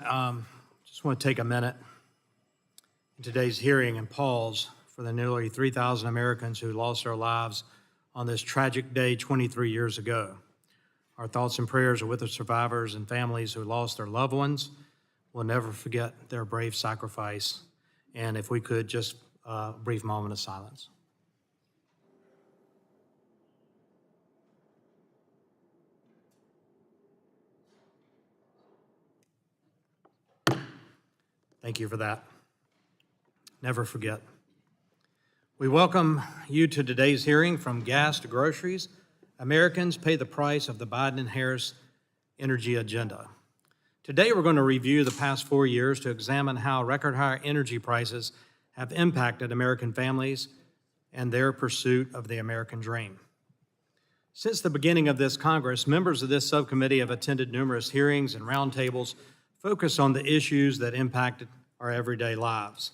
just want to take a minute in today's hearing and pause for the nearly 3,000 Americans who lost their lives on this tragic day 23 years ago. Our thoughts and prayers are with the survivors and families who lost their loved ones. We'll never forget their brave sacrifice. And if we could, just a brief moment of silence. Thank you for that. Never forget. We welcome you to today's hearing. From gas to groceries, Americans pay the price of the Biden and Harris energy agenda. Today, we're going to review the past 4 years to examine how record high energy prices have impacted American families and their pursuit of the American dream. Since the beginning of this Congress, members of this subcommittee have attended numerous hearings and roundtables focused on the issues that impacted our everyday lives.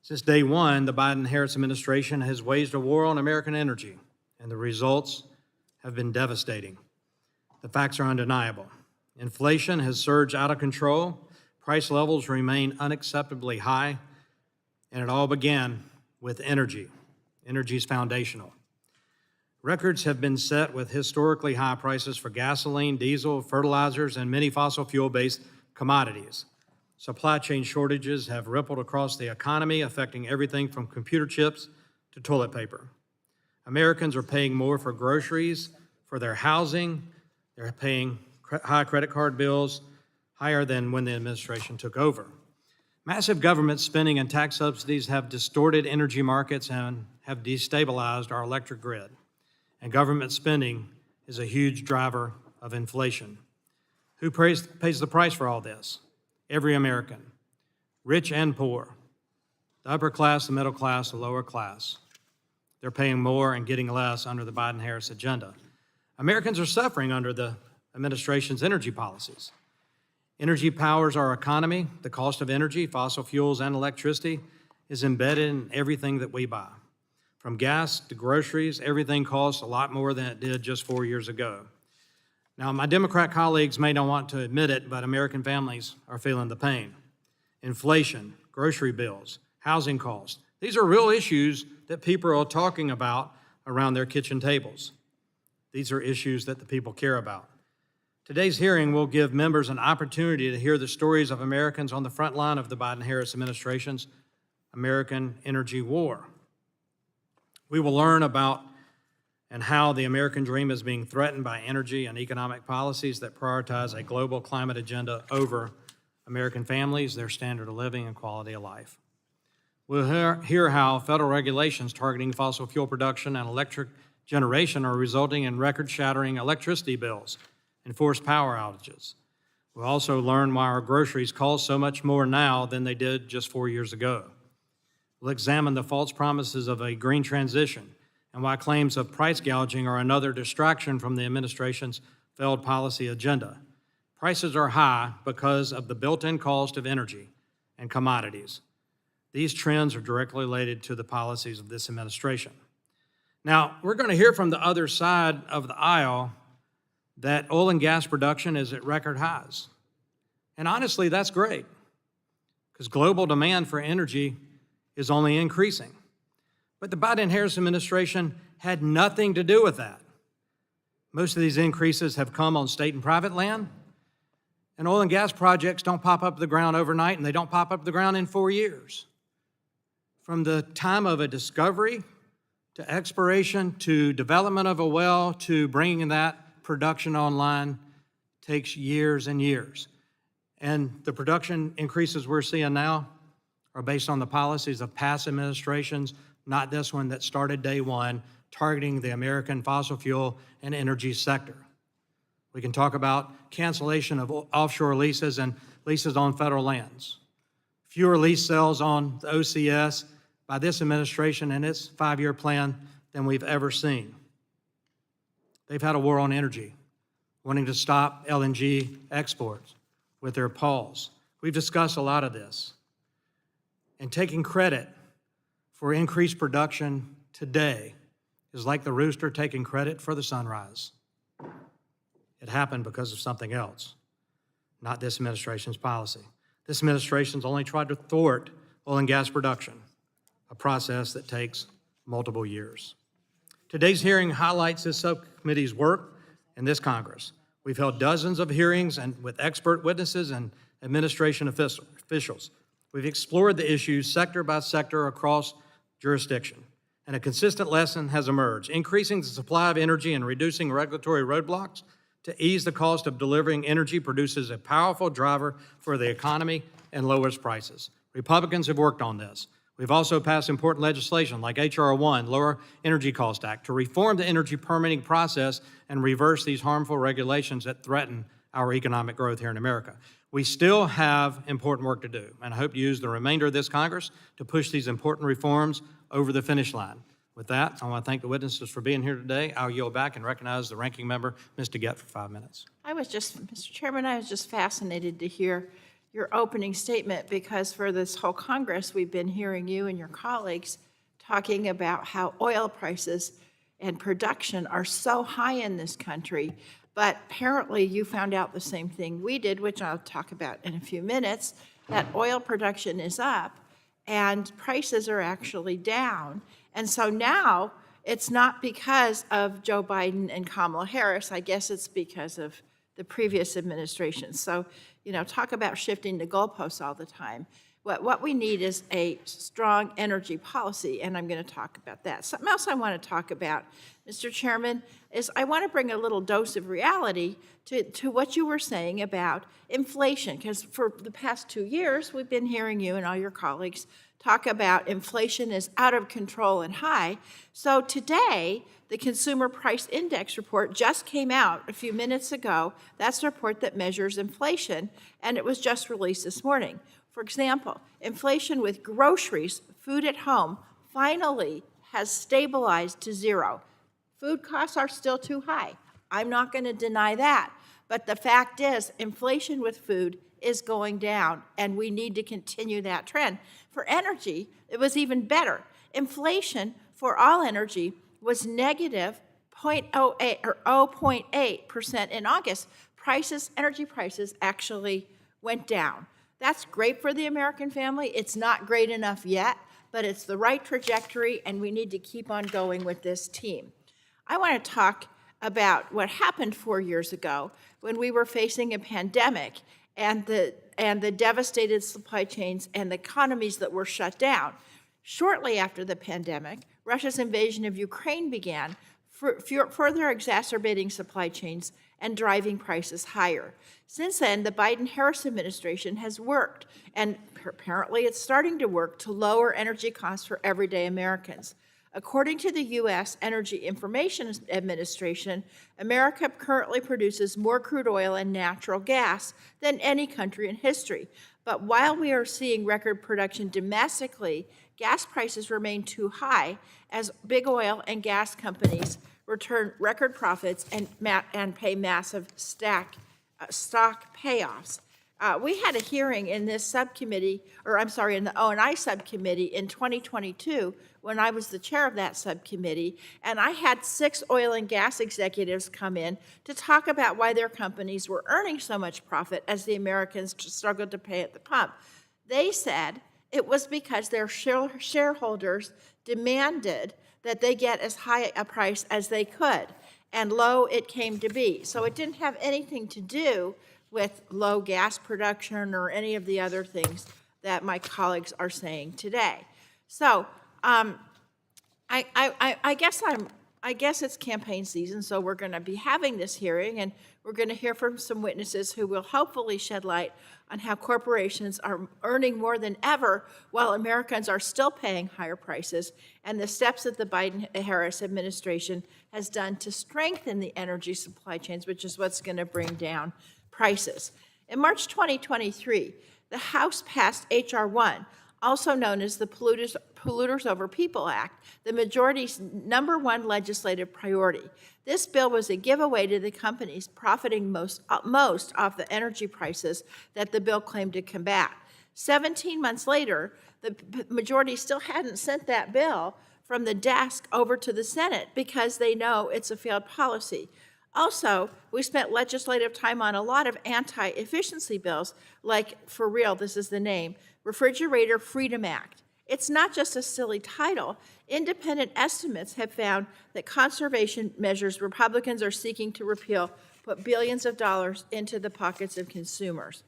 Since day one, the Biden-Harris administration has waged a war on American energy, and the results have been devastating. The facts are undeniable. Inflation has surged out of control, price levels remain unacceptably high, and it all began with energy. Energy is foundational. Records have been set with historically high prices for gasoline, diesel, fertilizers, and many fossil fuel-based commodities. Supply chain shortages have rippled across the economy, affecting everything from computer chips to toilet paper. Americans are paying more for groceries, for their housing. They're paying high credit card bills, higher than when the administration took over. Massive government spending and tax subsidies have distorted energy markets and have destabilized our electric grid. And government spending is a huge driver of inflation. Who pays the price for all this? Every American, rich and poor, the upper class, the middle class, the lower class. They're paying more and getting less under the Biden-Harris agenda. Americans are suffering under the administration's energy policies. Energy powers our economy. The cost of energy, fossil fuels, and electricity is embedded in everything that we buy. From gas to groceries, everything costs a lot more than it did just 4 years ago. Now, my Democrat colleagues may not want to admit it, but American families are feeling the pain. Inflation, grocery bills, housing costs. These are real issues that people are talking about around their kitchen tables. These are issues that the people care about. Today's hearing will give members an opportunity to hear the stories of Americans on the front line of the Biden-Harris administration's American energy war. We will learn about and how the American dream is being threatened by energy and economic policies that prioritize a global climate agenda over American families, their standard of living, and quality of life. We'll hear how federal regulations targeting fossil fuel production and electric generation are resulting in record-shattering electricity bills and forced power outages. We'll also learn why our groceries cost so much more now than they did just 4 years ago. We'll examine the false promises of a green transition and why claims of price gouging are another distraction from the administration's failed policy agenda. Prices are high because of the built-in cost of energy and commodities. These trends are directly related to the policies of this administration. Now, we're going to hear from the other side of the aisle that oil and gas production is at record highs. And honestly, that's great, because global demand for energy is only increasing. But the Biden-Harris administration had nothing to do with that. Most of these increases have come on state and private land, and oil and gas projects don't pop up the ground overnight, and they don't pop up the ground in 4 years. From the time of a discovery to exploration to development of a well to bringing that production online takes years and years. And the production increases we're seeing now are based on the policies of past administrations, not this one that started day one, targeting the American fossil fuel and energy sector. We can talk about cancellation of offshore leases and leases on federal lands. Fewer lease sales on the OCS by this administration and its 5-year plan than we've ever seen. They've had a war on energy, wanting to stop LNG exports with their pause. We've discussed a lot of this. And taking credit for increased production today is like the rooster taking credit for the sunrise. It happened because of something else. not this administration's policy. This administration's only tried to thwart oil and gas production, a process that takes multiple years. Today's hearing highlights this subcommittee's work in this Congress. We've held dozens of hearings and with expert witnesses and administration officials. We've explored the issues sector by sector across jurisdiction, and a consistent lesson has emerged: increasing the supply of energy and reducing regulatory roadblocks to ease the cost of delivering energy produces a powerful driver for the economy and lowers prices. Republicans have worked on this. We've also passed important legislation like H.R. 1, Lower Energy Cost Act, to reform the energy permitting process and reverse these harmful regulations that threaten our economic growth here in America. We still have important work to do, and I hope to use the remainder of this Congress to push these important reforms over the finish line. With that, I want to thank the witnesses for being here today. I'll yield back and recognize the ranking member, Ms. Dingell, for 5 minutes. Mr. Chairman, I was just fascinated to hear your opening statement, because for this whole Congress, we've been hearing you and your colleagues talking about how oil prices and production are so high in this country. But apparently you found out the same thing we did, which I'll talk about in a few minutes, that oil production is up and prices are actually down. And so now it's not because of Joe Biden and Kamala Harris. I guess it's because of the previous administration. So, talk about shifting the goalposts all the time. What we need is a strong energy policy, and I'm going to talk about that. Something else I want to talk about, Mr. Chairman, is I want to bring a little dose of reality to what you were saying about inflation, because for the past 2 years, we've been hearing you and all your colleagues talk about inflation is out of control and high. So today, the Consumer Price Index report just came out a few minutes ago. That's a report that measures inflation, and it was just released this morning. For example, inflation with groceries, food at home, finally has stabilized to zero. Food costs are still too high. I'm not going to deny that. But the fact is, inflation with food is going down, and we need to continue that trend. For energy, it was even better. Inflation for all energy was negative 0.08 or 0.8% in August. Energy prices actually went down. That's great for the American family. It's not great enough yet, but it's the right trajectory, and we need to keep on going with this team. I want to talk about what happened 4 years ago when we were facing a pandemic and the devastated supply chains and the economies that were shut down. Shortly after the pandemic, Russia's invasion of Ukraine began, further exacerbating supply chains and driving prices higher. Since then, the Biden-Harris administration has worked, and apparently it's starting to work, to lower energy costs for everyday Americans. According to the U.S. Energy Information Administration, America currently produces more crude oil and natural gas than any country in history. But while we are seeing record production domestically, gas prices remain too high as big oil and gas companies return record profits and pay massive stock payoffs. We had a hearing in this subcommittee, in the O&I subcommittee in 2022 when I was the chair of that subcommittee, and I had 6 oil and gas executives come in to talk about why their companies were earning so much profit as the Americans struggled to pay at the pump. They said it was because their shareholders demanded that they get as high a price as they could, and low it came to be. So it didn't have anything to do with low gas production or any of the other things that my colleagues are saying today. So I guess it's campaign season, so we're going to be having this hearing, and we're going to hear from some witnesses who will hopefully shed light on how corporations are earning more than ever while Americans are still paying higher prices, and the steps that the Biden-Harris administration has done to strengthen the energy supply chains, which is what's going to bring down prices. In March 2023, the House passed H.R. 1, also known as the Polluters Over People Act, the majority's #1 legislative priority. This bill was a giveaway to the companies profiting most off the energy prices that the bill claimed to combat. 17 months later, the majority still hadn't sent that bill from the desk over to the Senate because they know it's a failed policy. Also, we spent legislative time on a lot of anti-efficiency bills, like, for real, this is the name, Refrigerator Freedom Act. It's not just a silly title. Independent estimates have found that conservation measures Republicans are seeking to repeal put billions of dollars into the pockets of consumers.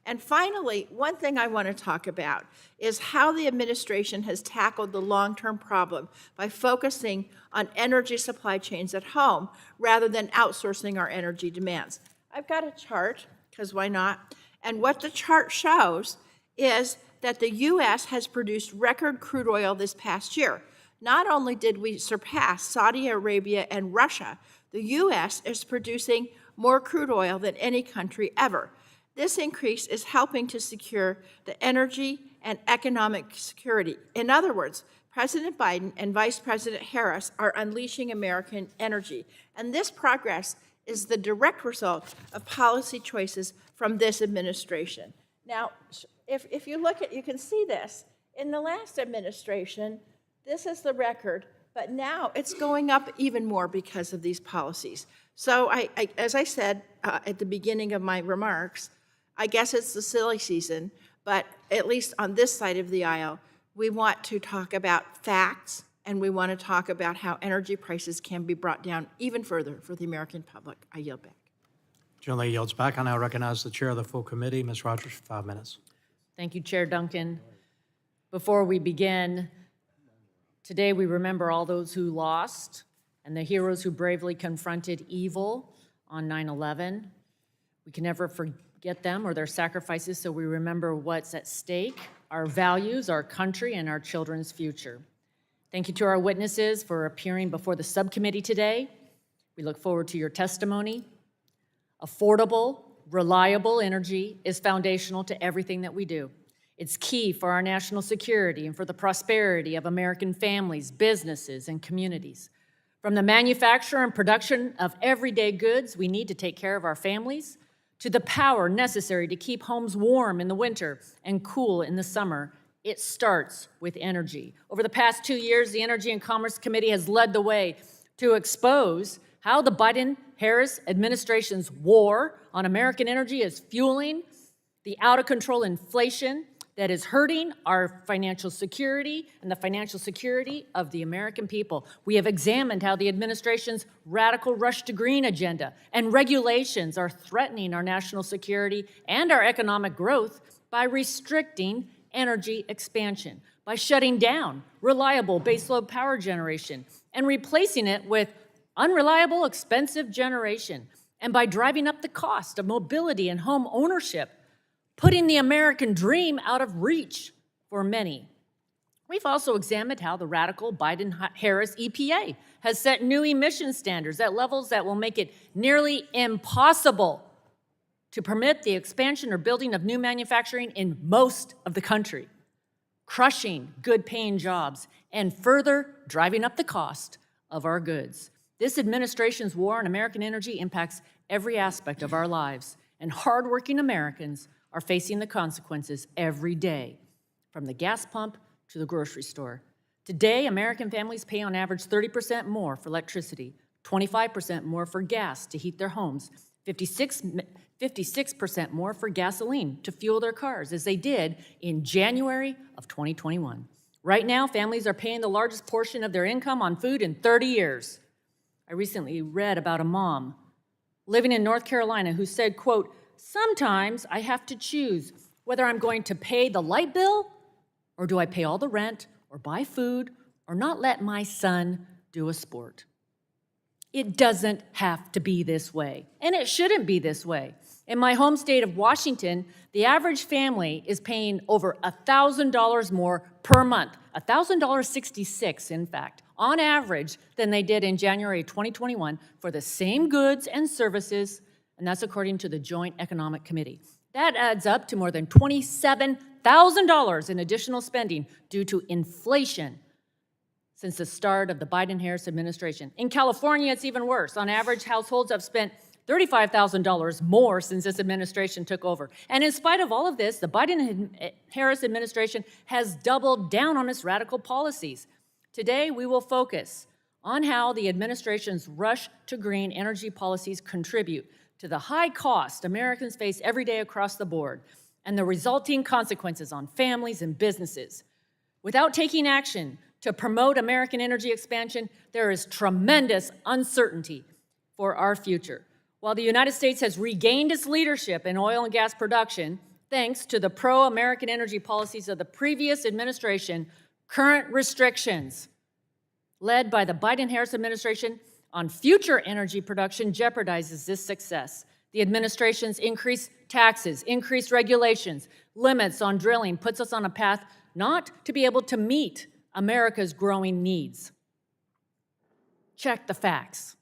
And finally, one thing I want to talk about is how the administration has tackled the long-term problem by focusing on energy supply chains at home rather than outsourcing our energy demands. I've got a chart, because why not? And what the chart shows is that the U.S. has produced record crude oil this past year. Not only did we surpass Saudi Arabia and Russia, the U.S. is producing more crude oil than any country ever. This increase is helping to secure the energy and economic security. In other words, President Biden and Vice President Harris are unleashing American energy. And this progress is the direct result of policy choices from this administration. Now, if you look at, you can see this. In the last administration, this is the record, but now it's going up even more because of these policies. So as I said at the beginning of my remarks, I guess it's the silly season, but at least on this side of the aisle, we want to talk about facts, and we want to talk about how energy prices can be brought down even further for the American public. I yield back. Generally yields back. I now recognize the chair of the full committee, Ms. Rogers, for 5 minutes. Thank you, Chair Duncan. Before we begin, today we remember all those who lost and the heroes who bravely confronted evil on 9/11. We can never forget them or their sacrifices, so we remember what's at stake, our values, our country, and our children's future. Thank you to our witnesses for appearing before the subcommittee today. We look forward to your testimony. Affordable, reliable energy is foundational to everything that we do. It's key for our national security and for the prosperity of American families, businesses, and communities. From the manufacture and production of everyday goods we need to take care of our families, to the power necessary to keep homes warm in the winter and cool in the summer, it starts with energy. Over the past 2 years, the Energy and Commerce Committee has led the way to expose how the Biden-Harris administration's war on American energy is fueling the out-of-control inflation that is hurting our financial security and the financial security of the American people. We have examined how the administration's radical rush to green agenda and regulations are threatening our national security and our economic growth by restricting energy expansion, by shutting down reliable baseload power generation and replacing it with unreliable, expensive generation, and by driving up the cost of mobility and home ownership, putting the American dream out of reach for many. We've also examined how the radical Biden-Harris EPA has set new emission standards at levels that will make it nearly impossible to permit the expansion or building of new manufacturing in most of the country, crushing good-paying jobs and further driving up the cost of our goods. This administration's war on American energy impacts every aspect of our lives, and hardworking Americans are facing the consequences every day, from the gas pump to the grocery store. Today, American families pay on average 30% more for electricity, 25% more for gas to heat their homes, 56% more for gasoline to fuel their cars, as they did in January of 2021. Right now, families are paying the largest portion of their income on food in 30 years. I recently read about a mom living in North Carolina who said, quote, "Sometimes I have to choose whether I'm going to pay the light bill or do I pay all the rent or buy food or not let my son do a sport." It doesn't have to be this way, and it shouldn't be this way. In my home state of Washington, the average family is paying over $1,000 more per month, $1,066 in fact, on average than they did in January 2021 for the same goods and services, and that's according to the Joint Economic Committee. That adds up to more than $27,000 in additional spending due to inflation since the start of the Biden-Harris administration. In California, it's even worse. On average, households have spent $35,000 more since this administration took over. And in spite of all of this, the Biden-Harris administration has doubled down on its radical policies. Today, we will focus on how the administration's rush to green energy policies contribute to the high cost Americans face every day across the board and the resulting consequences on families and businesses. Without taking action to promote American energy expansion, there is tremendous uncertainty for our future. While the United States has regained its leadership in oil and gas production, thanks to the pro-American energy policies of the previous administration, current restrictions led by the Biden-Harris administration on future energy production jeopardizes this success. The administration's increased taxes, increased regulations, limits on drilling puts us on a path not to be able to meet America's growing needs. Check the facts.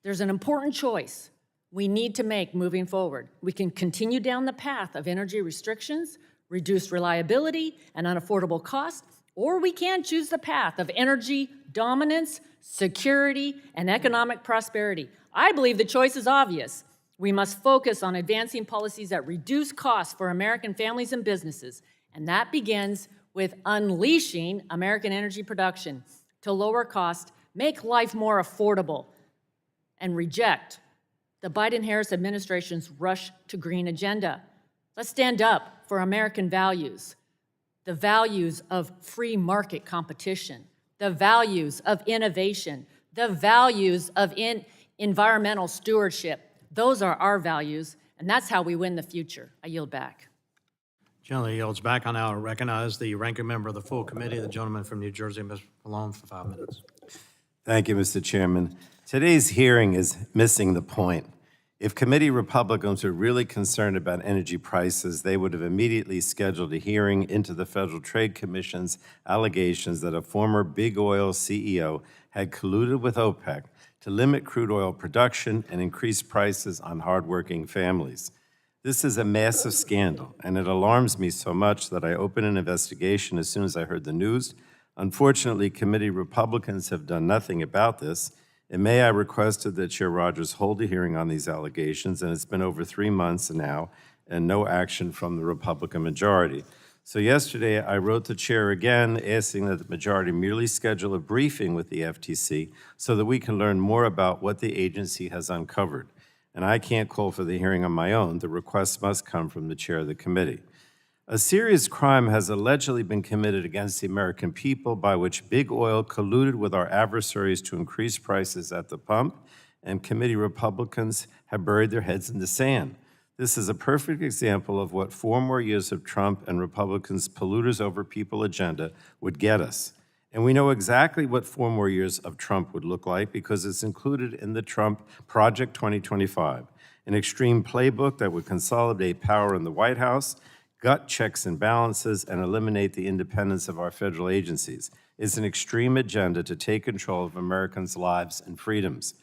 There's an important choice we need to make moving forward. We can continue down the path of energy restrictions, reduced reliability, and unaffordable costs, or we can choose the path of energy dominance, security, and economic prosperity. I believe the choice is obvious. We must focus on advancing policies that reduce costs for American families and businesses, and that begins with unleashing American energy production to lower cost, make life more affordable, and reject the Biden-Harris administration's rush to green agenda. Let's stand up for American values, the values of free market competition, the values of innovation, the values of environmental stewardship. Those are our values, and that's how we win the future. I yield back. Gentleman yields back. I now recognize the ranking member of the full committee, the gentleman from New Jersey, Ms. Malone, for 5 minutes. Thank you, Mr. Chairman. Today's hearing is missing the point. If committee Republicans were really concerned about energy prices, they would have immediately scheduled a hearing into the Federal Trade Commission's allegations that a former big oil CEO had colluded with OPEC to limit crude oil production and increase prices on hardworking families. This is a massive scandal, and it alarms me so much that I opened an investigation as soon as I heard the news. Unfortunately, committee Republicans have done nothing about this. In May, I requested that Chair Rogers hold a hearing on these allegations, and it's been over 3 months now, and no action from the Republican majority. So yesterday, I wrote the chair again, asking that the majority merely schedule a briefing with the FTC so that we can learn more about what the agency has uncovered. And I can't call for the hearing on my own. The request must come from the chair of the committee. A serious crime has allegedly been committed against the American people by which big oil colluded with our adversaries to increase prices at the pump, and committee Republicans have buried their heads in the sand. This is a perfect example of what 4 more years of Trump and Republicans' polluters over people agenda would get us. And we know exactly what 4 more years of Trump would look like because it's included in the Trump Project 2025, an extreme playbook that would consolidate power in the White House, gut checks and balances, and eliminate the independence of our federal agencies. It's an extreme agenda to take control of Americans' lives and freedoms.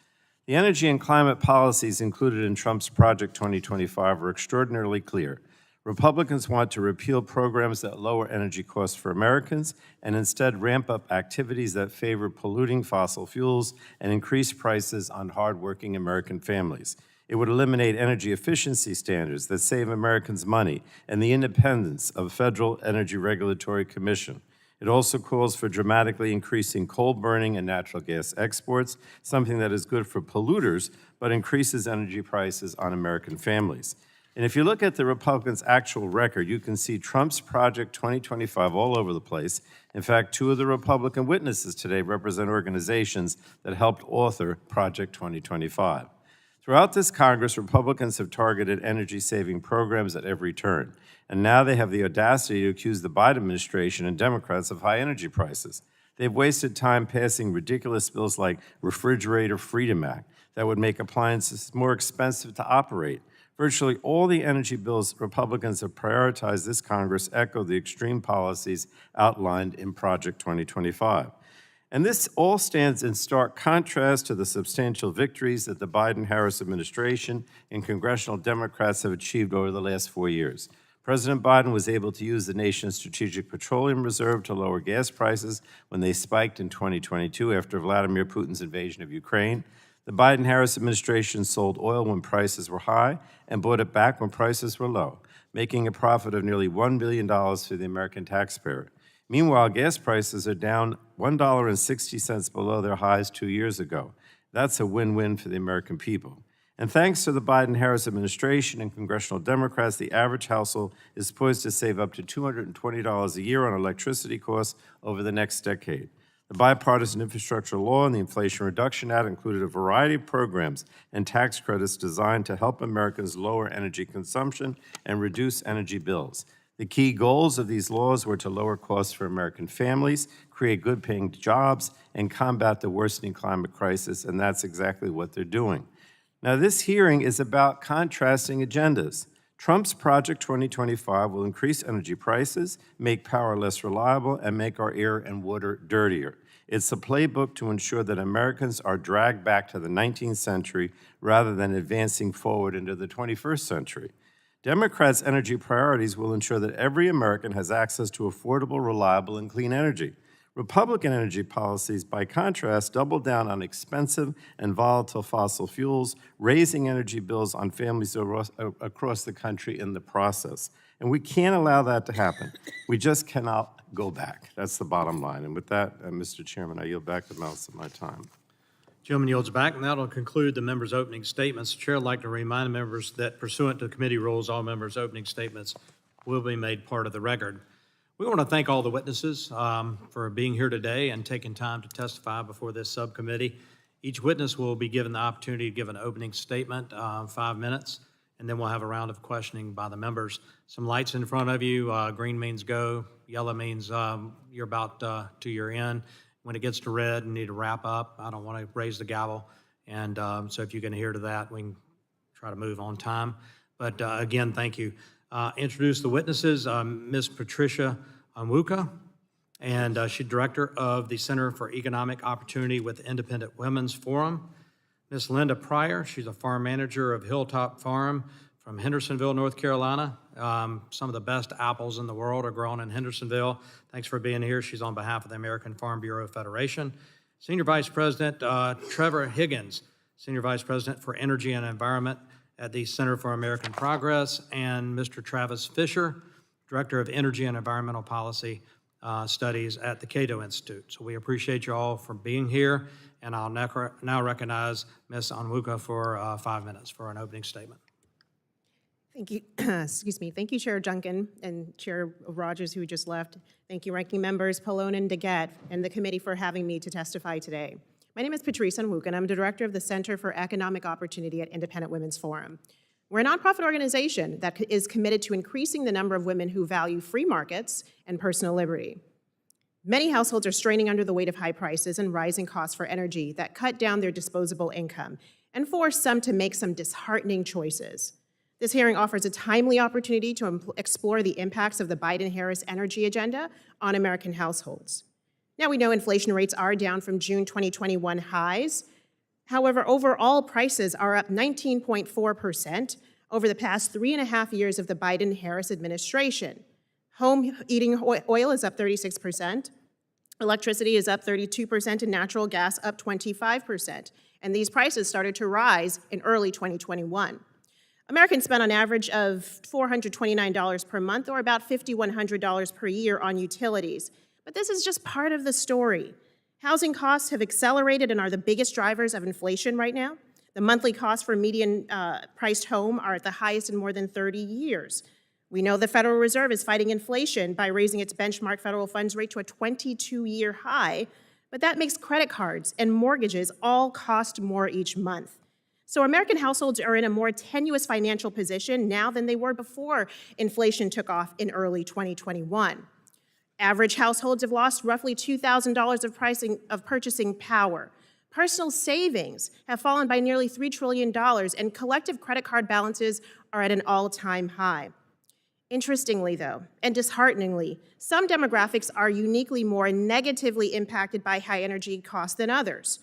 The energy and climate policies included in Trump's Project 2025 are extraordinarily clear. Republicans want to repeal programs that lower energy costs for Americans and instead ramp up activities that favor polluting fossil fuels and increase prices on hardworking American families. It would eliminate energy efficiency standards that save Americans money and the independence of the Federal Energy Regulatory Commission. It also calls for dramatically increasing coal burning and natural gas exports, something that is good for polluters but increases energy prices on American families. And if you look at the Republicans' actual record, you can see Trump's Project 2025 all over the place. In fact, 2 of the Republican witnesses today represent organizations that helped author Project 2025. Throughout this Congress, Republicans have targeted energy-saving programs at every turn, and now they have the audacity to accuse the Biden administration and Democrats of high energy prices. They've wasted time passing ridiculous bills like Refrigerator Freedom Act that would make appliances more expensive to operate. Virtually all the energy bills Republicans have prioritized this Congress echo the extreme policies outlined in Project 2025. And this all stands in stark contrast to the substantial victories that the Biden-Harris administration and congressional Democrats have achieved over the last 4 years. President Biden was able to use the nation's strategic petroleum reserve to lower gas prices when they spiked in 2022 after Vladimir Putin's invasion of Ukraine. The Biden-Harris administration sold oil when prices were high and bought it back when prices were low, making a profit of nearly $1 billion for the American taxpayer. Meanwhile, gas prices are down $1.60 below their highs 2 years ago. That's a win-win for the American people. And thanks to the Biden-Harris administration and congressional Democrats, the average household is poised to save up to $220 a year on electricity costs over the next decade. The bipartisan infrastructure law and the Inflation Reduction Act included a variety of programs and tax credits designed to help Americans lower energy consumption and reduce energy bills. The key goals of these laws were to lower costs for American families, create good-paying jobs, and combat the worsening climate crisis, and that's exactly what they're doing. Now, this hearing is about contrasting agendas. Trump's Project 2025 will increase energy prices, make power less reliable, and make our air and water dirtier. It's a playbook to ensure that Americans are dragged back to the 19th century rather than advancing forward into the 21st century. Democrats' energy priorities will ensure that every American has access to affordable, reliable, and clean energy. Republican energy policies, by contrast, double down on expensive and volatile fossil fuels, raising energy bills on families across the country in the process. And we can't allow that to happen. We just cannot go back. That's the bottom line. And with that, Mr. Chairman, I yield back the balance of my time. Gentleman yields back, and that will conclude the members' opening statements. The Chair would like to remind members that pursuant to committee rules, all members' opening statements will be made part of the record. We want to thank all the witnesses for being here today and taking time to testify before this subcommittee. Each witness will be given the opportunity to give an opening statement, 5 minutes, and then we'll have a round of questioning by the members. Some lights in front of you. Green means go. Yellow means you're about to your end. When it gets to red, you need to wrap up. I don't want to raise the gavel. And so if you can adhere to that, we can try to move on time. But again, thank you. Introduce the witnesses, Ms. Patrice Onwuka, and she's director of the Center for Economic Opportunity with Independent Women's Forum. Ms. Linda Pryor, she's a farm manager of Hilltop Farm from Hendersonville, North Carolina. Some of the best apples in the world are grown in Hendersonville. Thanks for being here. She's on behalf of the American Farm Bureau Federation. Senior Vice President Trevor Higgins, Senior Vice President for Energy and Environment at the Center for American Progress, and Mr. Travis Fisher, Director of Energy and Environmental Policy Studies at the Cato Institute. So we appreciate you all for being here, and I'll now recognize Ms. Onwuka for 5 minutes for an opening statement. Thank you. Excuse me. Thank you, Chair Duncan and Chair Rogers, who just left. Thank you, Ranking Members Pallone and Dingell, and the committee for having me to testify today. My name is Patrice Onwuka, and I'm the director of the Center for Economic Opportunity at Independent Women's Forum. We're a nonprofit organization that is committed to increasing the number of women who value free markets and personal liberty. Many households are straining under the weight of high prices and rising costs for energy that cut down their disposable income and force some to make some disheartening choices. This hearing offers a timely opportunity to explore the impacts of the Biden-Harris energy agenda on American households. Now, we know inflation rates are down from June 2021 highs. However, overall prices are up 19.4% over the past 3.5 years of the Biden-Harris administration. Home heating oil is up 36%, electricity is up 32%, and natural gas up 25%. And these prices started to rise in early 2021. Americans spend on average of $429 per month, or about $5,100 per year on utilities. But this is just part of the story. Housing costs have accelerated and are the biggest drivers of inflation right now. The monthly costs for a median-priced home are at the highest in more than 30 years. We know the Federal Reserve is fighting inflation by raising its benchmark federal funds rate to a 22-year high, but that makes credit cards and mortgages all cost more each month. So American households are in a more tenuous financial position now than they were before inflation took off in early 2021. Average households have lost roughly $2,000 of purchasing power. Personal savings have fallen by nearly $3 trillion, and collective credit card balances are at an all-time high. Interestingly, though, and dishearteningly, some demographics are uniquely more negatively impacted by high energy costs than others.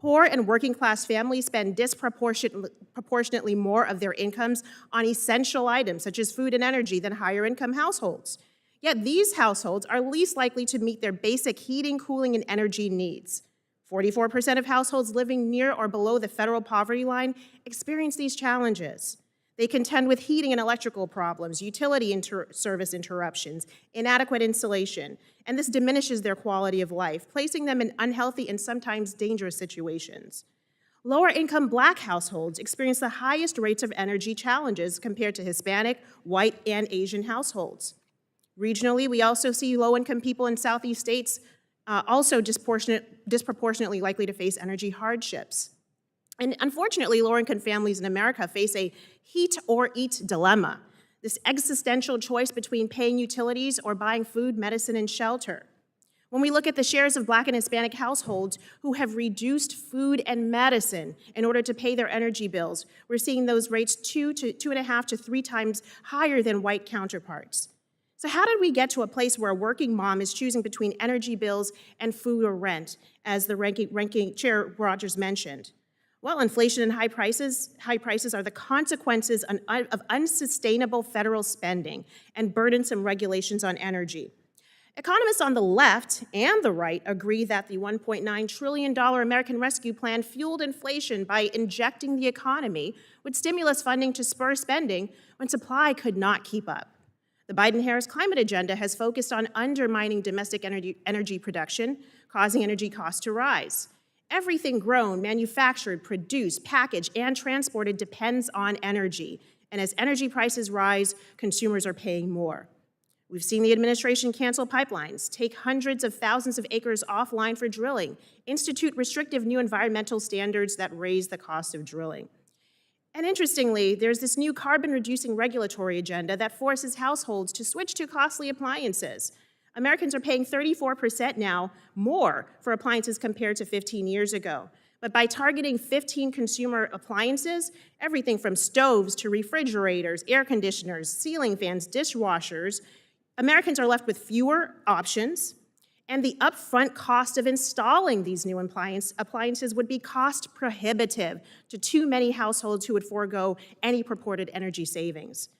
Poor and working-class families spend disproportionately more of their incomes on essential items such as food and energy than higher-income households. Yet these households are least likely to meet their basic heating, cooling, and energy needs. 44% of households living near or below the federal poverty line experience these challenges. They contend with heating and electrical problems, utility service interruptions, inadequate insulation, and this diminishes their quality of life, placing them in unhealthy and sometimes dangerous situations. Lower-income Black households experience the highest rates of energy challenges compared to Hispanic, white, and Asian households. Regionally, we also see low-income people in Southeast states also disproportionately likely to face energy hardships. And unfortunately, lower-income families in America face a heat-or-eat dilemma, this existential choice between paying utilities or buying food, medicine, and shelter. When we look at the shares of Black and Hispanic households who have reduced food and medicine in order to pay their energy bills, we're seeing those rates 2.5 to 3 times higher than white counterparts. So how did we get to a place where a working mom is choosing between energy bills and food or rent, as the ranking Chair Rogers mentioned? Well, inflation and high prices are the consequences of unsustainable federal spending and burdensome regulations on energy. Economists on the left and the right agree that the $1.9 trillion American Rescue Plan fueled inflation by injecting the economy with stimulus funding to spur spending when supply could not keep up. The Biden-Harris climate agenda has focused on undermining domestic energy production, causing energy costs to rise. Everything grown, manufactured, produced, packaged, and transported depends on energy. And as energy prices rise, consumers are paying more. We've seen the administration cancel pipelines, take hundreds of thousands of acres offline for drilling, institute restrictive new environmental standards that raise the cost of drilling. And interestingly, there's this new carbon-reducing regulatory agenda that forces households to switch to costly appliances. Americans are paying 34% now more for appliances compared to 15 years ago. But by targeting 15 consumer appliances, everything from stoves to refrigerators, air conditioners, ceiling fans, dishwashers, Americans are left with fewer options, and the upfront cost of installing these new appliances would be cost prohibitive to too many households who would forego any purported energy savings.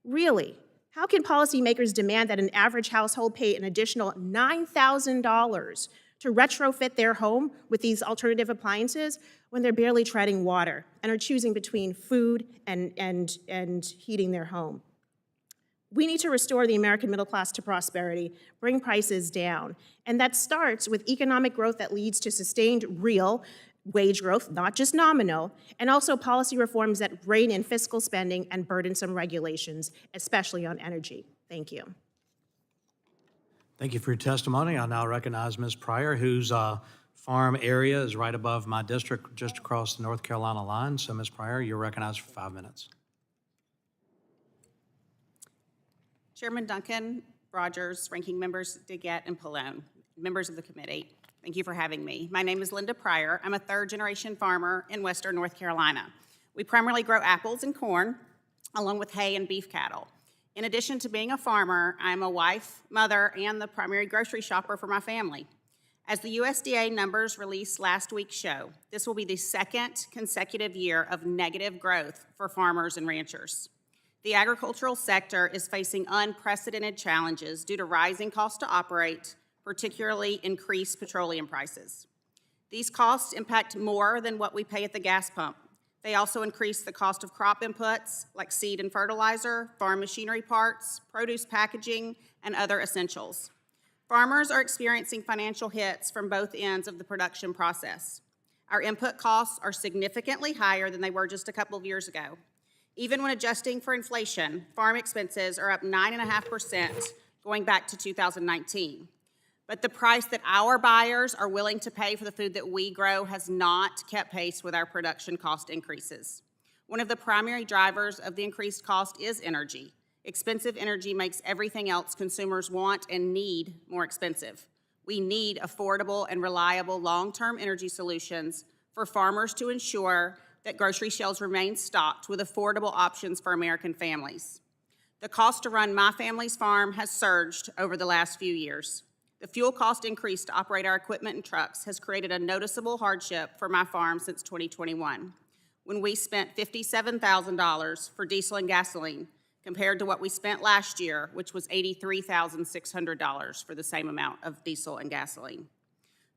Really? How can policymakers demand that an average household pay an additional $9,000 to retrofit their home with these alternative appliances when they're barely treading water and are choosing between food and heating their home? We need to restore the American middle class to prosperity, bring prices down, and that starts with economic growth that leads to sustained real wage growth, not just nominal, and also policy reforms that rein in fiscal spending and burdensome regulations, especially on energy. Thank you. Thank you for your testimony. I now recognize Ms. Pryor, whose farm area is right above my district, just across the North Carolina line. So, Ms. Pryor, you're recognized for 5 minutes. Chairman Duncan, Rogers, Ranking Members Dingell and Pallone, members of the committee, thank you for having me. My name is Linda Pryor. I'm a third-generation farmer in western North Carolina. We primarily grow apples and corn, along with hay and beef cattle. In addition to being a farmer, I'm a wife, mother, and the primary grocery shopper for my family. As the USDA numbers released last week show, this will be the second consecutive year of negative growth for farmers and ranchers. The agricultural sector is facing unprecedented challenges due to rising costs to operate, particularly increased petroleum prices. These costs impact more than what we pay at the gas pump. They also increase the cost of crop inputs like seed and fertilizer, farm machinery parts, produce packaging, and other essentials. Farmers are experiencing financial hits from both ends of the production process. Our input costs are significantly higher than they were just a couple of years ago. Even when adjusting for inflation, farm expenses are up 9.5% going back to 2019. But the price that our buyers are willing to pay for the food that we grow has not kept pace with our production cost increases. One of the primary drivers of the increased cost is energy. Expensive energy makes everything else consumers want and need more expensive. We need affordable and reliable long-term energy solutions for farmers to ensure that grocery shelves remain stocked with affordable options for American families. The cost to run my family's farm has surged over the last few years. The fuel cost increase to operate our equipment and trucks has created a noticeable hardship for my farm since 2021, when we spent $57,000 for diesel and gasoline compared to what we spent last year, which was $83,600 for the same amount of diesel and gasoline.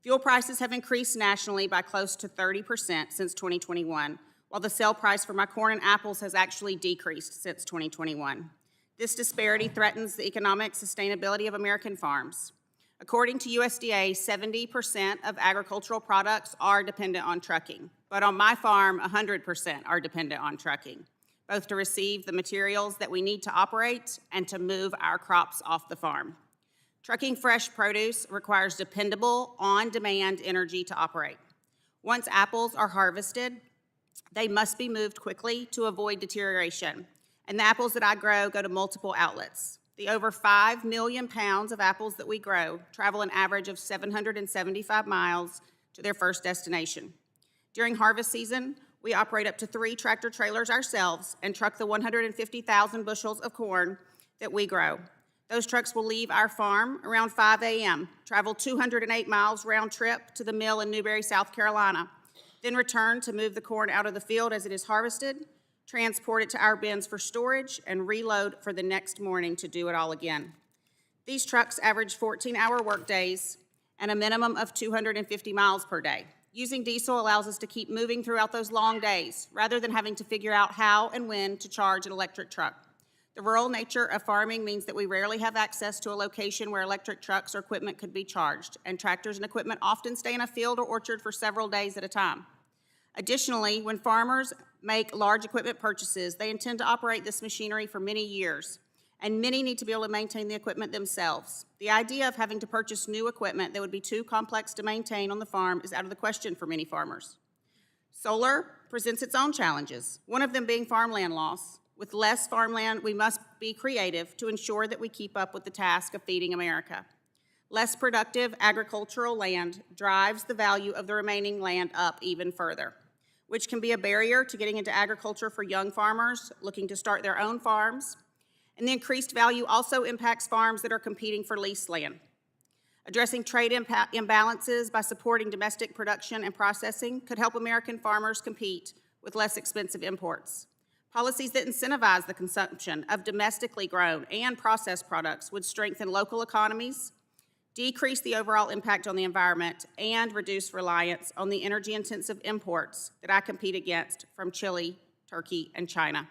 Fuel prices have increased nationally by close to 30% since 2021, while the sale price for my corn and apples has actually decreased since 2021. This disparity threatens the economic sustainability of American farms. According to USDA, 70% of agricultural products are dependent on trucking, but on my farm, 100% are dependent on trucking, both to receive the materials that we need to operate and to move our crops off the farm. Trucking fresh produce requires dependable, on-demand energy to operate. Once apples are harvested, they must be moved quickly to avoid deterioration, and the apples that I grow go to multiple outlets. The over 5 million pounds of apples that we grow travel an average of 775 miles to their first destination. During harvest season, we operate up to 3 tractor trailers ourselves and truck the 150,000 bushels of corn that we grow. Those trucks will leave our farm around 5 a.m., travel 208 miles round trip to the mill in Newberry, South Carolina, then return to move the corn out of the field as it is harvested, transport it to our bins for storage, and reload for the next morning to do it all again. These trucks average 14-hour workdays and a minimum of 250 miles per day. Using diesel allows us to keep moving throughout those long days, rather than having to figure out how and when to charge an electric truck. The rural nature of farming means that we rarely have access to a location where electric trucks or equipment could be charged, and tractors and equipment often stay in a field or orchard for several days at a time. Additionally, when farmers make large equipment purchases, they intend to operate this machinery for many years, and many need to be able to maintain the equipment themselves. The idea of having to purchase new equipment that would be too complex to maintain on the farm is out of the question for many farmers. Solar presents its own challenges, one of them being farmland loss. With less farmland, we must be creative to ensure that we keep up with the task of feeding America. Less productive agricultural land drives the value of the remaining land up even further, which can be a barrier to getting into agriculture for young farmers looking to start their own farms. And the increased value also impacts farms that are competing for leased land. Addressing trade imbalances by supporting domestic production and processing could help American farmers compete with less expensive imports. Policies that incentivize the consumption of domestically grown and processed products would strengthen local economies, decrease the overall impact on the environment, and reduce reliance on the energy-intensive imports that I compete against from Chile, Turkey, and China.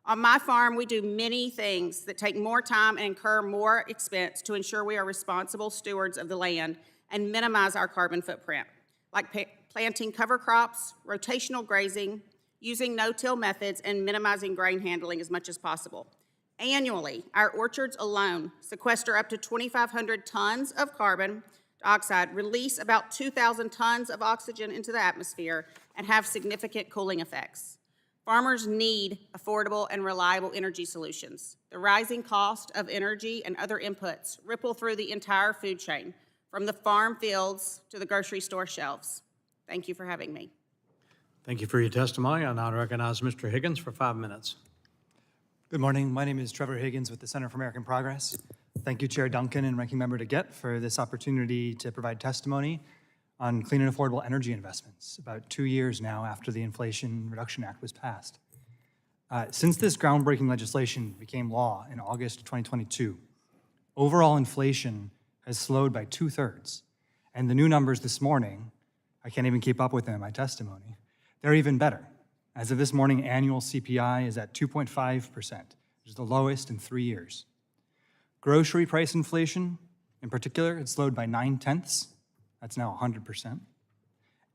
On my farm, we do many things that take more time and incur more expense to ensure we are responsible stewards of the land and minimize our carbon footprint, like planting cover crops, rotational grazing, using no-till methods, and minimizing grain handling as much as possible. Annually, our orchards alone sequester up to 2,500 tons of carbon dioxide, release about 2,000 tons of oxygen into the atmosphere, and have significant cooling effects. Farmers need affordable and reliable energy solutions. The rising cost of energy and other inputs ripple through the entire food chain, from the farm fields to the grocery store shelves. Thank you for having me. Thank you for your testimony. I now recognize Mr. Higgins for 5 minutes. Good morning. My name is Trevor Higgins with the Center for American Progress. Thank you, Chair Duncan and Ranking Member DeGette, for this opportunity to provide testimony on clean and affordable energy investments, about 2 years now after the Inflation Reduction Act was passed. Since this groundbreaking legislation became law in August 2022, overall inflation has slowed by 2/3. And the new numbers this morning, I can't even keep up with them in my testimony, they're even better. As of this morning, annual CPI is at 2.5%, which is the lowest in 3 years. Grocery price inflation, in particular, it's slowed by 9/10. That's now 100%.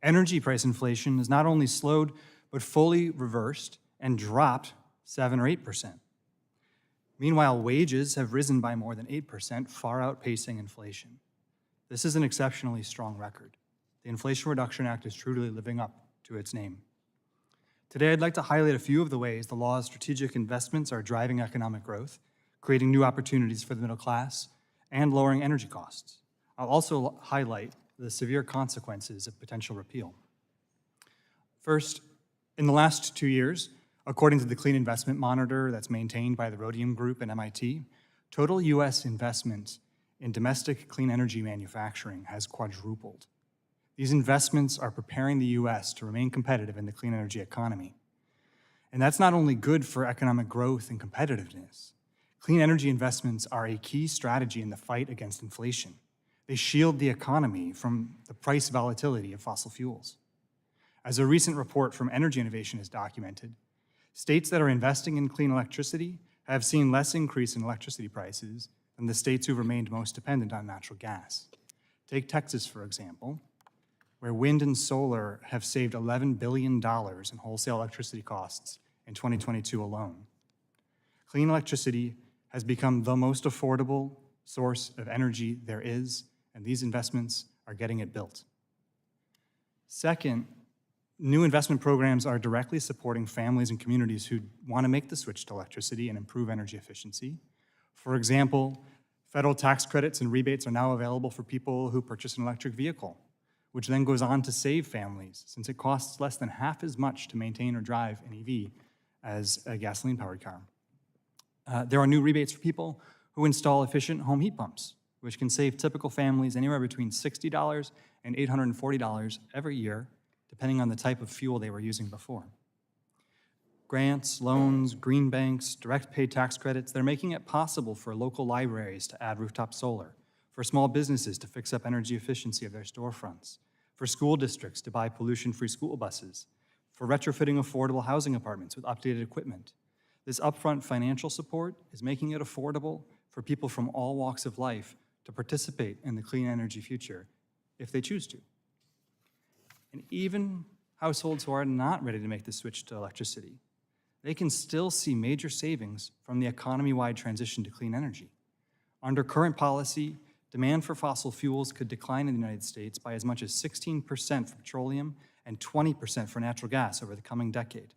Energy price inflation is not only slowed, but fully reversed and dropped 7 or 8%. Meanwhile, wages have risen by more than 8%, far outpacing inflation. This is an exceptionally strong record. The Inflation Reduction Act is truly living up to its name. Today, I'd like to highlight a few of the ways the law's strategic investments are driving economic growth, creating new opportunities for the middle class, and lowering energy costs. I'll also highlight the severe consequences of potential repeal. First, in the last 2 years, according to the Clean Investment Monitor that's maintained by the Rhodium Group and MIT, total U.S. investment in domestic clean energy manufacturing has quadrupled. These investments are preparing the U.S. to remain competitive in the clean energy economy. And that's not only good for economic growth and competitiveness. Clean energy investments are a key strategy in the fight against inflation. They shield the economy from the price volatility of fossil fuels. As a recent report from Energy Innovation has documented, states that are investing in clean electricity have seen less increase in electricity prices than the states who've remained most dependent on natural gas. Take Texas, for example, where wind and solar have saved $11 billion in wholesale electricity costs in 2022 alone. Clean electricity has become the most affordable source of energy there is, and these investments are getting it built. Second, new investment programs are directly supporting families and communities who want to make the switch to electricity and improve energy efficiency. For example, federal tax credits and rebates are now available for people who purchase an electric vehicle, which then goes on to save families, since it costs less than half as much to maintain or drive an EV as a gasoline-powered car. There are new rebates for people who install efficient home heat pumps, which can save typical families anywhere between $60 and $840 every year, depending on the type of fuel they were using before. Grants, loans, green banks, direct pay tax credits, they're making it possible for local libraries to add rooftop solar, for small businesses to fix up energy efficiency of their storefronts, for school districts to buy pollution-free school buses, for retrofitting affordable housing apartments with updated equipment. This upfront financial support is making it affordable for people from all walks of life to participate in the clean energy future if they choose to. And even households who are not ready to make the switch to electricity, they can still see major savings from the economy-wide transition to clean energy. Under current policy, demand for fossil fuels could decline in the United States by as much as 16% for petroleum and 20% for natural gas over the coming decade.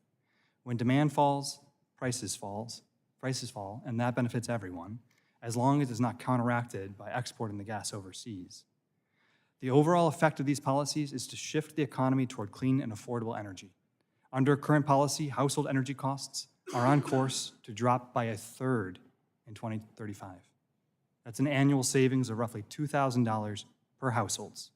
When demand falls, prices fall, and that benefits everyone, as long as it's not counteracted by exporting the gas overseas. The overall effect of these policies is to shift the economy toward clean and affordable energy. Under current policy, household energy costs are on course to drop by 1/3 in 2035. That's an annual savings of roughly $2,000 per household.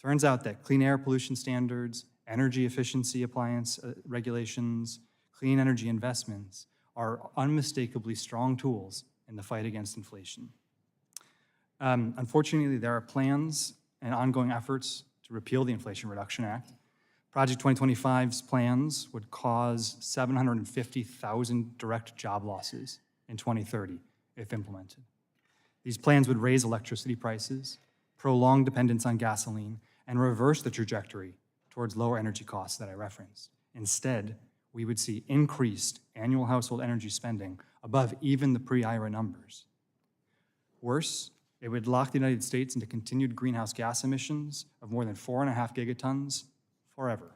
Turns out that clean air pollution standards, energy efficiency appliance regulations, clean energy investments are unmistakably strong tools in the fight against inflation. Unfortunately, there are plans and ongoing efforts to repeal the Inflation Reduction Act. Project 2025's plans would cause 750,000 direct job losses in 2030 if implemented. These plans would raise electricity prices, prolong dependence on gasoline, and reverse the trajectory towards lower energy costs that I referenced. Instead, we would see increased annual household energy spending above even the pre-IRA numbers. Worse, it would lock the United States into continued greenhouse gas emissions of more than 4.5 gigatons forever.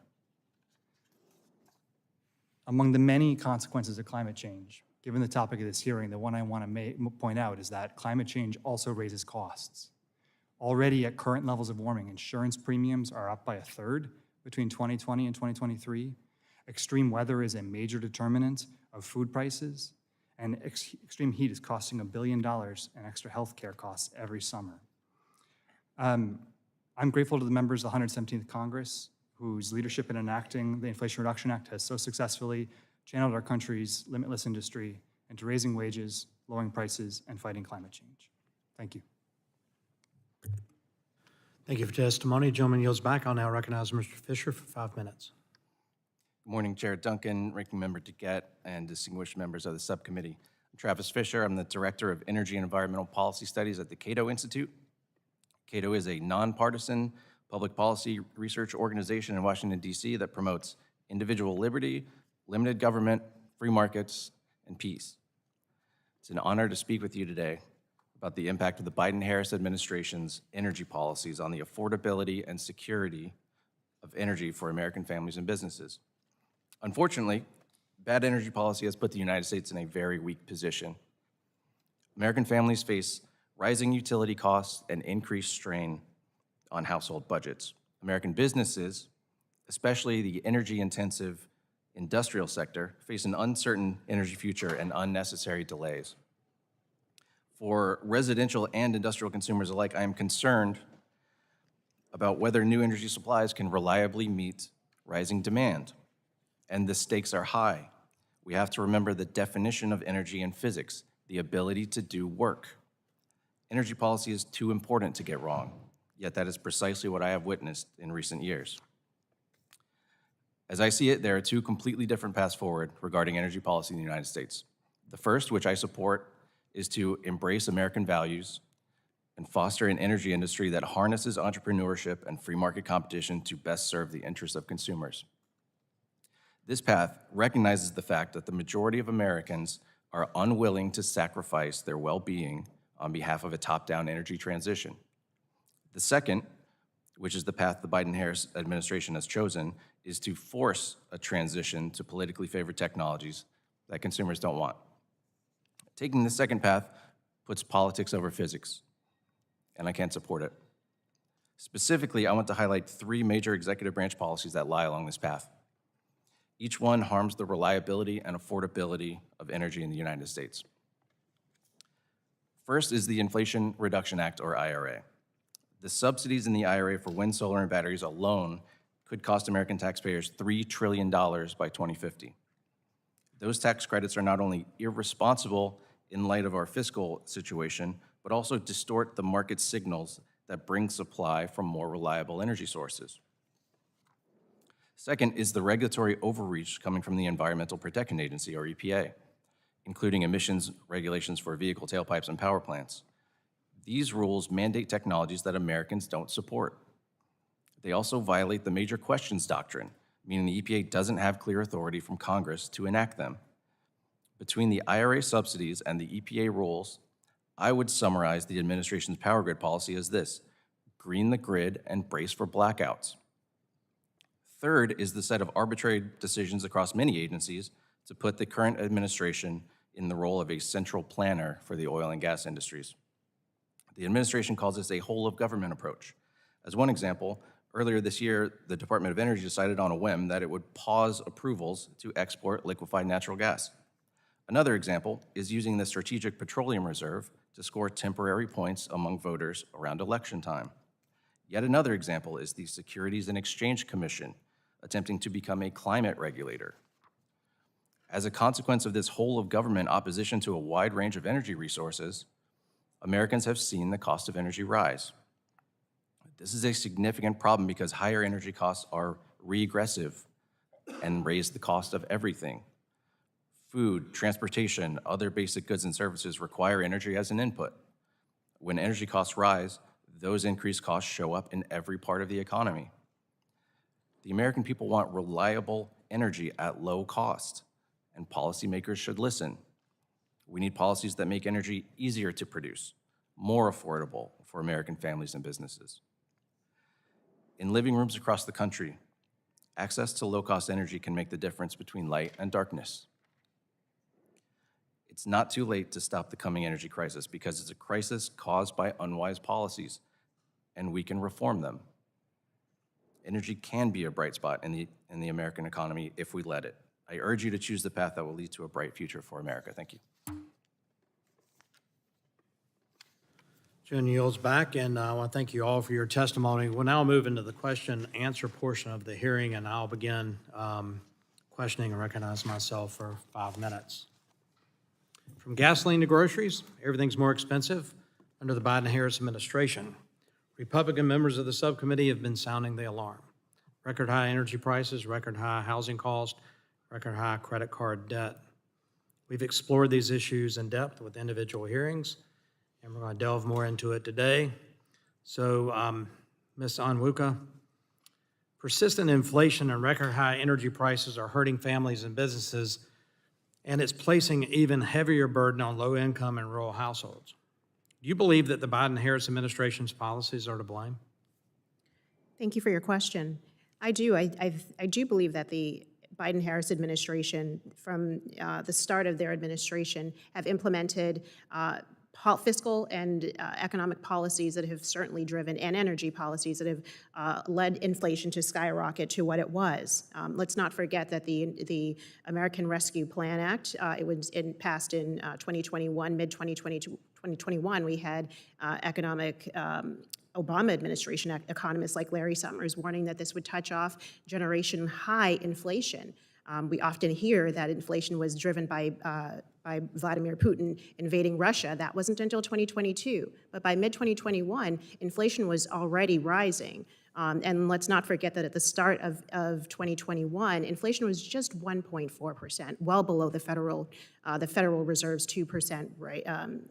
Among the many consequences of climate change, given the topic of this hearing, the one I want to point out is that climate change also raises costs. Already at current levels of warming, insurance premiums are up by 1/3 between 2020 and 2023. Extreme weather is a major determinant of food prices, and extreme heat is costing $1 billion in extra health care costs every summer. I'm grateful to the members of the 117th Congress, whose leadership in enacting the Inflation Reduction Act has so successfully channeled our country's limitless industry into raising wages, lowering prices, and fighting climate change. Thank you. Thank you for testimony. Gentleman yields back. I'll now recognize Mr. Fisher for 5 minutes. Good morning, Chair Duncan, Ranking Member DeGette, and distinguished members of the subcommittee. I'm Travis Fisher. I'm the Director of Energy and Environmental Policy Studies at the Cato Institute. Cato is a nonpartisan public policy research organization in Washington, D.C. that promotes individual liberty, limited government, free markets, and peace. It's an honor to speak with you today about the impact of the Biden-Harris administration's energy policies on the affordability and security of energy for American families and businesses. Unfortunately, bad energy policy has put the United States in a very weak position. American families face rising utility costs and increased strain on household budgets. American businesses, especially the energy-intensive industrial sector, face an uncertain energy future and unnecessary delays. For residential and industrial consumers alike, I am concerned about whether new energy supplies can reliably meet rising demand. And the stakes are high. We have to remember the definition of energy in physics, the ability to do work. Energy policy is too important to get wrong, yet that is precisely what I have witnessed in recent years. As I see it, there are two completely different paths forward regarding energy policy in the United States. The first, which I support, is to embrace American values and foster an energy industry that harnesses entrepreneurship and free market competition to best serve the interests of consumers. This path recognizes the fact that the majority of Americans are unwilling to sacrifice their well-being on behalf of a top-down energy transition. The second, which is the path the Biden-Harris administration has chosen, is to force a transition to politically favored technologies that consumers don't want. Taking the second path puts politics over physics, and I can't support it. Specifically, I want to highlight three major executive branch policies that lie along this path. Each one harms the reliability and affordability of energy in the United States. First is the Inflation Reduction Act, or IRA. The subsidies in the IRA for wind, solar, and batteries alone could cost American taxpayers $3 trillion by 2050. Those tax credits are not only irresponsible in light of our fiscal situation, but also distort the market signals that bring supply from more reliable energy sources. Second is the regulatory overreach coming from the Environmental Protection Agency, or EPA, including emissions regulations for vehicle tailpipes and power plants. These rules mandate technologies that Americans don't support. They also violate the major questions doctrine, meaning the EPA doesn't have clear authority from Congress to enact them. Between the IRA subsidies and the EPA rules, I would summarize the administration's power grid policy as this: green the grid and brace for blackouts. Third is the set of arbitrary decisions across many agencies to put the current administration in the role of a central planner for the oil and gas industries. The administration calls this a whole-of-government approach. As one example, earlier this year, the Department of Energy decided on a whim that it would pause approvals to export liquefied natural gas. Another example is using the Strategic Petroleum Reserve to score temporary points among voters around election time. Yet another example is the Securities and Exchange Commission attempting to become a climate regulator. As a consequence of this whole-of-government opposition to a wide range of energy resources, Americans have seen the cost of energy rise. This is a significant problem because higher energy costs are regressive and raise the cost of everything. Food, transportation, other basic goods and services require energy as an input. When energy costs rise, those increased costs show up in every part of the economy. The American people want reliable energy at low cost, and policymakers should listen. We need policies that make energy easier to produce, more affordable for American families and businesses. In living rooms across the country, access to low-cost energy can make the difference between light and darkness. It's not too late to stop the coming energy crisis because it's a crisis caused by unwise policies, and we can reform them. Energy can be a bright spot in the American economy if we let it. I urge you to choose the path that will lead to a bright future for America. Thank you. Jen yields back, and I want to thank you all for your testimony. We'll now move into the question-answer portion of the hearing, and I'll begin questioning and recognize myself for 5 minutes. From gasoline to groceries, everything's more expensive under the Biden-Harris administration. Republican members of the subcommittee have been sounding the alarm. Record high energy prices, record high housing costs, record high credit card debt. We've explored these issues in depth with individual hearings, and we're going to delve more into it today. So, Ms. Onwuka, persistent inflation and record high energy prices are hurting families and businesses, and it's placing even heavier burden on low-income and rural households. Do you believe that the Biden-Harris administration's policies are to blame? Thank you for your question. I do. I do believe that the Biden-Harris administration, from the start of their administration, have implemented fiscal and economic policies that have certainly driven, and energy policies that have led inflation to skyrocket to what it was. Let's not forget that the American Rescue Plan Act, it passed in 2021, mid-2021, we had economic Obama administration economists like Larry Summers warning that this would touch off generation high inflation. We often hear that inflation was driven by by Vladimir Putin invading Russia. That wasn't until 2022. But by mid-2021, inflation was already rising. And let's not forget that at the start of 2021, inflation was just 1.4%, well below the Federal Reserve's 2%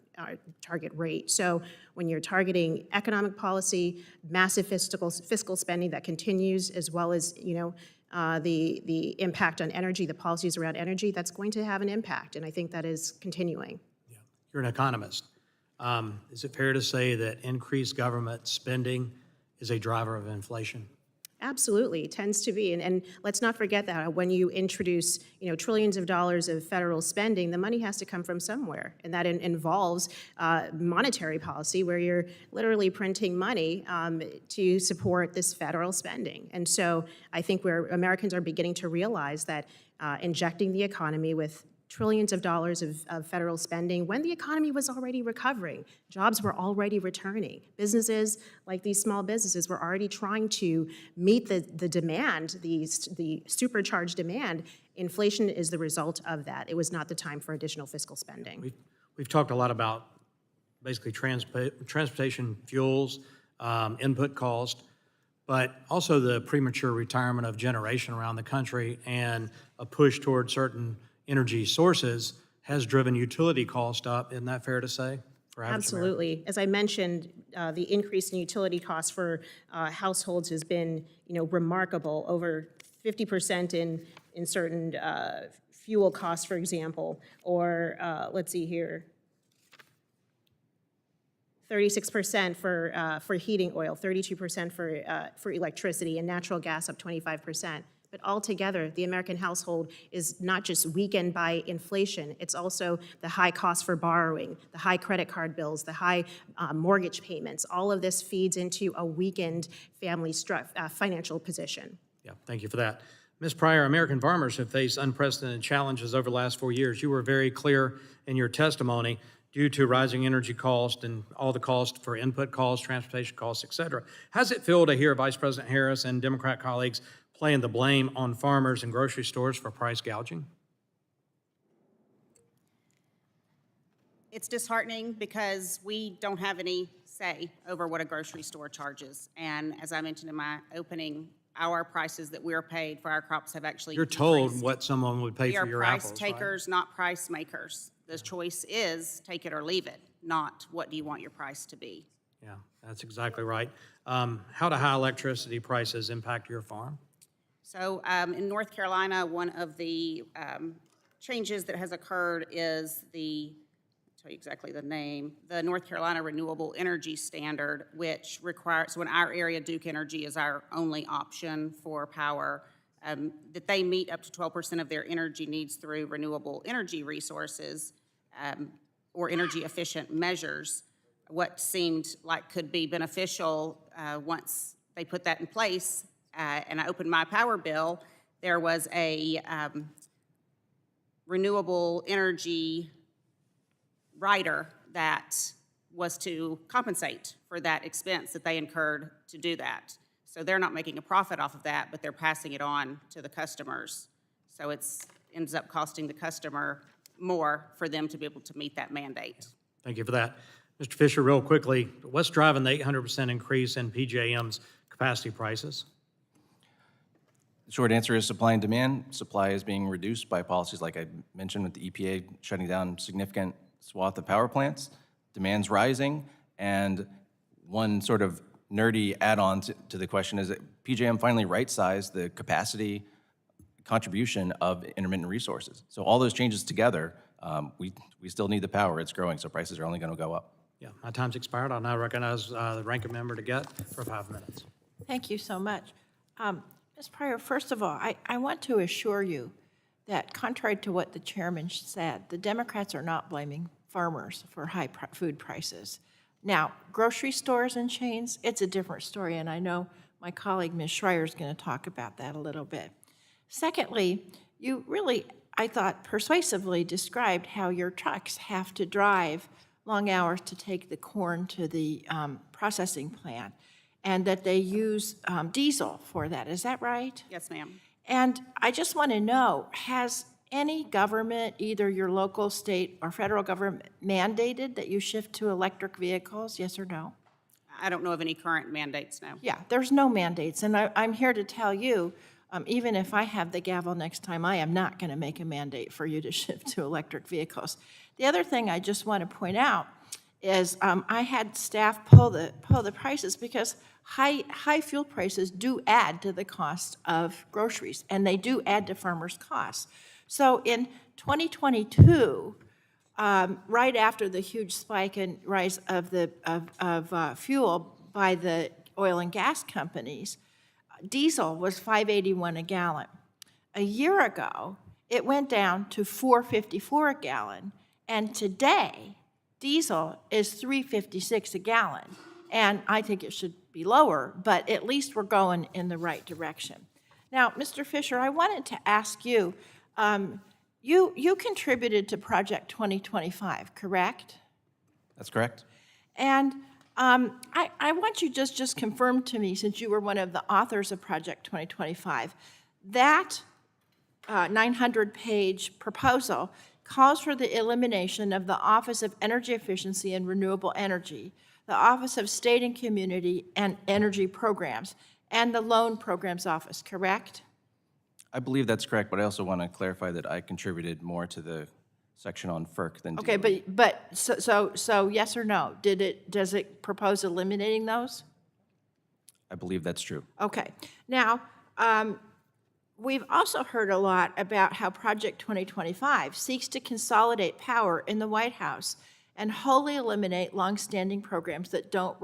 target rate. So when you're targeting economic policy, massive fiscal spending that continues, as well as the impact on energy, the policies around energy, that's going to have an impact, and I think that is continuing. Yeah. You're an economist. Is it fair to say that increased government spending is a driver of inflation? Absolutely, it tends to be, and let's not forget that when you introduce trillions of dollars of federal spending, the money has to come from somewhere, and that involves monetary policy, where you're literally printing money to support this federal spending. And so I think where Americans are beginning to realize that injecting the economy with trillions of dollars of federal spending when the economy was already recovering. Jobs were already returning. Businesses, like these small businesses, were already trying to meet the demand, the supercharged demand. Inflation is the result of that. It was not the time for additional fiscal spending. We've talked a lot about basically transportation fuels, input cost, but also the premature retirement of generation around the country and a push toward certain energy sources has driven utility cost up. Isn't that fair to say? For average Absolutely. As I mentioned, the increase in utility costs for households has been, remarkable. Over 50% in certain fuel costs, for example, or let's see here, 36% for heating oil, 32% for electricity, and natural gas up 25%. But altogether, the American household is not just weakened by inflation, it's also the high cost for borrowing, the high credit card bills, the high mortgage payments. All of this feeds into a weakened family financial position. Yeah, thank you for that. Ms. Pryor, American farmers have faced unprecedented challenges over the last 4 years. You were very clear in your testimony due to rising energy costs and all the costs for input costs, transportation costs, et cetera. How does it feel to hear Vice President Harris and Democrat colleagues playing the blame on farmers and grocery stores for price gouging? It's disheartening because we don't have any say over what a grocery store charges. And as I mentioned in my opening, our prices that we're paid for our crops have actually You're told decreased. what someone would pay for your apples, We are price takers, not price makers. The choice is take it or leave it, not what do you want your price to be. Yeah, that's exactly right. How do high electricity prices impact your farm? So in North Carolina, one of the changes that has occurred is I'll tell you exactly the name, the North Carolina Renewable Energy Standard, which requires, so in our area, Duke Energy is our only option for power, that they meet up to 12% of their energy needs through renewable energy resources or energy efficient measures. What seemed like could be beneficial once they put that in place, and I opened my power bill, there was a renewable energy rider that was to compensate for that expense that they incurred to do that. So they're not making a profit off of that, but they're passing it on to the customers. So it ends up costing the customer more for them to be able to meet that mandate. Thank you for that. Mr. Fisher, real quickly, what's driving the 800% increase in PJM's capacity prices? The short answer is supply and demand. Supply is being reduced by policies like I mentioned with the EPA shutting down significant swath of power plants. Demand's rising, and one sort of nerdy add-on to the question is that PJM finally right-sized the capacity contribution of intermittent resources. So all those changes together, we still need the power. It's growing, so prices are only going to go up. Yeah, my time's expired. I'll now recognize the ranking member to get for 5 minutes. Thank you so much. Ms. Pryor, first of all, I want to assure you that contrary to what the chairman said, the Democrats are not blaming farmers for high food prices. Now, grocery stores and chains, it's a different story, and I know my colleague, Ms. Schreier, is going to talk about that a little bit. Secondly, you really, I thought, persuasively described how your trucks have to drive long hours to take the corn to the processing plant, and that they use diesel for that. Is that right? Yes, ma'am. And I just want to know, has any government, either your local, state, or federal government, mandated that you shift to electric vehicles, yes or no? I don't know of any current mandates, no. Yeah, there's no mandates, and I'm here to tell you, even if I have the gavel next time, I am not going to make a mandate for you to shift to electric vehicles. The other thing I just want to point out is I had staff pull the prices because high fuel prices do add to the cost of groceries, and they do add to farmers' costs. So in 2022, right after the huge spike and rise of fuel by the oil and gas companies, diesel was $5.81 a gallon. A year ago, it went down to $4.54 a gallon, and today, diesel is $3.56 a gallon. And I think it should be lower, but at least we're going in the right direction. Now, Mr. Fisher, I wanted to ask you, you contributed to Project 2025, correct? That's correct. And I want you just confirm to me, since you were one of the authors of Project 2025, that 900-page proposal calls for the elimination of the Office of Energy Efficiency and Renewable Energy, the Office of State and Community and Energy Programs, and the Loan Programs Office, correct? I believe that's correct, but I also want to clarify that I contributed more to the section on FERC than Okay, DOE. but so yes or no? Does it propose eliminating those? I believe that's true. Okay. Now, we've also heard a lot about how Project 2025 seeks to consolidate power in the White House and wholly eliminate longstanding programs that don't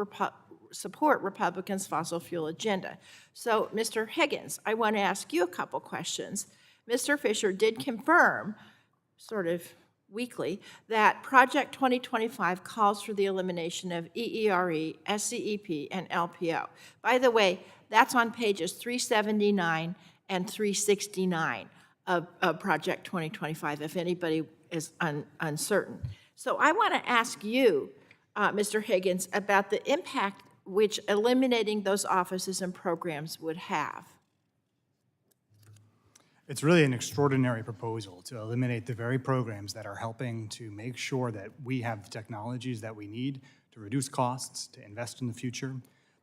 support Republicans' fossil fuel agenda. So, Mr. Higgins, I want to ask you a couple questions. Mr. Fisher did confirm, sort of weekly, that Project 2025 calls for the elimination of EERE, SCEP, and LPO. By the way, that's on pages 379 and 369 of Project 2025, if anybody is uncertain. So I want to ask you, Mr. Higgins, about the impact which eliminating those offices and programs would have. It's really an extraordinary proposal to eliminate the very programs that are helping to make sure that we have the technologies that we need to reduce costs, to invest in the future.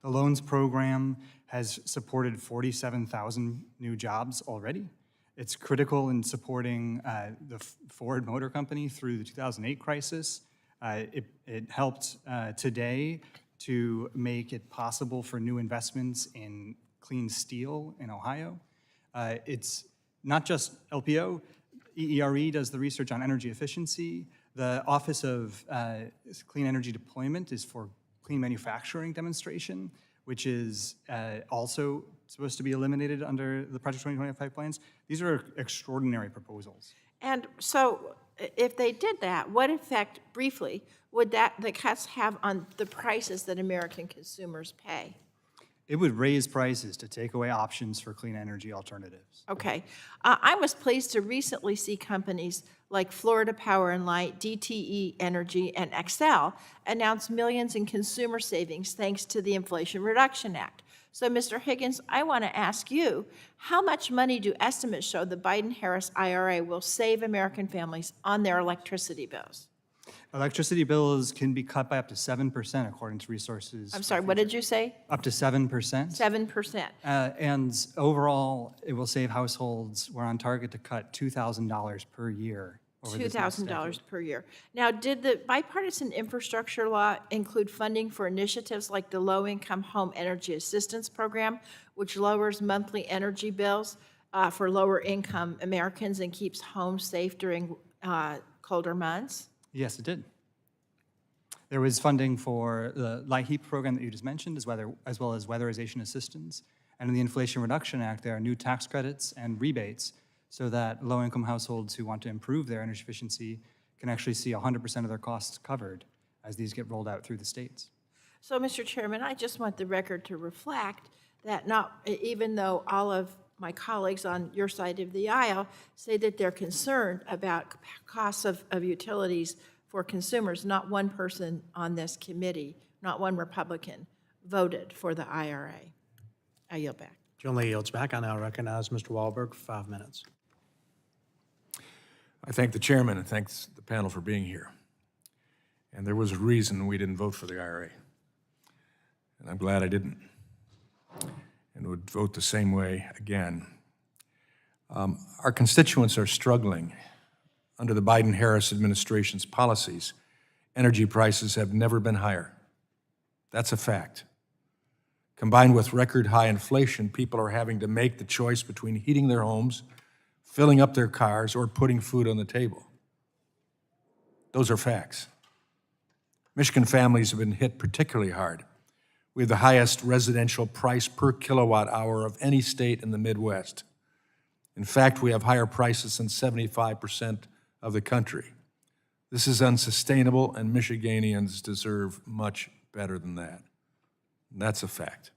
The loans program has supported 47,000 new jobs already. It's critical in supporting the Ford Motor Company through the 2008 crisis. It helped today to make it possible for new investments in clean steel in Ohio. It's not just LPO. EERE does the research on energy efficiency. The Office of Clean Energy Deployment is for clean manufacturing demonstration, which is also supposed to be eliminated under the Project 2025 plans. These are extraordinary proposals. And so if they did that, what effect, briefly, would the cuts have on the prices that American consumers pay? It would raise prices to take away options for clean energy alternatives. Okay. I was pleased to recently see companies like Florida Power and Light, DTE Energy, and Xcel announce millions in consumer savings thanks to the Inflation Reduction Act. So, Mr. Higgins, I want to ask you, how much money do estimates show the Biden-Harris IRA will save American families on their electricity bills? Electricity bills can be cut by up to 7% according to resources. I'm sorry, what did you say? Up to 7%. 7%. And overall, it will save households, we're on target to cut $2,000 per year over this next decade. $2,000 per year. Now, did the bipartisan infrastructure law include funding for initiatives like the Low-Income Home Energy Assistance Program, which lowers monthly energy bills for lower-income Americans and keeps homes safe during colder months? Yes, it did. There was funding for the LIHEAP program that you just mentioned, as well as weatherization assistance. And in the Inflation Reduction Act, there are new tax credits and rebates so that low-income households who want to improve their energy efficiency can actually see 100% of their costs covered as these get rolled out through the states. So, Mr. Chairman, I just want the record to reflect that even though all of my colleagues on your side of the aisle say that they're concerned about costs of utilities for consumers, not one person on this committee, not one Republican, voted for the IRA. I yield back. Gentleman yields back. I now recognize Mr. Wahlberg for 5 minutes. I thank the chairman and thanks the panel for being here. And there was a reason we didn't vote for the IRA. And I'm glad I didn't, and would vote the same way again. Our constituents are struggling. Under the Biden-Harris administration's policies, energy prices have never been higher. That's a fact. Combined with record high inflation, people are having to make the choice between heating their homes, filling up their cars, or putting food on the table. Those are facts. Michigan families have been hit particularly hard. We have the highest residential price per kilowatt hour of any state in the Midwest. In fact, we have higher prices than 75% of the country. This is unsustainable, and Michiganians deserve much better than that. And that's a fact.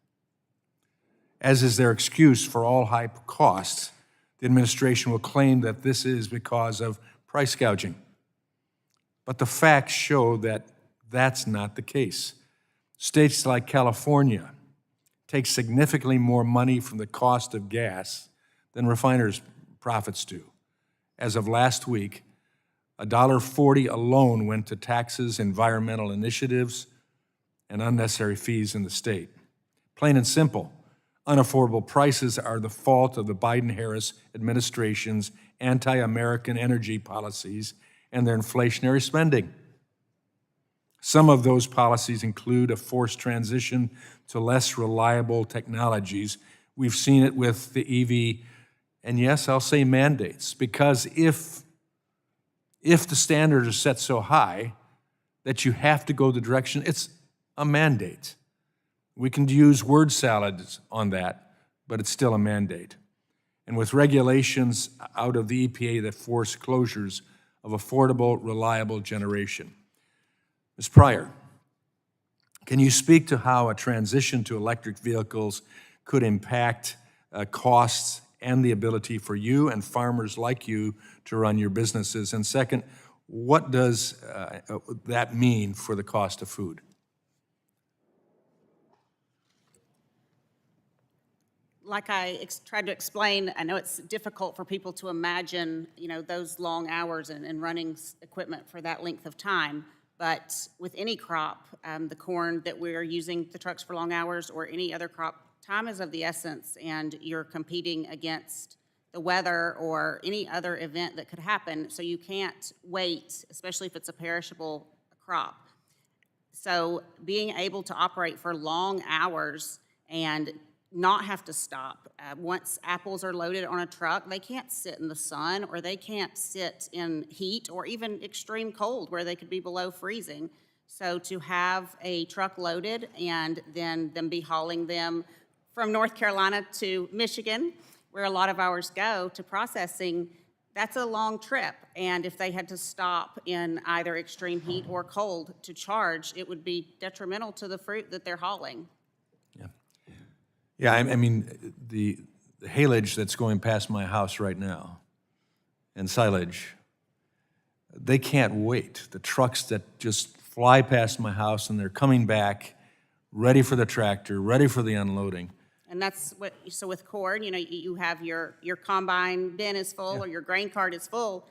As is their excuse for all high costs, the administration will claim that this is because of price gouging. But the facts show that that's not the case. States like California take significantly more money from the cost of gas than refiners' profits do. As of last week, $1.40 alone went to taxes, environmental initiatives, and unnecessary fees in the state. Plain and simple, unaffordable prices are the fault of the Biden-Harris administration's anti-American energy policies and their inflationary spending. Some of those policies include a forced transition to less reliable technologies. We've seen it with the EV, and yes, I'll say mandates, because if the standards are set so high that you have to go the direction, it's a mandate. We can use word salads on that, but it's still a mandate. And with regulations out of the EPA that force closures of affordable, reliable generation. Ms. Pryor, can you speak to how a transition to electric vehicles could impact costs and the ability for you and farmers like you to run your businesses? And second, what does that mean for the cost of food? Like I tried to explain, I know it's difficult for people to imagine, those long hours and running equipment for that length of time. But with any crop, the corn that we're using the trucks for long hours or any other crop, time is of the essence, and you're competing against the weather or any other event that could happen, so you can't wait, especially if it's a perishable crop. So being able to operate for long hours and not have to stop. Once apples are loaded on a truck, they can't sit in the sun or they can't sit in heat or even extreme cold where they could be below freezing. So to have a truck loaded and then them be hauling them from North Carolina to Michigan, where a lot of ours go, to processing, that's a long trip. And if they had to stop in either extreme heat or cold to charge, it would be detrimental to the fruit that they're hauling. Yeah, I mean, the haylage that's going past my house right now and silage, they can't wait. The trucks that just fly past my house and they're coming back ready for the tractor, ready for the unloading. And that's what, so with corn, you have your combine bin is full or your grain cart is full,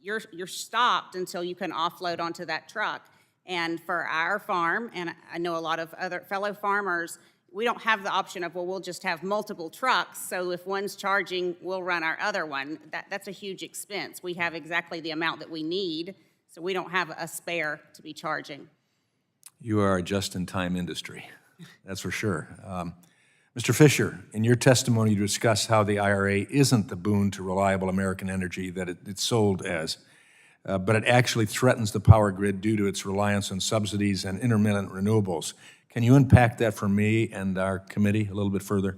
you're stopped until you can offload onto that truck. And for our farm, and I know a lot of other fellow farmers, we don't have the option of, well, we'll just have multiple trucks, so if one's charging, we'll run our other one. That's a huge expense. We have exactly the amount that we need, so we don't have a spare to be charging. You are a just-in-time industry, that's for sure. Mr. Fisher, in your testimony, you discussed how the IRA isn't the boon to reliable American energy that it's sold as, but it actually threatens the power grid due to its reliance on subsidies and intermittent renewables. Can you unpack that for me and our committee a little bit further?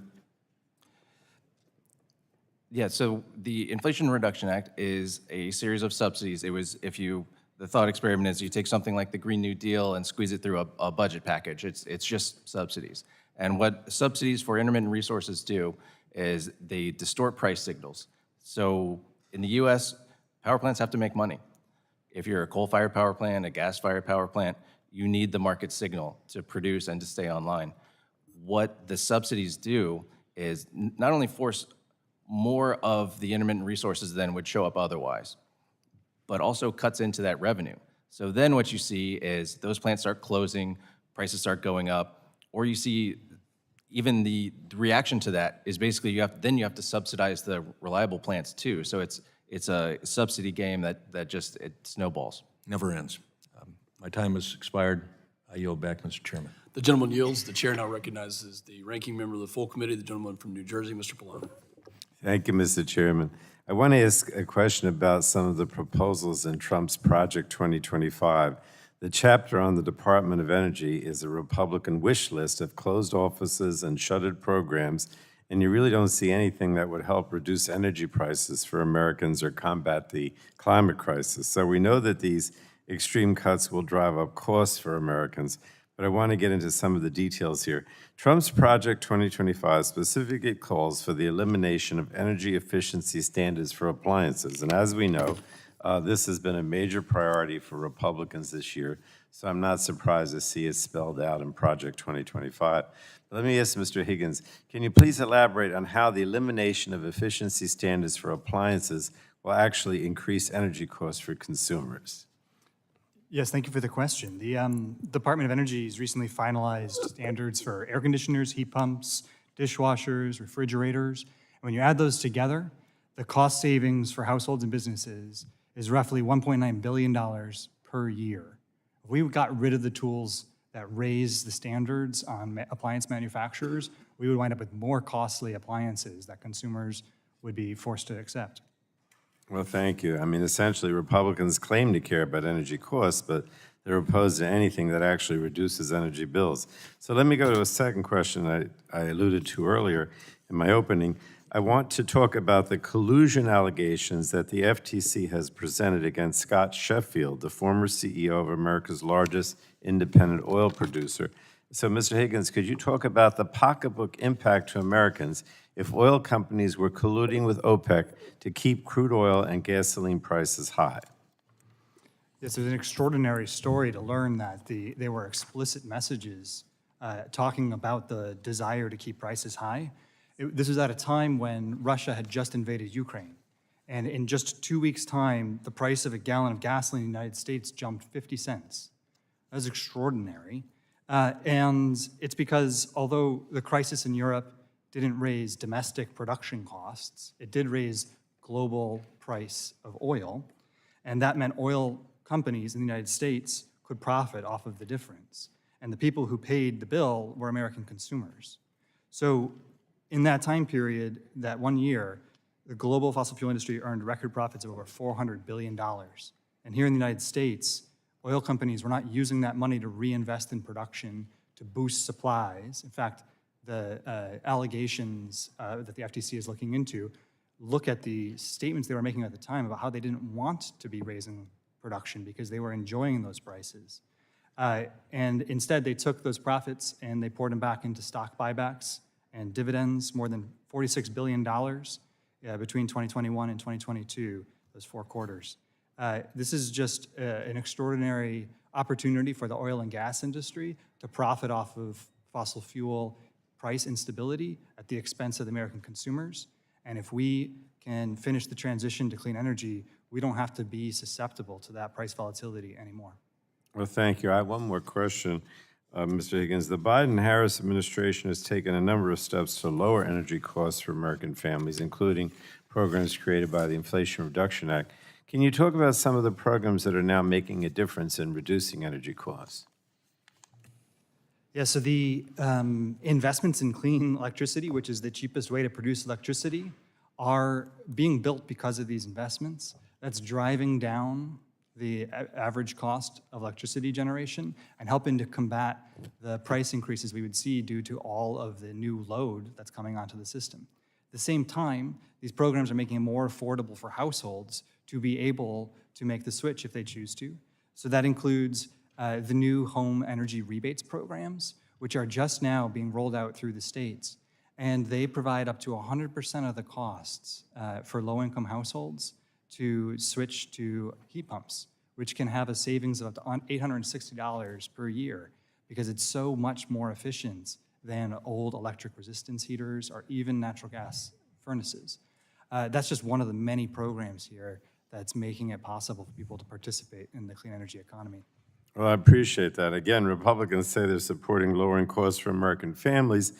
Yeah, so the Inflation Reduction Act is a series of subsidies. It was, the thought experiment is you take something like the Green New Deal and squeeze it through a budget package. It's just subsidies. And what subsidies for intermittent resources do is they distort price signals. So in the US, power plants have to make money. If you're a coal-fired power plant, a gas-fired power plant, you need the market signal to produce and to stay online. What the subsidies do is not only force more of the intermittent resources than would show up otherwise, but also cuts into that revenue. So then what you see is those plants start closing, prices start going up, or you see even the reaction to that is basically you have to subsidize the reliable plants too. So it's a subsidy game that just it snowballs. Never ends. My time has expired. I yield back, Mr. Chairman. The gentleman yields. The chair now recognizes the ranking member of the full committee, the gentleman from New Jersey, Mr. Pallone. Thank you, Mr. Chairman. I want to ask a question about some of the proposals in Trump's Project 2025. The chapter on the Department of Energy is a Republican wish list of closed offices and shuttered programs, and you really don't see anything that would help reduce energy prices for Americans or combat the climate crisis. So we know that these extreme cuts will drive up costs for Americans, but I want to get into some of the details here. Trump's Project 2025 specifically calls for the elimination of energy efficiency standards for appliances. And as we know, this has been a major priority for Republicans this year, so I'm not surprised to see it spelled out in Project 2025. But let me ask Mr. Higgins, can you please elaborate on how the elimination of efficiency standards for appliances will actually increase energy costs for consumers? Yes, thank you for the question. The Department of Energy has recently finalized standards for air conditioners, heat pumps, dishwashers, refrigerators. And when you add those together, the cost savings for households and businesses is roughly $1.9 billion per year. If we got rid of the tools that raise the standards on appliance manufacturers, we would wind up with more costly appliances that consumers would be forced to accept. Well, thank you. I mean, essentially, Republicans claim to care about energy costs, but they're opposed to anything that actually reduces energy bills. So let me go to a second question I alluded to earlier in my opening. I want to talk about the collusion allegations that the FTC has presented against Scott Sheffield, the former CEO of America's largest independent oil producer. So, Mr. Higgins, could you talk about the pocketbook impact to Americans if oil companies were colluding with OPEC to keep crude oil and gasoline prices high? Yes, it's an extraordinary story to learn that there were explicit messages talking about the desire to keep prices high. This was at a time when Russia had just invaded Ukraine. And in just 2 weeks' time, the price of a gallon of gasoline in the United States jumped 50 cents. That was extraordinary. And it's because although the crisis in Europe didn't raise domestic production costs, it did raise global price of oil. And that meant oil companies in the United States could profit off of the difference. And the people who paid the bill were American consumers. So in that time period, that 1 year, the global fossil fuel industry earned record profits of over $400 billion. And here in the United States, oil companies were not using that money to reinvest in production, to boost supplies. In fact, the allegations that the FTC is looking into look at the statements they were making at the time about how they didn't want to be raising production because they were enjoying those prices. And instead, they took those profits and they poured them back into stock buybacks and dividends, more than $46 billion between 2021 and 2022, those 4 quarters. This is just an extraordinary opportunity for the oil and gas industry to profit off of fossil fuel price instability at the expense of the American consumers. And if we can finish the transition to clean energy, we don't have to be susceptible to that price volatility anymore. Well, thank you. I have one more question, Mr. Higgins. The Biden-Harris administration has taken a number of steps to lower energy costs for American families, including programs created by the Inflation Reduction Act. Can you talk about some of the programs that are now making a difference in reducing energy costs? Yeah, so the investments in clean electricity, which is the cheapest way to produce electricity, are being built because of these investments. That's driving down the average cost of electricity generation and helping to combat the price increases we would see due to all of the new load that's coming onto the system. At the same time, these programs are making it more affordable for households to be able to make the switch if they choose to. So that includes the new home energy rebates programs, which are just now being rolled out through the states. And they provide up to 100% of the costs for low-income households to switch to heat pumps, which can have a savings of up to $860 per year because it's so much more efficient than old electric resistance heaters or even natural gas furnaces. That's just one of the many programs here that's making it possible for people to participate in the clean energy economy. Well, I appreciate that. Again, Republicans say they're supporting lowering costs for American families,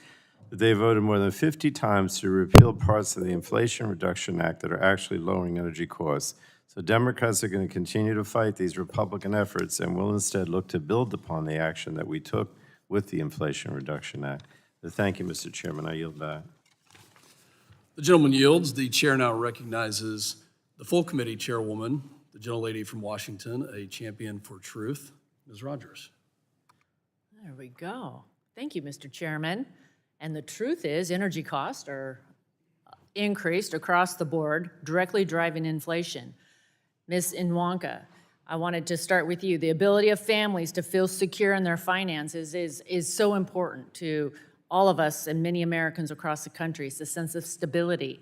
but they voted more than 50 times to repeal parts of the Inflation Reduction Act that are actually lowering energy costs. So Democrats are going to continue to fight these Republican efforts and will instead look to build upon the action that we took with the Inflation Reduction Act. So thank you, Mr. Chairman. I yield back. The gentleman yields. The chair now recognizes the full committee chairwoman, the gentlelady from Washington, a champion for truth, Ms. Rogers. There we go. Thank you, Mr. Chairman. And the truth is, energy costs are increased across the board, directly driving inflation. Ms. Onwuka, I wanted to start with you. The ability of families to feel secure in their finances is so important to all of us and many Americans across the country. It's a sense of stability.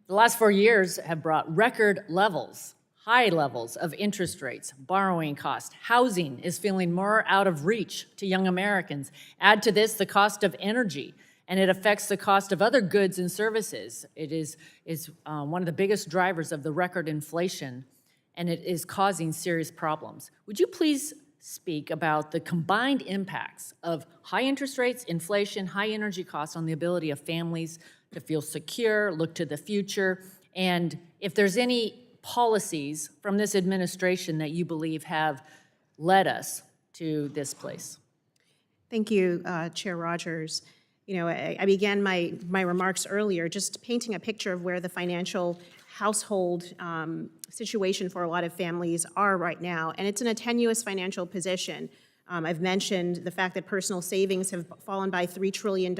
The last 4 years have brought record levels, high levels of interest rates, borrowing costs. Housing is feeling more out of reach to young Americans. Add to this the cost of energy, and it affects the cost of other goods and services. It is one of the biggest drivers of the record inflation, and it is causing serious problems. Would you please speak about the combined impacts of high interest rates, inflation, high energy costs on the ability of families to feel secure, look to the future, and if there's any policies from this administration that you believe have led us to this place? Thank you, Chair Rogers. You know, I began my remarks earlier just painting a picture of where the financial household situation for a lot of families are right now, and it's in a tenuous financial position. I've mentioned the fact that personal savings have fallen by $3 trillion.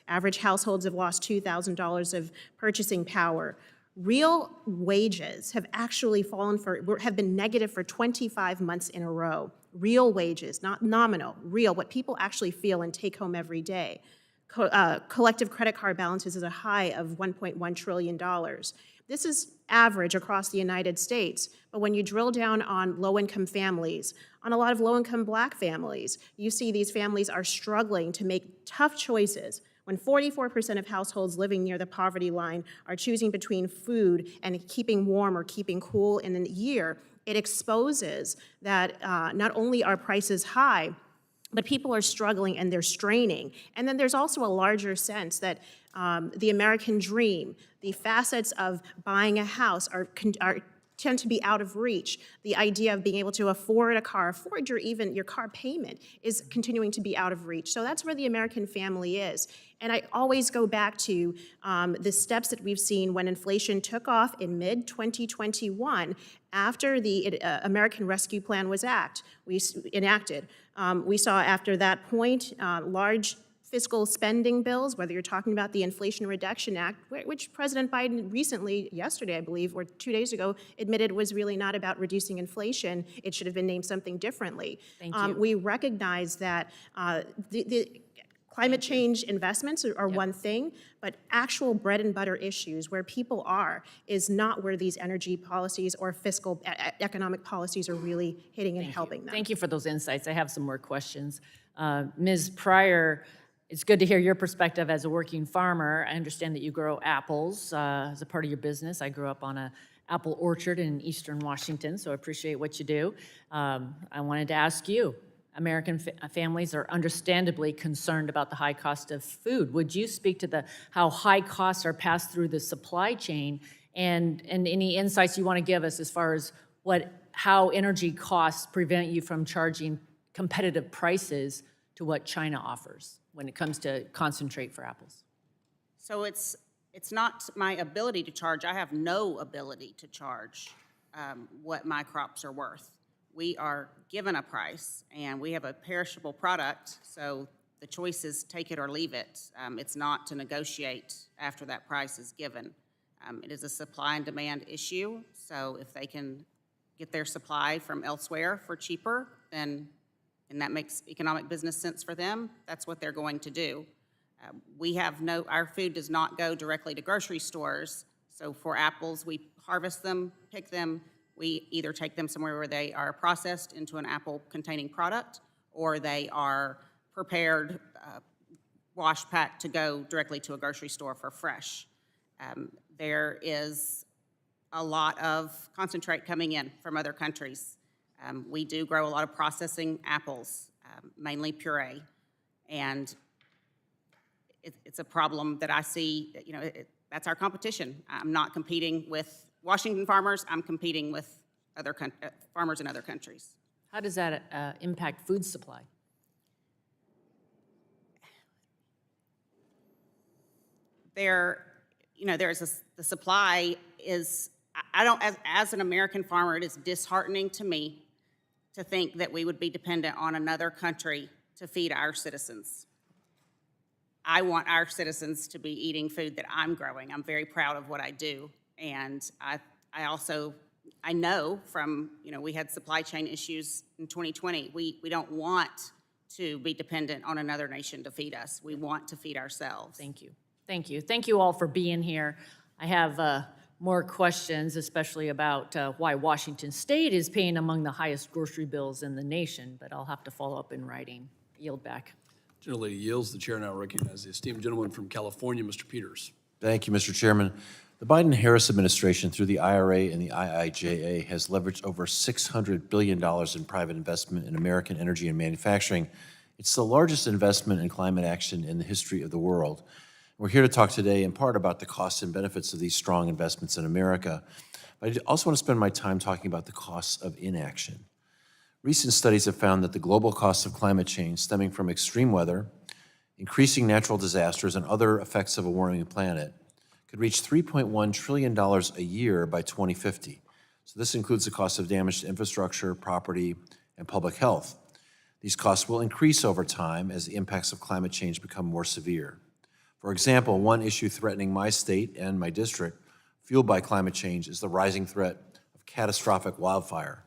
Average households have lost $2,000 of purchasing power. Real wages have actually have been negative for 25 months in a row. Real wages, not nominal, real, what people actually feel and take home every day. Collective credit card balances is a high of $1.1 trillion. This is average across the United States, but when you drill down on low-income families, on a lot of low-income Black families, you see these families are struggling to make tough choices. When 44% of households living near the poverty line are choosing between food and keeping warm or keeping cool in a year, it exposes that not only are prices high, but people are struggling and they're straining. And then there's also a larger sense that the American dream, the facets of buying a house tend to be out of reach. The idea of being able to afford a car, afford your car payment is continuing to be out of reach. So that's where the American family is. And I always go back to the steps that we've seen when inflation took off in mid-2021 after the American Rescue Plan was enacted. We saw after that point large fiscal spending bills, whether you're talking about the Inflation Reduction Act, which President Biden recently, yesterday I believe, or 2 days ago, admitted was really not about reducing inflation. It should have been named something differently. Thank you. We recognize that the climate change investments are one thing, but actual bread and butter issues where people are is not where these energy policies or fiscal economic policies are really hitting and helping them. Thank you for those insights. I have some more questions. Ms. Pryor, it's good to hear your perspective as a working farmer. I understand that you grow apples as a part of your business. I grew up on an apple orchard in eastern Washington, so I appreciate what you do. I wanted to ask you, American families are understandably concerned about the high cost of food. Would you speak to how high costs are passed through the supply chain and any insights you want to give us as far as how energy costs prevent you from charging competitive prices to what China offers when it comes to concentrate for apples? So it's not my ability to charge. I have no ability to charge what my crops are worth. We are given a price, and we have a perishable product, so the choice is take it or leave it. It's not to negotiate after that price is given. It is a supply and demand issue, so if they can get their supply from elsewhere for cheaper, and that makes economic business sense for them, that's what they're going to do. Our food does not go directly to grocery stores, so for apples, we harvest them, pick them, we either take them somewhere where they are processed into an apple-containing product, or they are prepared, wash packed to go directly to a grocery store for fresh. There is a lot of concentrate coming in from other countries. We do grow a lot of processing apples, mainly puree, and it's a problem that I see, you know, that's our competition. I'm not competing with Washington farmers, I'm competing with other farmers in other countries. How does that impact food supply? The supply is, I don't, as an American farmer, it is disheartening to me to think that we would be dependent on another country to feed our citizens. I want our citizens to be eating food that I'm growing. I'm very proud of what I do. And I also, I know from, you know, we had supply chain issues in 2020. We don't want to be dependent on another nation to feed us. We want to feed ourselves. Thank you. Thank you. Thank you all for being here. I have more questions, especially about why Washington State is paying among the highest grocery bills in the nation, but I'll have to follow up in writing. Yield back. Gentlelady yields. The chair now recognizes the esteemed gentleman from California, Mr. Peters. Thank you, Mr. Chairman. The Biden-Harris administration, through the IRA and the IIJA, has leveraged over $600 billion in private investment in American energy and manufacturing. It's the largest investment in climate action in the history of the world. We're here to talk today in part about the costs and benefits of these strong investments in America. But I also want to spend my time talking about the costs of inaction. Recent studies have found that the global costs of climate change stemming from extreme weather, increasing natural disasters, and other effects of a warming planet could reach $3.1 trillion a year by 2050. So this includes the cost of damage to infrastructure, property, and public health. These costs will increase over time as the impacts of climate change become more severe. For example, one issue threatening my state and my district, fueled by climate change, is the rising threat of catastrophic wildfire.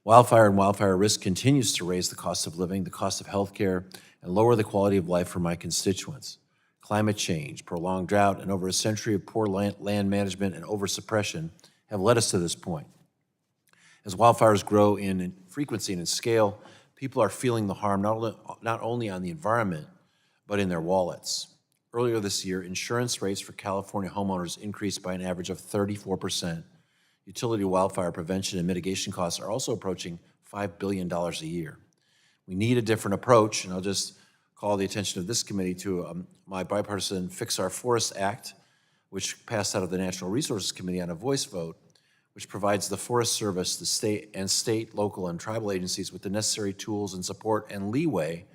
Wildfire and wildfire risk continues to raise the cost of living, the cost of health care, and lower the quality of life for my constituents. Climate change, prolonged drought, and over a century of poor land management and oversuppression have led us to this point. As wildfires grow in frequency and in scale, people are feeling the harm not only on the environment, but in their wallets. Earlier this year, insurance rates for California homeowners increased by an average of 34%. Utility wildfire prevention and mitigation costs are also approaching $5 billion a year. We need a different approach, and I'll just call the attention of this committee to my bipartisan Fix Our Forests Act, which passed out of the Natural Resources Committee on a voice vote, which provides the Forest Service, the state, local, and tribal agencies with the necessary tools and support and leeway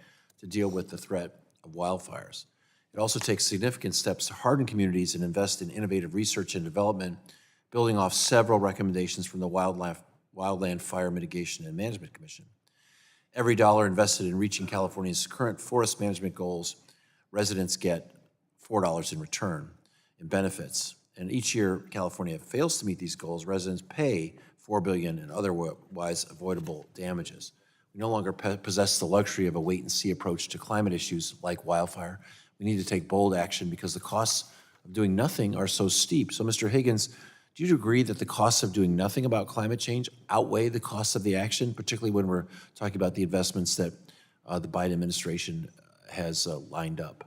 to deal with the threat of wildfires. It also takes significant steps to harden communities and invest in innovative research and development, building off several recommendations from the Wildland Fire Mitigation and Management Commission. Every dollar invested in reaching California's current forest management goals, residents get $4 in return in benefits. And each year California fails to meet these goals, residents pay $4 billion in otherwise avoidable damages. We no longer possess the luxury of a wait-and-see approach to climate issues like wildfire. We need to take bold action because the costs of doing nothing are so steep. So, Mr. Higgins, do you agree that the costs of doing nothing about climate change outweigh the costs of the action, particularly when we're talking about the investments that the Biden administration has lined up?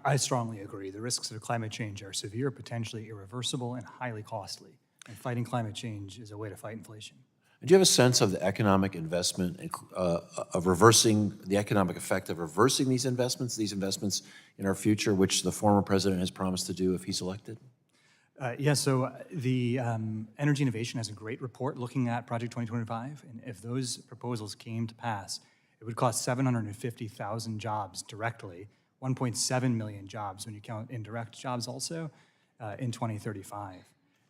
I strongly agree. The risks of climate change are severe, potentially irreversible, and highly costly. And fighting climate change is a way to fight inflation. And do you have a sense of the economic investment, of reversing the economic effect of reversing these investments in our future, which the former president has promised to do if he's elected? Yes, so the Energy Innovation has a great report looking at Project 2025, and if those proposals came to pass, it would cost 750,000 jobs directly, 1.7 million jobs when you count indirect jobs also, in 2035.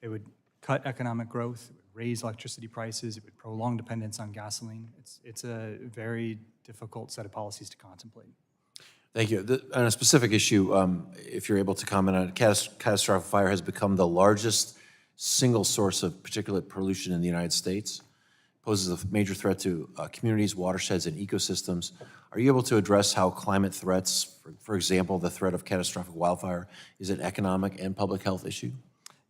It would cut economic growth, it would raise electricity prices, it would prolong dependence on gasoline. It's a very difficult set of policies to contemplate. Thank you. On a specific issue, if you're able to comment on it, catastrophic fire has become the largest single source of particulate pollution in the United States. It poses a major threat to communities, watersheds, and ecosystems. Are you able to address how climate threats, for example, the threat of catastrophic wildfire, is an economic and public health issue?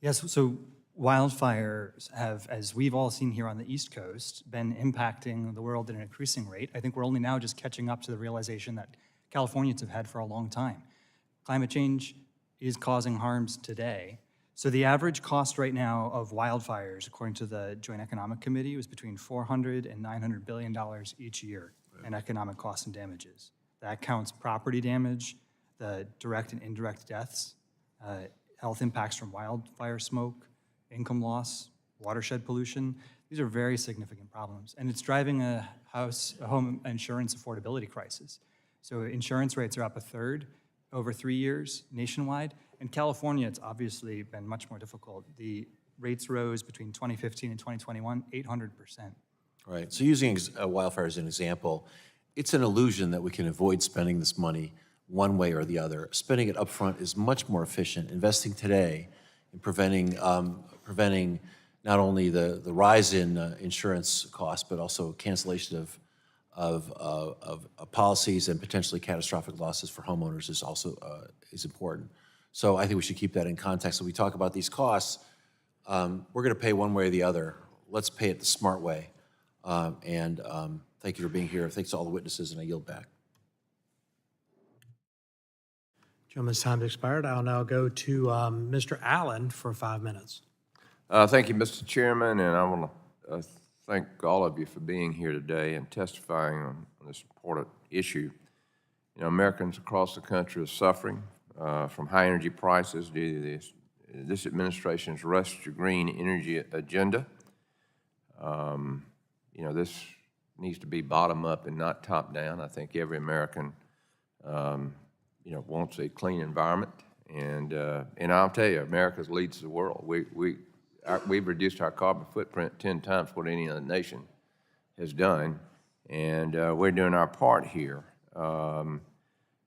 Yes, so wildfires have, as we've all seen here on the East Coast, been impacting the world at an increasing rate. I think we're only now just catching up to the realization that Californians have had for a long time. Climate change is causing harms today, So the average cost right now of wildfires, according to the Joint Economic Committee, was between $400 and $900 billion each year in economic costs and damages. That counts property damage, the direct and indirect deaths, health impacts from wildfire smoke, income loss, watershed pollution. These are very significant problems, and it's driving a home insurance affordability crisis. So insurance rates are up 1/3 over 3 years nationwide. In California, it's obviously been much more difficult. The rates rose between 2015 and 2021, 800%. Right. So using wildfire as an example, it's an illusion that we can avoid spending this money one way or the other. Spending it upfront is much more efficient. Investing today in preventing not only the rise in insurance costs, but also cancellation of policies and potentially catastrophic losses for homeowners is also is important. So I think we should keep that in context. When we talk about these costs, we're going to pay one way or the other. Let's pay it the smart way. Thank you for being here. Thanks to all the witnesses, and I yield back. Gentleman's time expired. I'll now go to Mr. Allen for 5 minutes. Thank you, Mr. Chairman, and I want to thank all of you for being here today and testifying on this important issue. You know, Americans across the country are suffering from high energy prices due to this administration's rush to green energy agenda. You know, this needs to be bottom up and not top down. I think every American, you know, wants a clean environment, and I'll tell you, America leads the world. We've reduced our carbon footprint 10 times what any other nation has done, and we're doing our part here.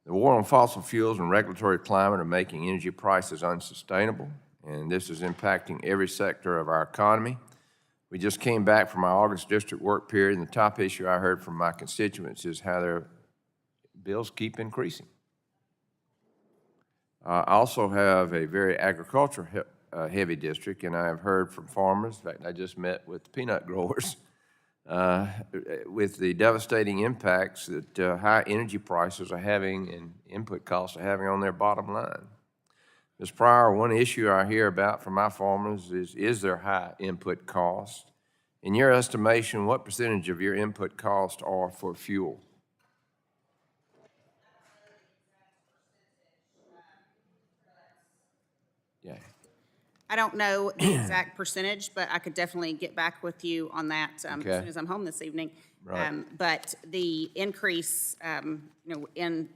The war on fossil fuels and regulatory climate are making energy prices unsustainable, and this is impacting every sector of our economy. We just came back from our August district work period, and the top issue I heard from my constituents is how their bills keep increasing. I also have a very agriculture heavy district, and I have heard from farmers. In fact, I just met with peanut growers with the devastating impacts that high energy prices are having and input costs are having on their bottom line. Ms. Pryor, one issue I hear about from my farmers is their high input cost. In your estimation, what percentage of your input costs are for fuel? Yeah. I don't know the exact percentage, but I could definitely get back with you on that as soon as I'm home this evening. Right. But the increase, you know,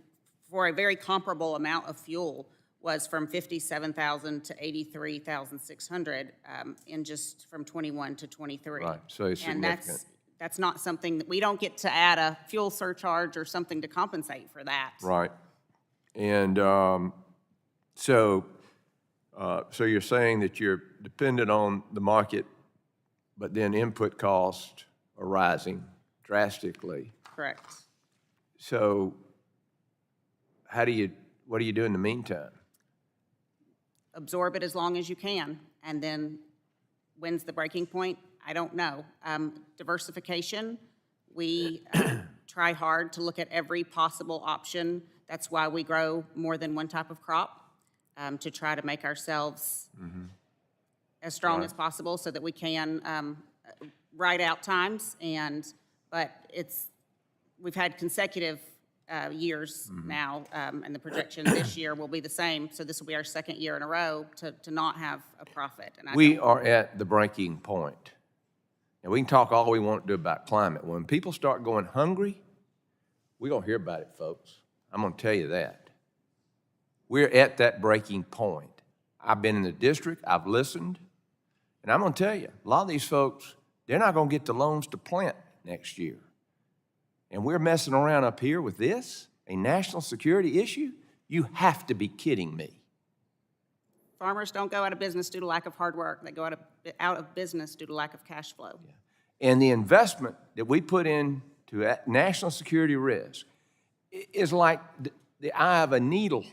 for a very comparable amount of fuel was from 57,000 to 83,600 in just from 21 to 23. Right. So it's significant. And that's not something that we don't get to add a fuel surcharge or something to compensate for that. Right. And so you're saying that you're dependent on the market, but then input costs are rising drastically. Correct. So what do you do in the meantime? Absorb it as long as you can, and then when's the breaking point? I don't know. Diversification, we try hard to look at every possible option. That's why we grow more than one type of crop. To try to make ourselves as strong as possible so that we can ride out times. But we've had consecutive years now, and the projection this year will be the same. So this will be our second year in a row to not have a profit. And We are at the breaking point. And we can talk all we want to do about climate. When people start going hungry, we're going to hear about it, folks. I'm going to tell you that. We're at that breaking point. I've been in the district, I've listened, and I'm going to tell you, a lot of these folks, they're not going to get the loans to plant next year. And we're messing around up here with this, a national security issue? You have to be kidding me. Farmers don't go out of business due to lack of hard work. They go out of business due to lack of cash flow. Yeah. And the investment that we put into national security risk is like the eye of a needle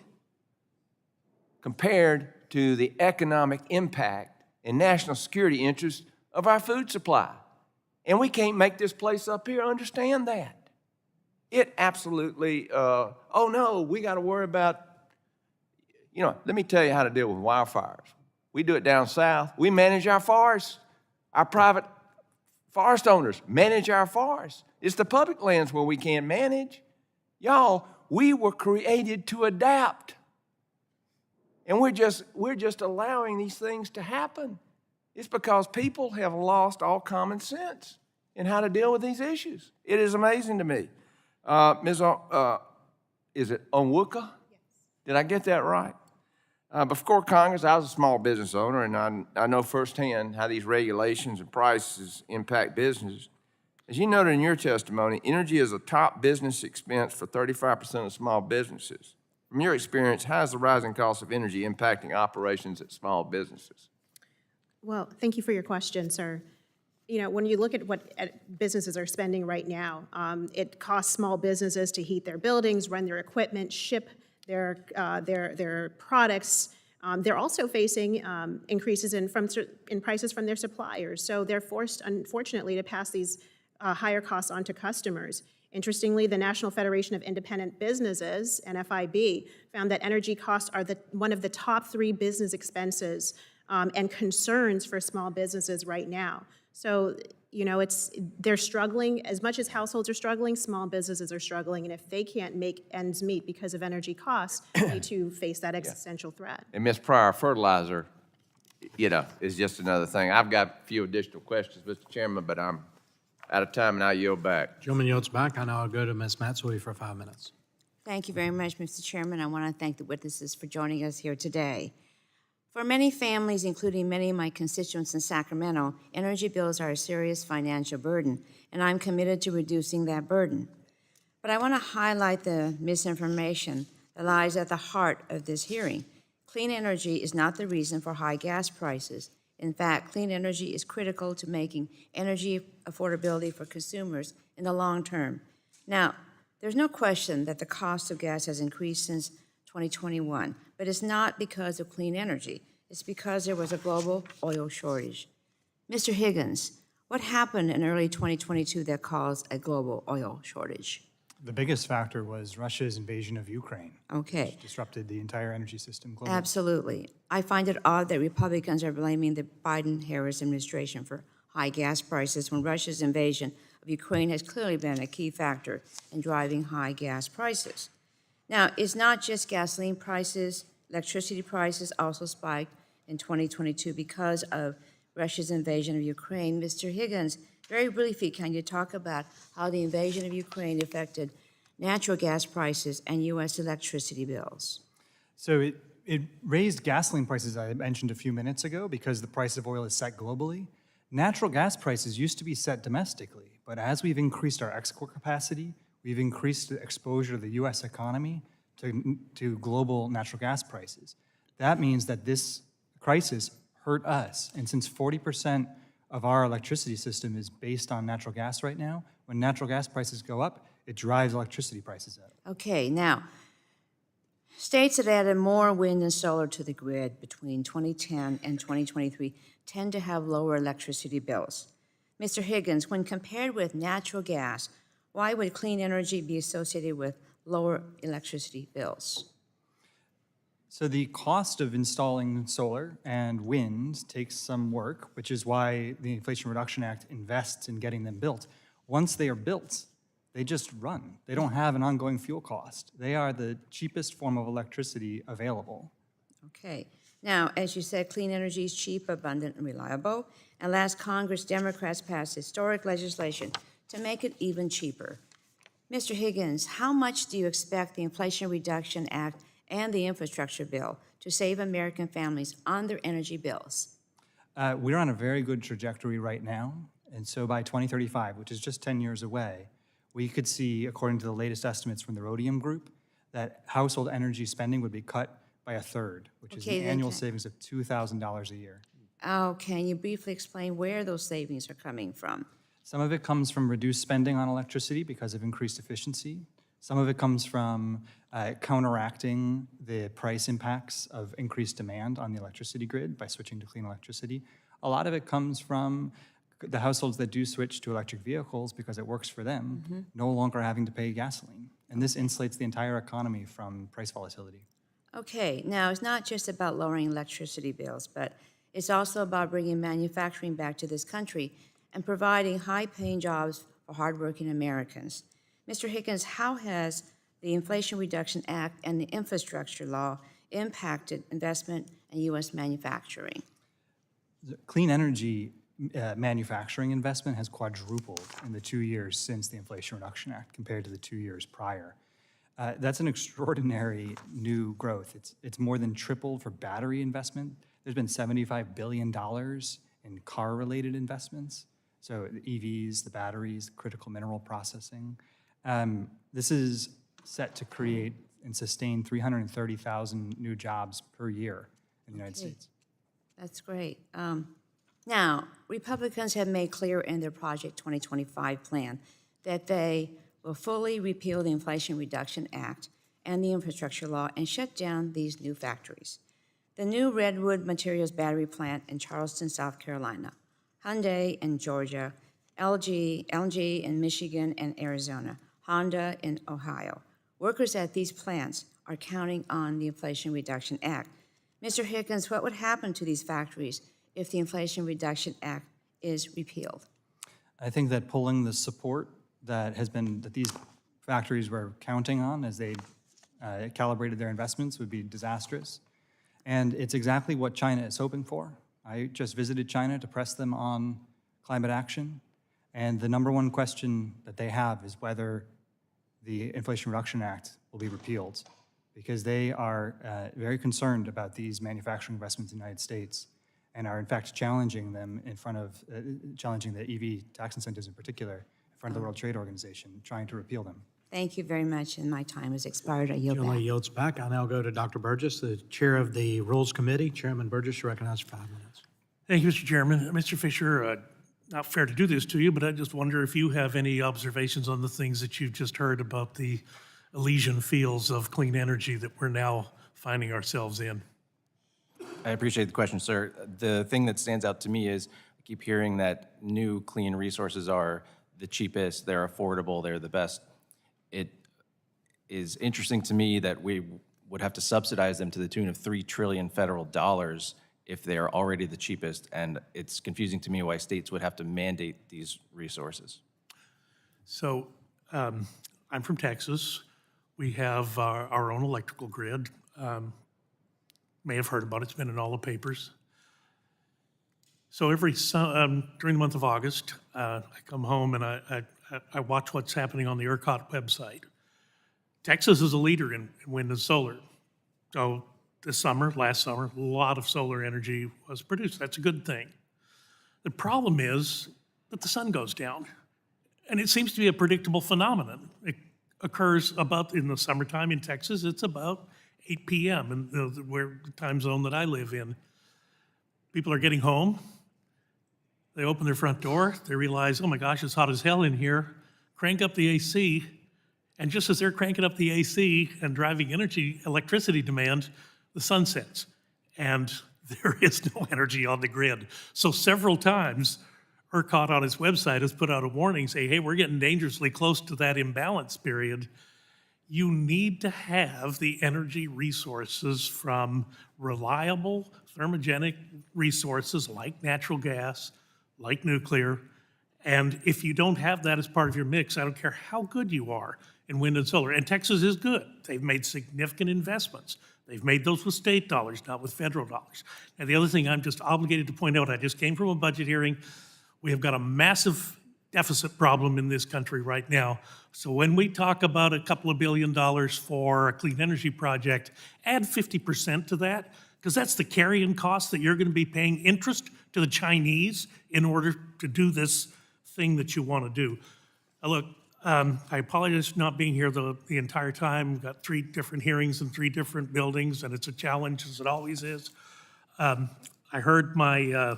compared to the economic impact and national security interests of our food supply. And we can't make this place up here understand that. It absolutely, oh no, we got to worry about, you know, let me tell you how to deal with wildfires. We do it down south. We manage our forests. Our private forest owners manage our forests. It's the public lands where we can't manage. Y'all, we were created to adapt. And we're just allowing these things to happen. It's because people have lost all common sense in how to deal with these issues. It is amazing to me. Is it Onwuka? Yes. Did I get that right? Before Congress, I was a small business owner, and I know firsthand how these regulations and prices impact businesses. As you noted in your testimony, energy is a top business expense for 35% of small businesses. From your experience, how is the rising cost of energy impacting operations at small businesses? Well, thank you for your question, sir. You know, when you look at what businesses are spending right now, it costs small businesses to heat their buildings, run their equipment, ship their products. They're also facing increases in prices from their suppliers. So they're forced, unfortunately, to pass these higher costs on to customers. Interestingly, the National Federation of Independent Businesses, NFIB, found that energy costs are one of the top 3 business expenses and concerns for small businesses right now. So, you know, they're struggling. As much as households are struggling, small businesses are struggling, and if they can't make ends meet because of energy costs, they too face that existential threat. And Ms. Pryor, fertilizer, you know, is just another thing. I've got a few additional questions, Mr. Chairman, but I'm out of time, and I yield back. Gentleman yields back. I now I'll go to Ms. Matsui for 5 minutes. Thank you very much, Mr. Chairman. I want to thank the witnesses for joining us here today. For many families, including many of my constituents in Sacramento, energy bills are a serious financial burden, and I'm committed to reducing that burden. But I want to highlight the misinformation that lies at the heart of this hearing. Clean energy is not the reason for high gas prices. In fact, clean energy is critical to making energy affordability for consumers in the long term. Now, there's no question that the cost of gas has increased since 2021, but it's not because of clean energy. It's because there was a global oil shortage. Mr. Higgins, what happened in early 2022 that caused a global oil shortage? The biggest factor was Russia's invasion of Ukraine. Okay. Which disrupted the entire energy system globally. Absolutely. I find it odd that Republicans are blaming the Biden-Harris administration for high gas prices when Russia's invasion of Ukraine has clearly been a key factor in driving high gas prices. Now, it's not just gasoline prices. Electricity prices also spiked in 2022 because of Russia's invasion of Ukraine. Mr. Higgins, very briefly, can you talk about how the invasion of Ukraine affected natural gas prices and U.S. electricity bills? So it raised gasoline prices, I mentioned a few minutes ago, because the price of oil is set globally. Natural gas prices used to be set domestically, but as we've increased our export capacity, we've increased the exposure to the U.S. economy to global natural gas prices. That means that this crisis hurt us. And since 40% of our electricity system is based on natural gas right now, when natural gas prices go up, it drives electricity prices up. Okay, now, states that added more wind and solar to the grid between 2010 and 2023 tend to have lower electricity bills. Mr. Higgins, when compared with natural gas, why would clean energy be associated with lower electricity bills? So the cost of installing solar and wind takes some work, which is why the Inflation Reduction Act invests in getting them built. Once they are built, they just run. They don't have an ongoing fuel cost. They are the cheapest form of electricity available. Okay. Now, as you said, clean energy is cheap, abundant, and reliable. And last Congress, Democrats passed historic legislation to make it even cheaper. Mr. Higgins, how much do you expect the Inflation Reduction Act and the infrastructure bill to save American families on their energy bills? We're on a very good trajectory right now. And so by 2035, which is just 10 years away, we could see, according to the latest estimates from the Rhodium Group, that household energy spending would be cut by a third, which is an annual savings of $2,000 a year. Oh, can you briefly explain where those savings are coming from? Some of it comes from reduced spending on electricity because of increased efficiency. Some of it comes from counteracting the price impacts of increased demand on the electricity grid by switching to clean electricity. A lot of it comes from the households that do switch to electric vehicles because it works for them, no longer having to pay gasoline. And this insulates the entire economy from price volatility. Okay, now it's not just about lowering electricity bills, but it's also about bringing manufacturing back to this country and providing high-paying jobs for hardworking Americans. Mr. Higgins, how has the Inflation Reduction Act and the infrastructure law impacted investment in U.S. manufacturing? Clean energy manufacturing investment has quadrupled in the 2 years since the Inflation Reduction Act compared to the 2 years prior. That's an extraordinary new growth. It's more than tripled for battery investment. There's been $75 billion in car-related investments. So the EVs, the batteries, critical mineral processing. This is set to create and sustain 330,000 new jobs per year in the United States. That's great. Now, Republicans have made clear in their Project 2025 plan that they will fully repeal the Inflation Reduction Act and the infrastructure law and shut down these new factories. The new Redwood Materials battery plant in Charleston, South Carolina, Hyundai in Georgia, LG in Michigan and Arizona, Honda in Ohio. Workers at these plants are counting on the Inflation Reduction Act. Mr. Higgins, what would happen to these factories if the Inflation Reduction Act is repealed? I think that pulling the support that these factories were counting on as they calibrated their investments would be disastrous. And it's exactly what China is hoping for. I just visited China to press them on climate action. And the number one question that they have is whether the Inflation Reduction Act will be repealed, because they are very concerned about these manufacturing investments in the United States and are in fact challenging them in front of, challenging the EV tax incentives in particular, in front of the World Trade Organization, trying to repeal them. Thank you very much, and my time has expired. I yield Gentleman back. yields back. I now go to Dr. Burgess, the Chair of the Rules Committee. Chairman Burgess, you recognize for 5 minutes. Thank you, Mr. Chairman. Mr. Fisher, not fair to do this to you, but I just wonder if you have any observations on the things that you've just heard about the Elysian fields of clean energy that we're now finding ourselves in. I appreciate the question, sir. The thing that stands out to me is I keep hearing that new clean resources are the cheapest, they're affordable, they're the best. It is interesting to me that we would have to subsidize them to the tune of $3 trillion federal dollars if they are already the cheapest, and it's confusing to me why states would have to mandate these resources. So I'm from Texas. We have our own electrical grid. May have heard about it. It's been in all the papers. So during the month of August, I come home and I watch what's happening on the ERCOT website. Texas is a leader in wind and solar. So last summer, a lot of solar energy was produced. That's a good thing. The problem is that the sun goes down. And it seems to be a predictable phenomenon. It occurs about in the summertime in Texas. It's about 8 p.m. in the time zone that I live in. People are getting home. They open their front door. They realize, oh my gosh, it's hot as hell in here. Crank up the AC. And just as they're cranking up the AC and driving electricity demand, the sun sets. And there is no energy on the grid. So several times, ERCOT on its website has put out a warning saying, hey, we're getting dangerously close to that imbalance period. You need to have the energy resources from reliable thermogenic resources like natural gas, like nuclear. And if you don't have that as part of your mix, I don't care how good you are in wind and solar. And Texas is good. They've made significant investments. They've made those with state dollars, not with federal dollars. And the other thing I'm just obligated to point out, I just came from a budget hearing. We have got a massive deficit problem in this country right now. So when we talk about a couple of $1 billion for a clean energy project, add 50% to that, because that's the carrying cost that you're going to be paying interest to the Chinese in order to do this thing that you want to do. Look, I apologize for not being here the entire time. We've got 3 different hearings in 3 different buildings, and it's a challenge, as it always is. I heard my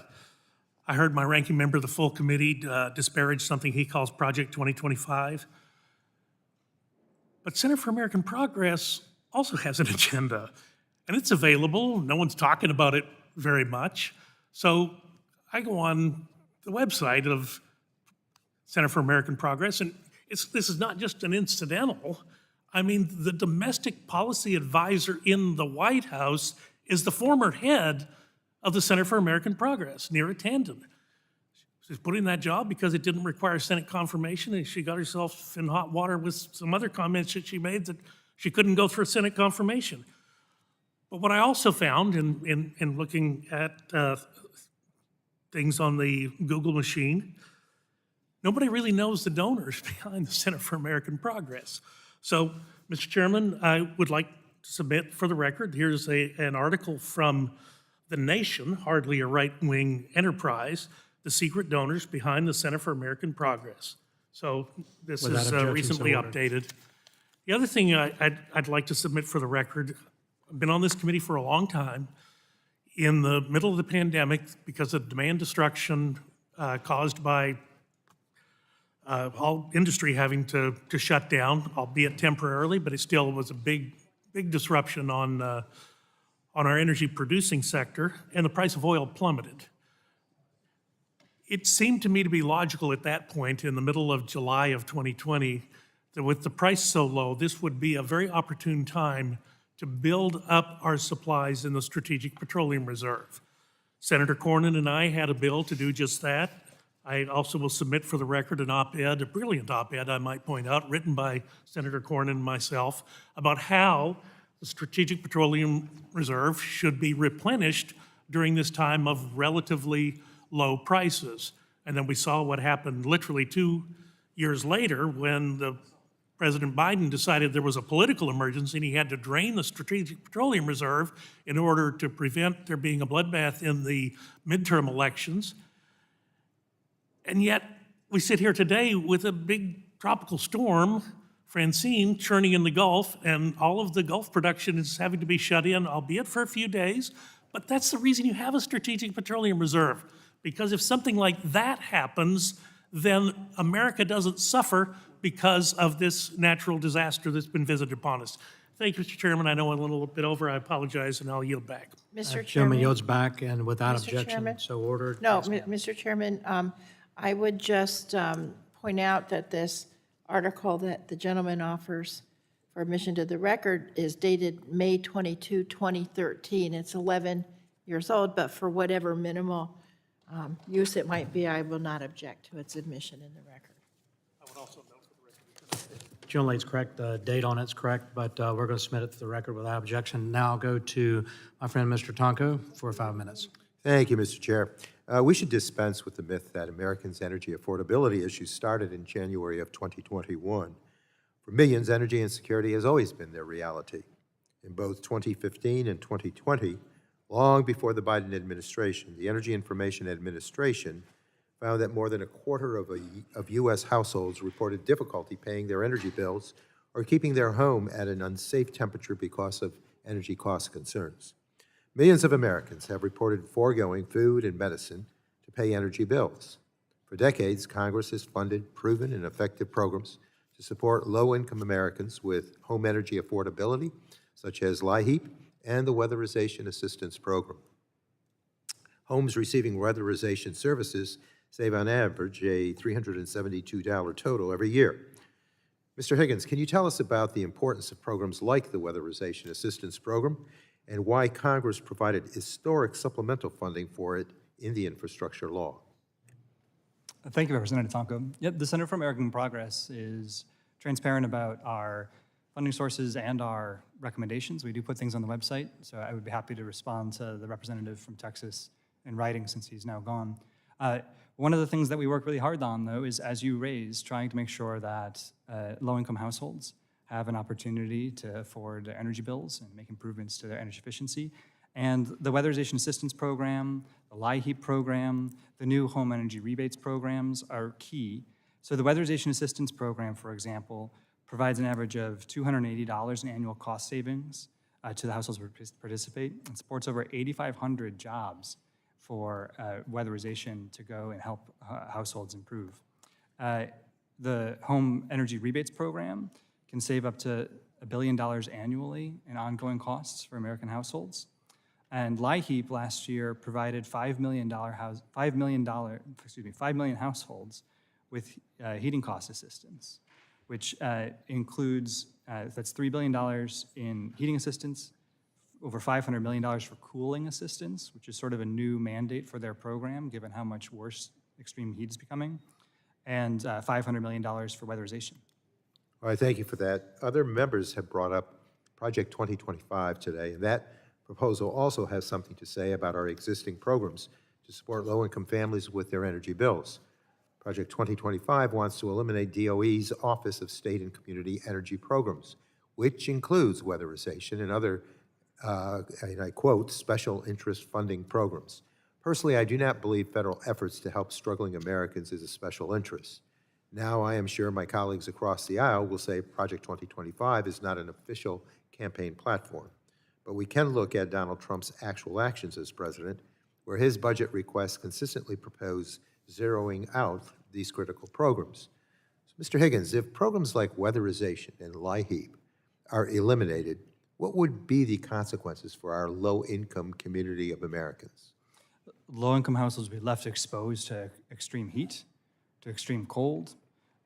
ranking member of the full committee disparage something he calls Project 2025. But Center for American Progress also has an agenda, and it's available. No one's talking about it very much. So I go on the website of Center for American Progress, and this is not just an incidental. I mean, the domestic policy advisor in the White House is the former head of the Center for American Progress, Neera Tanden. She's put in that job because it didn't require Senate confirmation, and she got herself in hot water with some other comments that she made that she couldn't go through Senate confirmation. But what I also found in looking at things on the Google machine, nobody really knows the donors behind the Center for American Progress. So, Mr. Chairman, I would like to submit for the record, here's an article from The Nation, hardly a right-wing enterprise, the secret donors behind the Center for American Progress. So this Without is objection, recently so ordered. updated. The other thing I'd like to submit for the record, I've been on this committee for a long time. In the middle of the pandemic, because of demand destruction caused by all industry having to shut down, albeit temporarily, but it still was a big disruption on our energy producing sector, and the price of oil plummeted. It seemed to me to be logical at that point, in the middle of July of 2020, that with the price so low, this would be a very opportune time to build up our supplies in the Strategic Petroleum Reserve. Senator Cornyn and I had a bill to do just that. I also will submit for the record an op-ed, a brilliant op-ed, I might point out, written by Senator Cornyn and myself, about how the Strategic Petroleum Reserve should be replenished during this time of relatively low prices. And then we saw what happened literally 2 years later when President Biden decided there was a political emergency and he had to drain the Strategic Petroleum Reserve in order to prevent there being a bloodbath in the midterm elections. And yet we sit here today with a big tropical storm, Francine, churning in the Gulf, and all of the Gulf production is having to be shut in, albeit for a few days. But that's the reason you have a Strategic Petroleum Reserve. Because if something like that happens, then America doesn't suffer because of this natural disaster that's been visited upon us. Thank you, Mr. Chairman. I know I'm a little bit over. I apologize, and I'll yield back. Mr. Gentleman Chairman? yields back, and without Mr. objection, Chairman? so ordered. No, Yes, ma'am. Mr. Chairman, I would just point out that this article that the gentleman offers for admission to the record is dated May 22, 2013. It's 11 years old, but for whatever minimal use it might be, I will not object to its admission in the record. Gentlelady's correct, the date on it's correct, but we're going to submit it to the record without objection. Now I'll go to my friend, Mr. Tonko, for 5 minutes. Thank you, Mr. Chair. We should dispense with the myth that Americans' energy affordability issues started in January of 2021. For millions, energy insecurity has always been their reality. In both 2015 and 2020, long before the Biden administration, the Energy Information Administration found that more than a quarter of U.S. households reported difficulty paying their energy bills or keeping their home at an unsafe temperature because of energy cost concerns. Millions of Americans have reported foregoing food and medicine to pay energy bills. For decades, Congress has funded proven and effective programs to support low-income Americans with home energy affordability, such as LIHEAP and the Weatherization Assistance Program. Homes receiving weatherization services save on average a $372 total every year. Mr. Higgins, can you tell us about the importance of programs like the Weatherization Assistance Program and why Congress provided historic supplemental funding for it in the infrastructure law? Thank you, Representative Tonko. Yep, the Center for American Progress is transparent about our funding sources and our recommendations. We do put things on the website, so I would be happy to respond to the representative from Texas in writing since he's now gone. One of the things that we work really hard on, though, is, as you raised, trying to make sure that low-income households have an opportunity to afford their energy bills and make improvements to their energy efficiency. And the Weatherization Assistance Program, the LIHEAP program, the new home energy rebates programs are key. So the Weatherization Assistance Program, for example, provides an average of $280 in annual cost savings to the households who participate and supports over 8,500 jobs for weatherization to go and help households improve. The home energy rebates program can save up to $1 billion annually in ongoing costs for American households. And LIHEAP last year provided 5 million households with heating cost assistance. which includes, that's $3 billion in heating assistance, over $500 million for cooling assistance, which is sort of a new mandate for their program, given how much worse extreme heat is becoming, and $500 million for weatherization. All right, thank you for that. Other members have brought up Project 2025 today, and that proposal also has something to say about our existing programs to support low-income families with their energy bills. Project 2025 wants to eliminate DOE's Office of State and Community Energy Programs, which includes weatherization and other, and I quote, special interest funding programs. Personally, I do not believe federal efforts to help struggling Americans is a special interest. Now, I am sure my colleagues across the aisle will say Project 2025 is not an official campaign platform. But we can look at Donald Trump's actual actions as president, where his budget requests consistently propose zeroing out these critical programs. So, Mr. Higgins, if programs like weatherization and LIHEAP are eliminated, what would be the consequences for our low-income community of Americans? Low-income households would be left exposed to extreme heat, to extreme cold.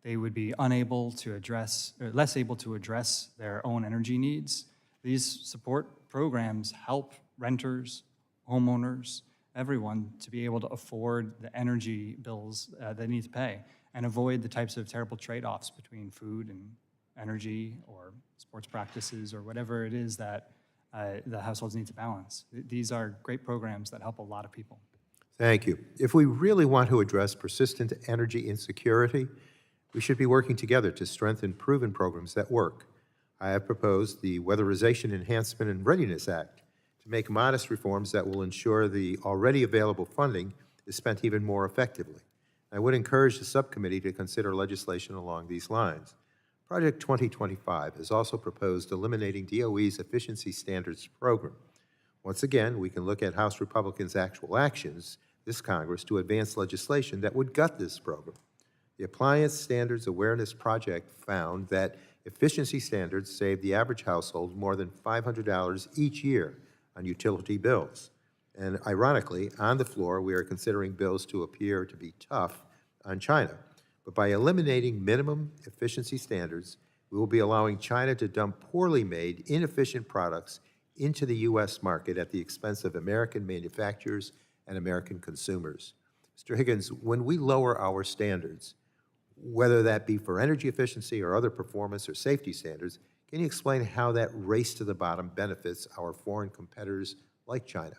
They would be unable to address, or less able to address their own energy needs. These support programs help renters, homeowners, everyone to be able to afford the energy bills they need to pay and avoid the types of terrible trade-offs between food and energy or sports practices or whatever it is that the households need to balance. These are great programs that help a lot of people. Thank you. If we really want to address persistent energy insecurity, we should be working together to strengthen proven programs that work. I have proposed the Weatherization Enhancement and Readiness Act to make modest reforms that will ensure the already available funding is spent even more effectively. I would encourage the subcommittee to consider legislation along these lines. Project 2025 has also proposed eliminating DOE's Efficiency Standards Program. Once again, we can look at House Republicans' actual actions this Congress to advance legislation that would gut this program. The Appliance Standards Awareness Project found that efficiency standards save the average household more than $500 each year on utility bills. And ironically, on the floor, we are considering bills to appear to be tough on China. But by eliminating minimum efficiency standards, we will be allowing China to dump poorly made, inefficient products into the U.S. market at the expense of American manufacturers and American consumers. Mr. Higgins, when we lower our standards, whether that be for energy efficiency or other performance or safety standards, can you explain how that race to the bottom benefits our foreign competitors like China?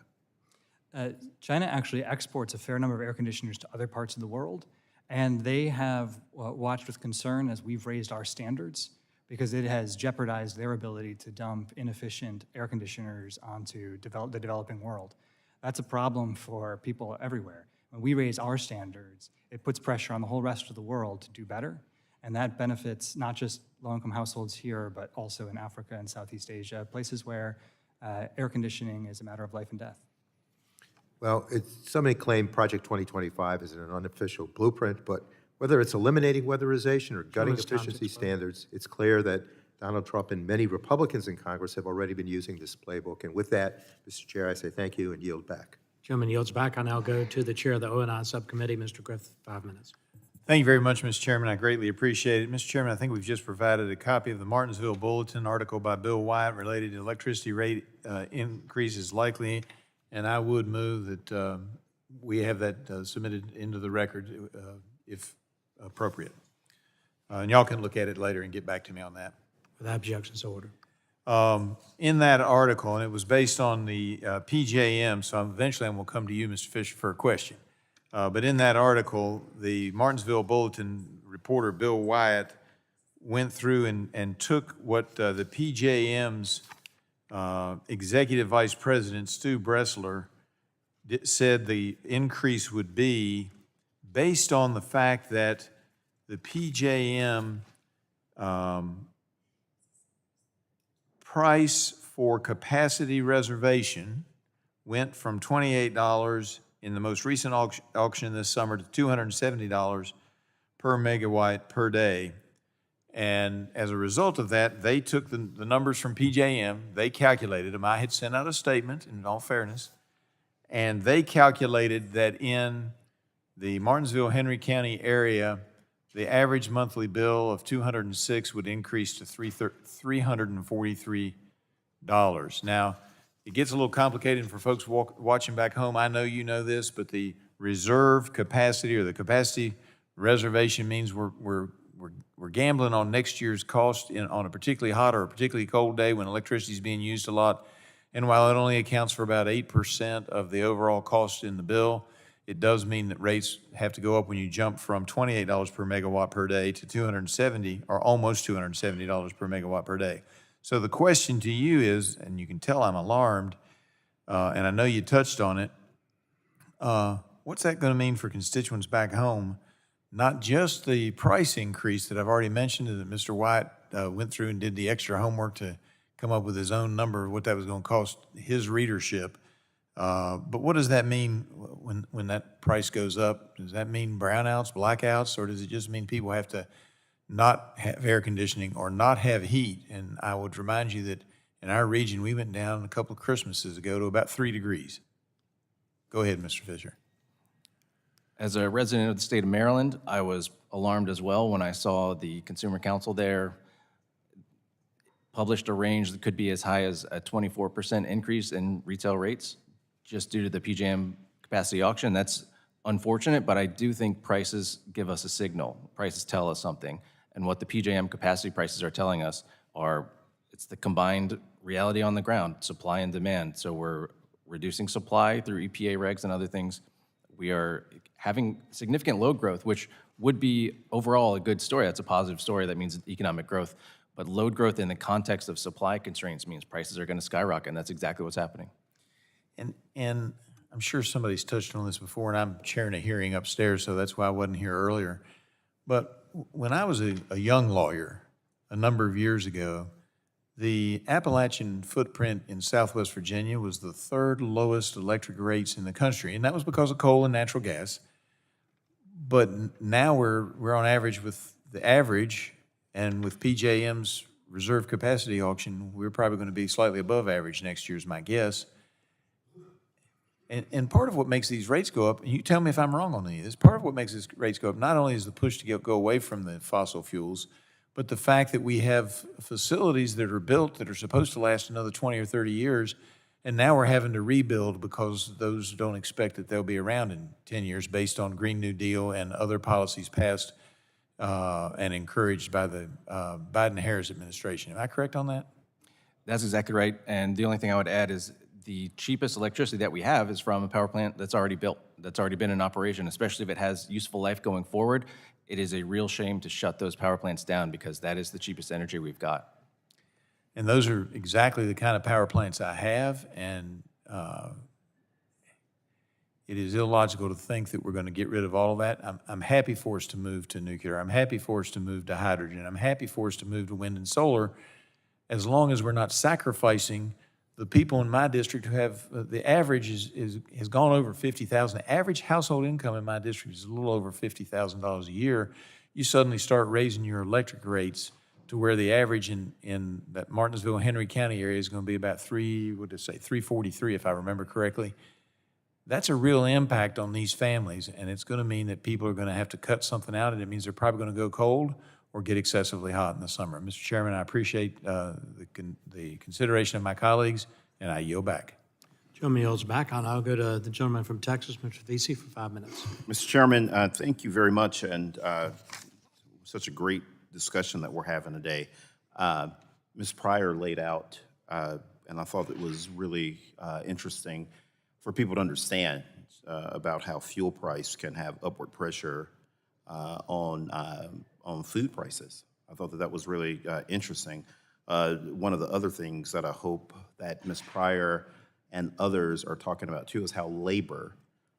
China actually exports a fair number of air conditioners to other parts of the world, and they have watched with concern as we've raised our standards because it has jeopardized their ability to dump inefficient air conditioners onto the developing world. That's a problem for people everywhere. When we raise our standards, it puts pressure on the whole rest of the world to do better, and that benefits not just low-income households here, but also in Africa and Southeast Asia, places where air conditioning is a matter of life and death. Well, somebody claimed Project 2025 is an unofficial blueprint, but whether it's eliminating weatherization or gutting efficiency standards, it's clear that Donald Trump and many Republicans in Congress have already been using this playbook. And with that, Mr. Chair, I say thank you and yield back. Gentleman yields back. I now go to the chair of the O&I Subcommittee, Mr. Griffith, 5 minutes. Thank you very much, Mr. Chairman. I greatly appreciate it. Mr. Chairman, I think we've just provided a copy of the Martinsville Bulletin article by Bill Wyatt related to electricity rate increases likely, and I would move that we have that submitted into the record if appropriate. And y'all can look at it later and get back to me on that. Without objection, so ordered. In that article, and it was based on the PJM, so eventually I'm going to come to you, Mr. Fisher, for a question. But in that article, the Martinsville Bulletin reporter, Bill Wyatt, went through and took what the PJM's Executive Vice President, Stu Bressler, said the increase would be based on the fact that the PJM price for capacity reservation went from $28 in the most recent auction this summer to $270 per megawatt per day. And as a result of that, they took the numbers from PJM, they calculated them. I had sent out a statement, in all fairness, and they calculated that in the Martinsville-Henry County area, the average monthly bill of $206 would increase to $343. Now, it gets a little complicated for folks watching back home. I know you know this, but the reserve capacity or the capacity reservation means we're gambling on next year's cost on a particularly hot or a particularly cold day when electricity is being used a lot. And while it only accounts for about 8% of the overall cost in the bill, it does mean that rates have to go up when you jump from $28 per megawatt per day to $270 or almost $270 per megawatt per day. So the question to you is, and you can tell I'm alarmed, and I know you touched on it, what's that going to mean for constituents back home? Not just the price increase that I've already mentioned that Mr. White went through and did the extra homework to come up with his own number of what that was going to cost his readership. But what does that mean when that price goes up? Does that mean brownouts, blackouts, or does it just mean people have to not have air conditioning or not have heat? And I would remind you that in our region, we went down a couple of Christmases ago to about 3 degrees. Go ahead, Mr. Fisher. As a resident of the state of Maryland, I was alarmed as well when I saw the Consumer Council there published a range that could be as high as a 24% increase in retail rates just due to the PJM capacity auction. That's unfortunate, but I do think prices give us a signal. Prices tell us something. And what the PJM capacity prices are telling us it's the combined reality on the ground, supply and demand. So we're reducing supply through EPA regs and other things. We are having significant load growth, which would be overall a good story. That's a positive story. That means economic growth. But load growth in the context of supply constraints means prices are going to skyrocket, and that's exactly what's happening. And I'm sure somebody's touched on this before, and I'm chairing a hearing upstairs, so that's why I wasn't here earlier. But when I was a young lawyer a number of years ago, the Appalachian footprint in Southwest Virginia was the 3rd lowest electric rates in the country, and that was because of coal and natural gas. But now we're on average with the average, and with PJM's reserve capacity auction, we're probably going to be slightly above average next year is my guess. And part of what makes these rates go up, and you tell me if I'm wrong on any of this, part of what makes these rates go up not only is the push to go away from the fossil fuels, but the fact that we have facilities that are built that are supposed to last another 20 or 30 years, and now we're having to rebuild because those don't expect that they'll be around in 10 years based on Green New Deal and other policies passed and encouraged by the Biden-Harris administration. Am I correct on that? That's exactly right. And the only thing I would add is the cheapest electricity that we have is from a power plant that's already built, that's already been in operation, especially if it has useful life going forward. It is a real shame to shut those power plants down because that is the cheapest energy we've got. And those are exactly the kind of power plants I have, and it is illogical to think that we're going to get rid of all of that. I'm happy for us to move to nuclear. I'm happy for us to move to hydrogen. I'm happy for us to move to wind and solar, as long as we're not sacrificing the people in my district who have, the average has gone over $50,000. The average household income in my district is a little over $50,000 a year. You suddenly start raising your electric rates to where the average in that Martinsville, Henry County area is going to be about $343, if I remember correctly. That's a real impact on these families, and it's going to mean that people are going to have to cut something out, and it means they're probably going to go cold or get excessively hot in the summer. Mr. Chairman, I appreciate the consideration of my colleagues, and I yield back. Gentleman yields back. I'll go to the gentleman from Texas, Mr. Vesey, for 5 minutes. Mr. Chairman, thank you very much, and such a great discussion that we're having today. Ms. Pryor laid out, and I thought it was really interesting for people to understand about how fuel price can have upward pressure on food prices. I thought that was really interesting. One of the other things that I hope that Ms. Pryor and others are talking about too is how labor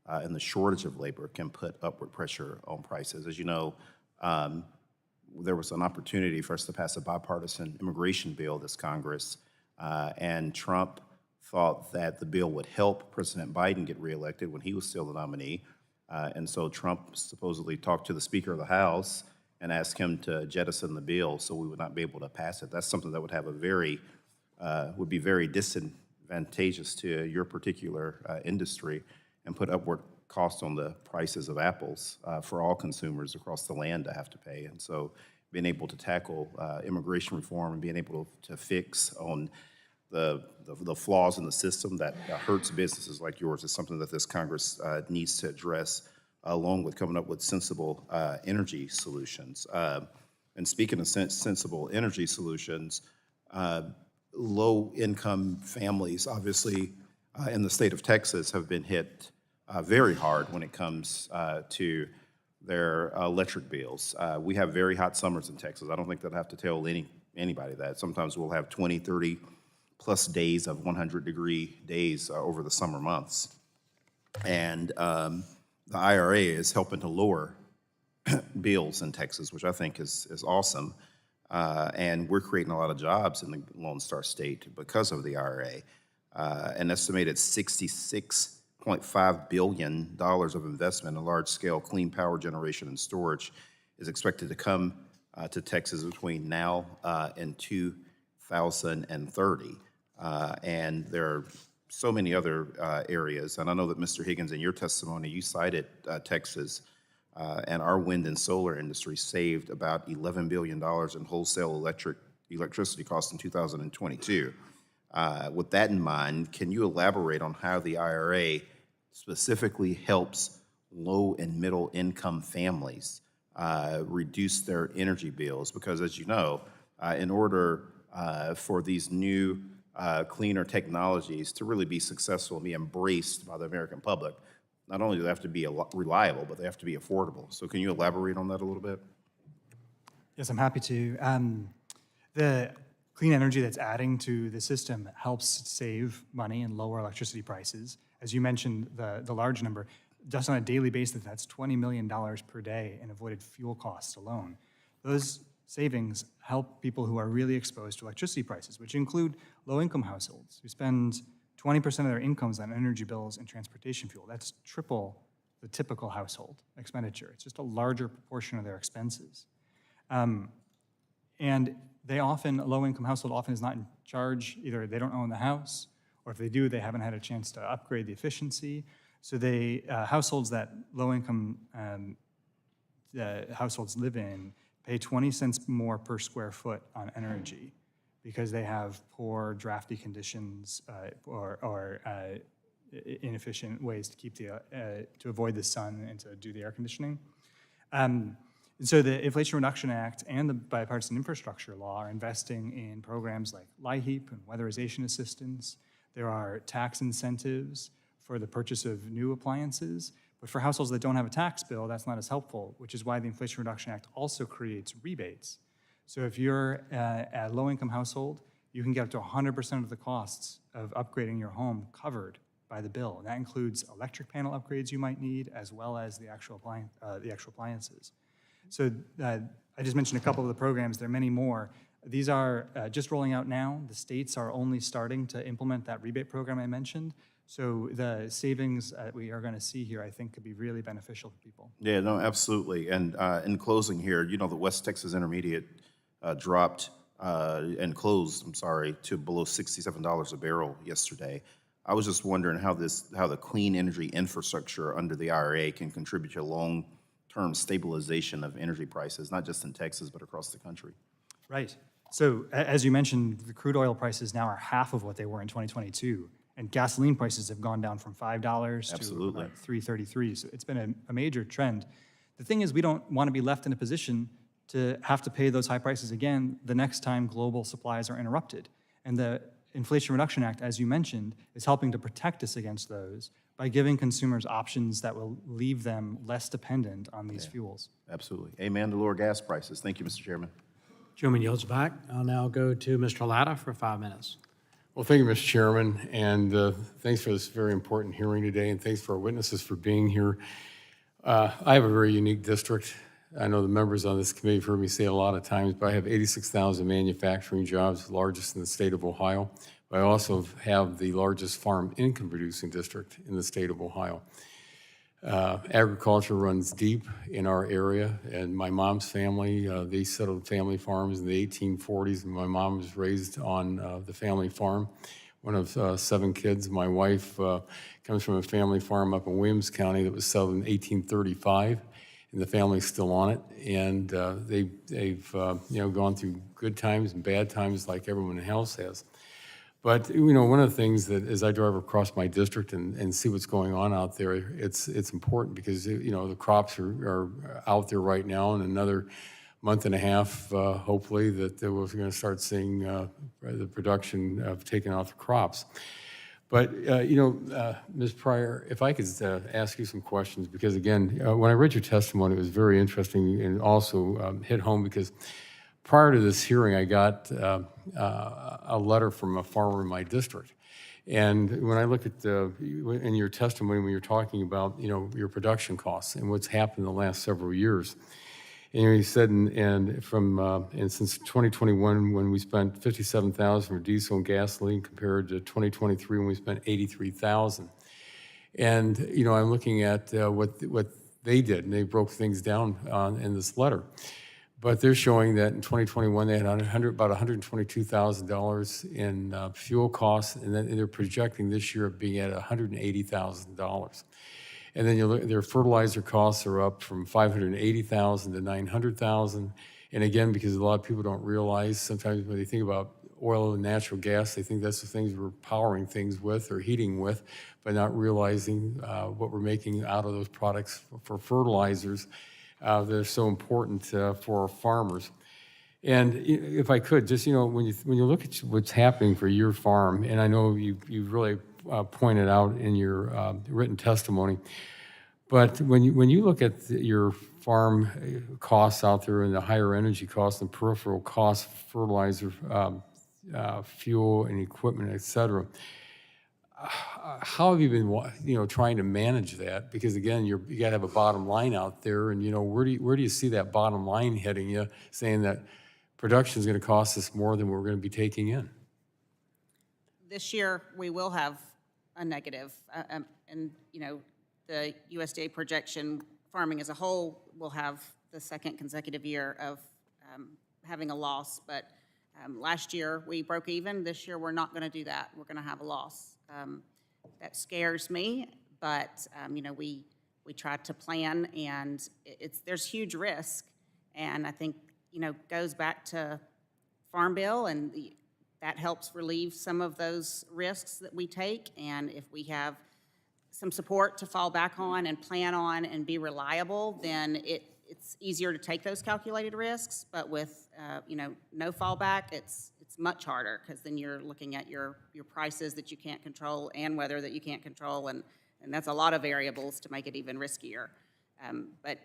and the shortage of labor can put upward pressure on prices. As you know, there was an opportunity for us to pass a bipartisan immigration bill this Congress, and Trump thought that the bill would help President Biden get reelected when he was still the nominee. And so Trump supposedly talked to the Speaker of the House and asked him to jettison the bill so we would not be able to pass it. That's something that would have would be very disadvantageous to your particular industry and put upward cost on the prices of apples for all consumers across the land to have to pay. And so being able to tackle immigration reform and being able to fix on the flaws in the system that hurts businesses like yours is something that this Congress needs to address, along with coming up with sensible energy solutions. And speaking of sensible energy solutions, low-income families, obviously, in the state of Texas have been hit very hard when it comes to their electric bills. We have very hot summers in Texas. I don't think that I have to tell anybody that. Sometimes we'll have 20, 30 plus days of 100-degree days over the summer months. And the IRA is helping to lower bills in Texas, which I think is awesome. And we're creating a lot of jobs in the Lone Star State because of the IRA. An estimated $66.5 billion of investment in large-scale clean power generation and storage is expected to come to Texas between now and 2030. And there are so many other areas. And I know that, Mr. Higgins, in your testimony, you cited Texas, and our wind and solar industry saved about $11 billion in wholesale electricity costs in 2022. With that in mind, can you elaborate on how the IRA specifically helps low and middle income families reduce their energy bills? Because as you know, in order for these new cleaner technologies to really be successful and be embraced by the American public, not only do they have to be reliable, but they have to be affordable. So can you elaborate on that a little bit? Yes, I'm happy to. The clean energy that's adding to the system helps save money and lower electricity prices. As you mentioned, the large number, just on a daily basis, that's $20 million per day in avoided fuel costs alone. Those savings help people who are really exposed to electricity prices, which include low-income households who spend 20% of their incomes on energy bills and transportation fuel. That's triple the typical household expenditure. It's just a larger proportion of their expenses. And they often, a low-income household often is not in charge. Either they don't own the house, or if they do, they haven't had a chance to upgrade the efficiency. So households that low-income households live in pay 20 cents more per square foot on energy because they have poor, drafty conditions or inefficient ways to keep to avoid the sun and to do the air conditioning. So the Inflation Reduction Act and the Bipartisan Infrastructure Law are investing in programs like LIHEAP and weatherization assistance. There are tax incentives for the purchase of new appliances. But for households that don't have a tax bill, that's not as helpful, which is why the Inflation Reduction Act also creates rebates. So if you're a low-income household, you can get up to 100% of the costs of upgrading your home covered by the bill. And that includes electric panel upgrades you might need, as well as the actual appliances. So I just mentioned a couple of the programs. There are many more. These are just rolling out now. The states are only starting to implement that rebate program I mentioned. So the savings we are going to see here, I think, could be really beneficial for people. Yeah, no, absolutely. And in closing here, you know, the West Texas Intermediate dropped and closed, to below $67 a barrel yesterday. I was just wondering how the clean energy infrastructure under the IRA can contribute to long-term stabilization of energy prices, not just in Texas, but across the country. Right. So as you mentioned, the crude oil prices now are half of what they were in 2022. And gasoline prices have gone down from $5 to like $3.33. So it's been a major trend. The thing is, we don't want to be left in a position to have to pay those high prices again the next time global supplies are interrupted. And the Inflation Reduction Act, as you mentioned, is helping to protect us against those by giving consumers options that will leave them less dependent on these fuels. Absolutely. Amen to lower gas prices. Thank you, Mr. Chairman. Gentleman yields back. I'll now go to Mr. Latta for 5 minutes. Well, thank you, Mr. Chairman, and thanks for this very important hearing today, and thanks for our witnesses for being here. I have a very unique district. I know the members on this committee have heard me say it a lot of times, but I have 86,000 manufacturing jobs, largest in the state of Ohio. But I also have the largest farm income-producing district in the state of Ohio. Agriculture runs deep in our area, and my mom's family, they settled family farms in the 1840s, and my mom was raised on the family farm. one of 7 kids. My wife comes from a family farm up in Williams County that was settled in 1835, and the family's still on it. And they've gone through good times and bad times like everyone else has. But, one of the things that as I drive across my district and see what's going on out there, it's important because, the crops are out there right now, in another month and a half, hopefully, that we're going to start seeing the production of taking off the crops. But, Ms. Pryor, if I could ask you some questions, because again, when I read your testimony, it was very interesting and also hit home because prior to this hearing, I got a letter from a farmer in my district. And when I look at in your testimony, when you're talking about, your production costs and what's happened in the last several years, and you said, and since 2021, when we spent $57,000 for diesel and gasoline compared to 2023 when we spent $83,000. And, I'm looking at what they did, and they broke things down in this letter. But they're showing that in 2021, they had about $122,000 in fuel costs, and then they're projecting this year being at $180,000. And then their fertilizer costs are up from $580,000 to $900,000. And again, because a lot of people don't realize, sometimes when they think about oil and natural gas, they think that's the things we're powering things with or heating with, but not realizing what we're making out of those products for fertilizers. They're so important for our farmers. And if I could, just, when you look at what's happening for your farm, and I know you really pointed out in your written testimony, but when you look at your farm costs out there and the higher energy costs and peripheral costs, fertilizer, fuel and equipment, et cetera, how have you been, trying to manage that? Because again, you got to have a bottom line out there, and where do you see that bottom line heading you, saying that production is going to cost us more than we're going to be taking in? This year, we will have a negative, and the USDA projection, farming as a whole will have the second consecutive year of having a loss. But last year we broke even. This year we're not going to do that. We're going to have a loss. That scares me, but we try to plan, and there's huge risk, and I think goes back to Farm Bill, and that helps relieve some of those risks that we take. And if we have some support to fall back on and plan on and be reliable, then it's easier to take those calculated risks. But with no fallback, it's much harder, because then you're looking at your prices that you can't control and weather that you can't control, and that's a lot of variables to make it even riskier. But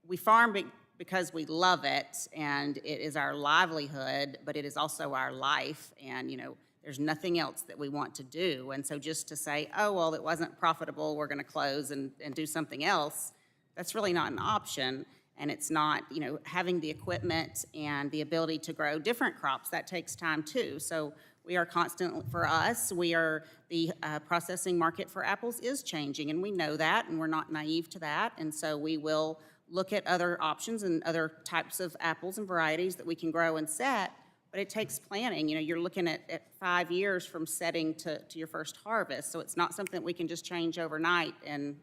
we farm because we love it, and it is our livelihood, but it is also our life, and there's nothing else that we want to do. And so just to say, oh, well, it wasn't profitable, we're going to close and do something else, that's really not an option. And it's not, having the equipment and the ability to grow different crops, that takes time too. So we are constantly, for us, the processing market for apples is changing, and we know that, and we're not naive to that. And so we will look at other options and other types of apples and varieties that we can grow and set, but it takes planning. You're looking at 5 years from setting to your first harvest. So it's not something that we can just change overnight and,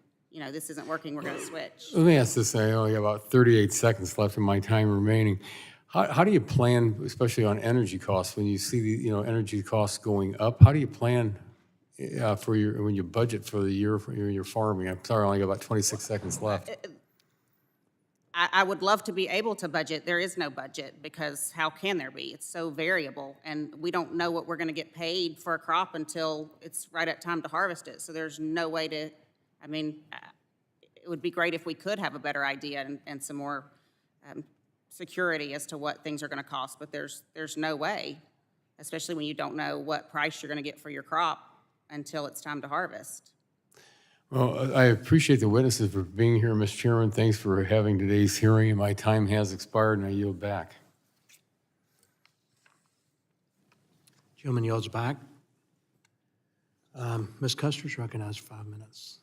this isn't working, we're going to switch. Let me ask this, I only have about 38 seconds left in my time remaining. How do you plan, especially on energy costs, when you see the energy costs going up? How do you plan when you budget for the year for your farming? I'm sorry, I only got about 26 seconds left. I would love to be able to budget. There is no budget, because how can there be? It's so variable, and we don't know what we're going to get paid for a crop until it's right at time to harvest it. So there's no way to, it would be great if we could have a better idea and some more security as to what things are going to cost, but there's no way, especially when you don't know what price you're going to get for your crop until it's time to harvest. Well, I appreciate the witnesses for being here, Mr. Chairman. Thanks for having today's hearing. My time has expired, and I yield back. Gentleman yields back. Ms. Custer's recognized for 5 minutes.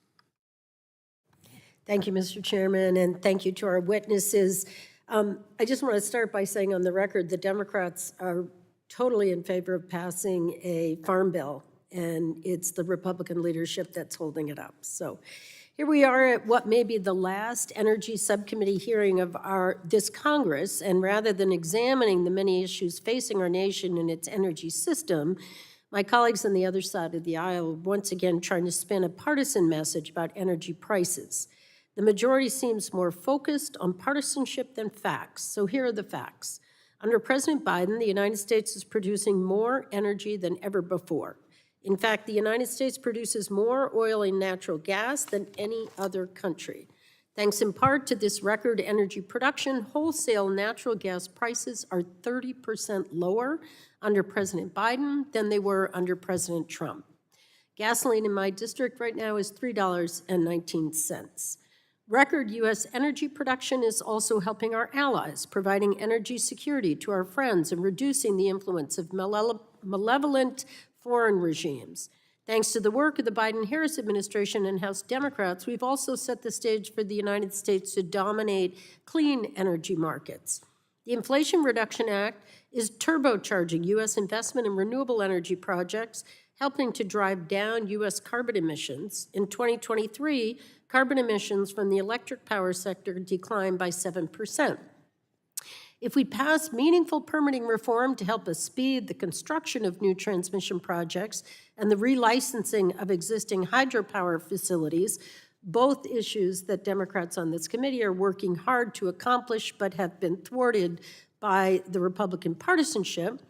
Thank you, Mr. Chairman, and thank you to our witnesses. I just want to start by saying on the record, the Democrats are totally in favor of passing a farm bill, and it's the Republican leadership that's holding it up. So here we are at what may be the last Energy Subcommittee hearing of this Congress, and rather than examining the many issues facing our nation and its energy system, my colleagues on the other side of the aisle are once again trying to spin a partisan message about energy prices. The majority seems more focused on partisanship than facts. So here are the facts. Under President Biden, the United States is producing more energy than ever before. In fact, the United States produces more oil and natural gas than any other country. Thanks in part to this record energy production, wholesale natural gas prices are 30% lower under President Biden than they were under President Trump. Gasoline in my district right now is $3.19. Record U.S. energy production is also helping our allies, providing energy security to our friends and reducing the influence of malevolent foreign regimes. Thanks to the work of the Biden-Harris administration and House Democrats, we've also set the stage for the United States to dominate clean energy markets. The Inflation Reduction Act is turbocharging U.S. investment in renewable energy projects, helping to drive down U.S. carbon emissions. In 2023, carbon emissions from the electric power sector declined by 7%. If we pass meaningful permitting reform to help us speed the construction of new transmission projects and the relicensing of existing hydropower facilities, both issues that Democrats on this committee are working hard to accomplish but have been thwarted by the Republican partisanship,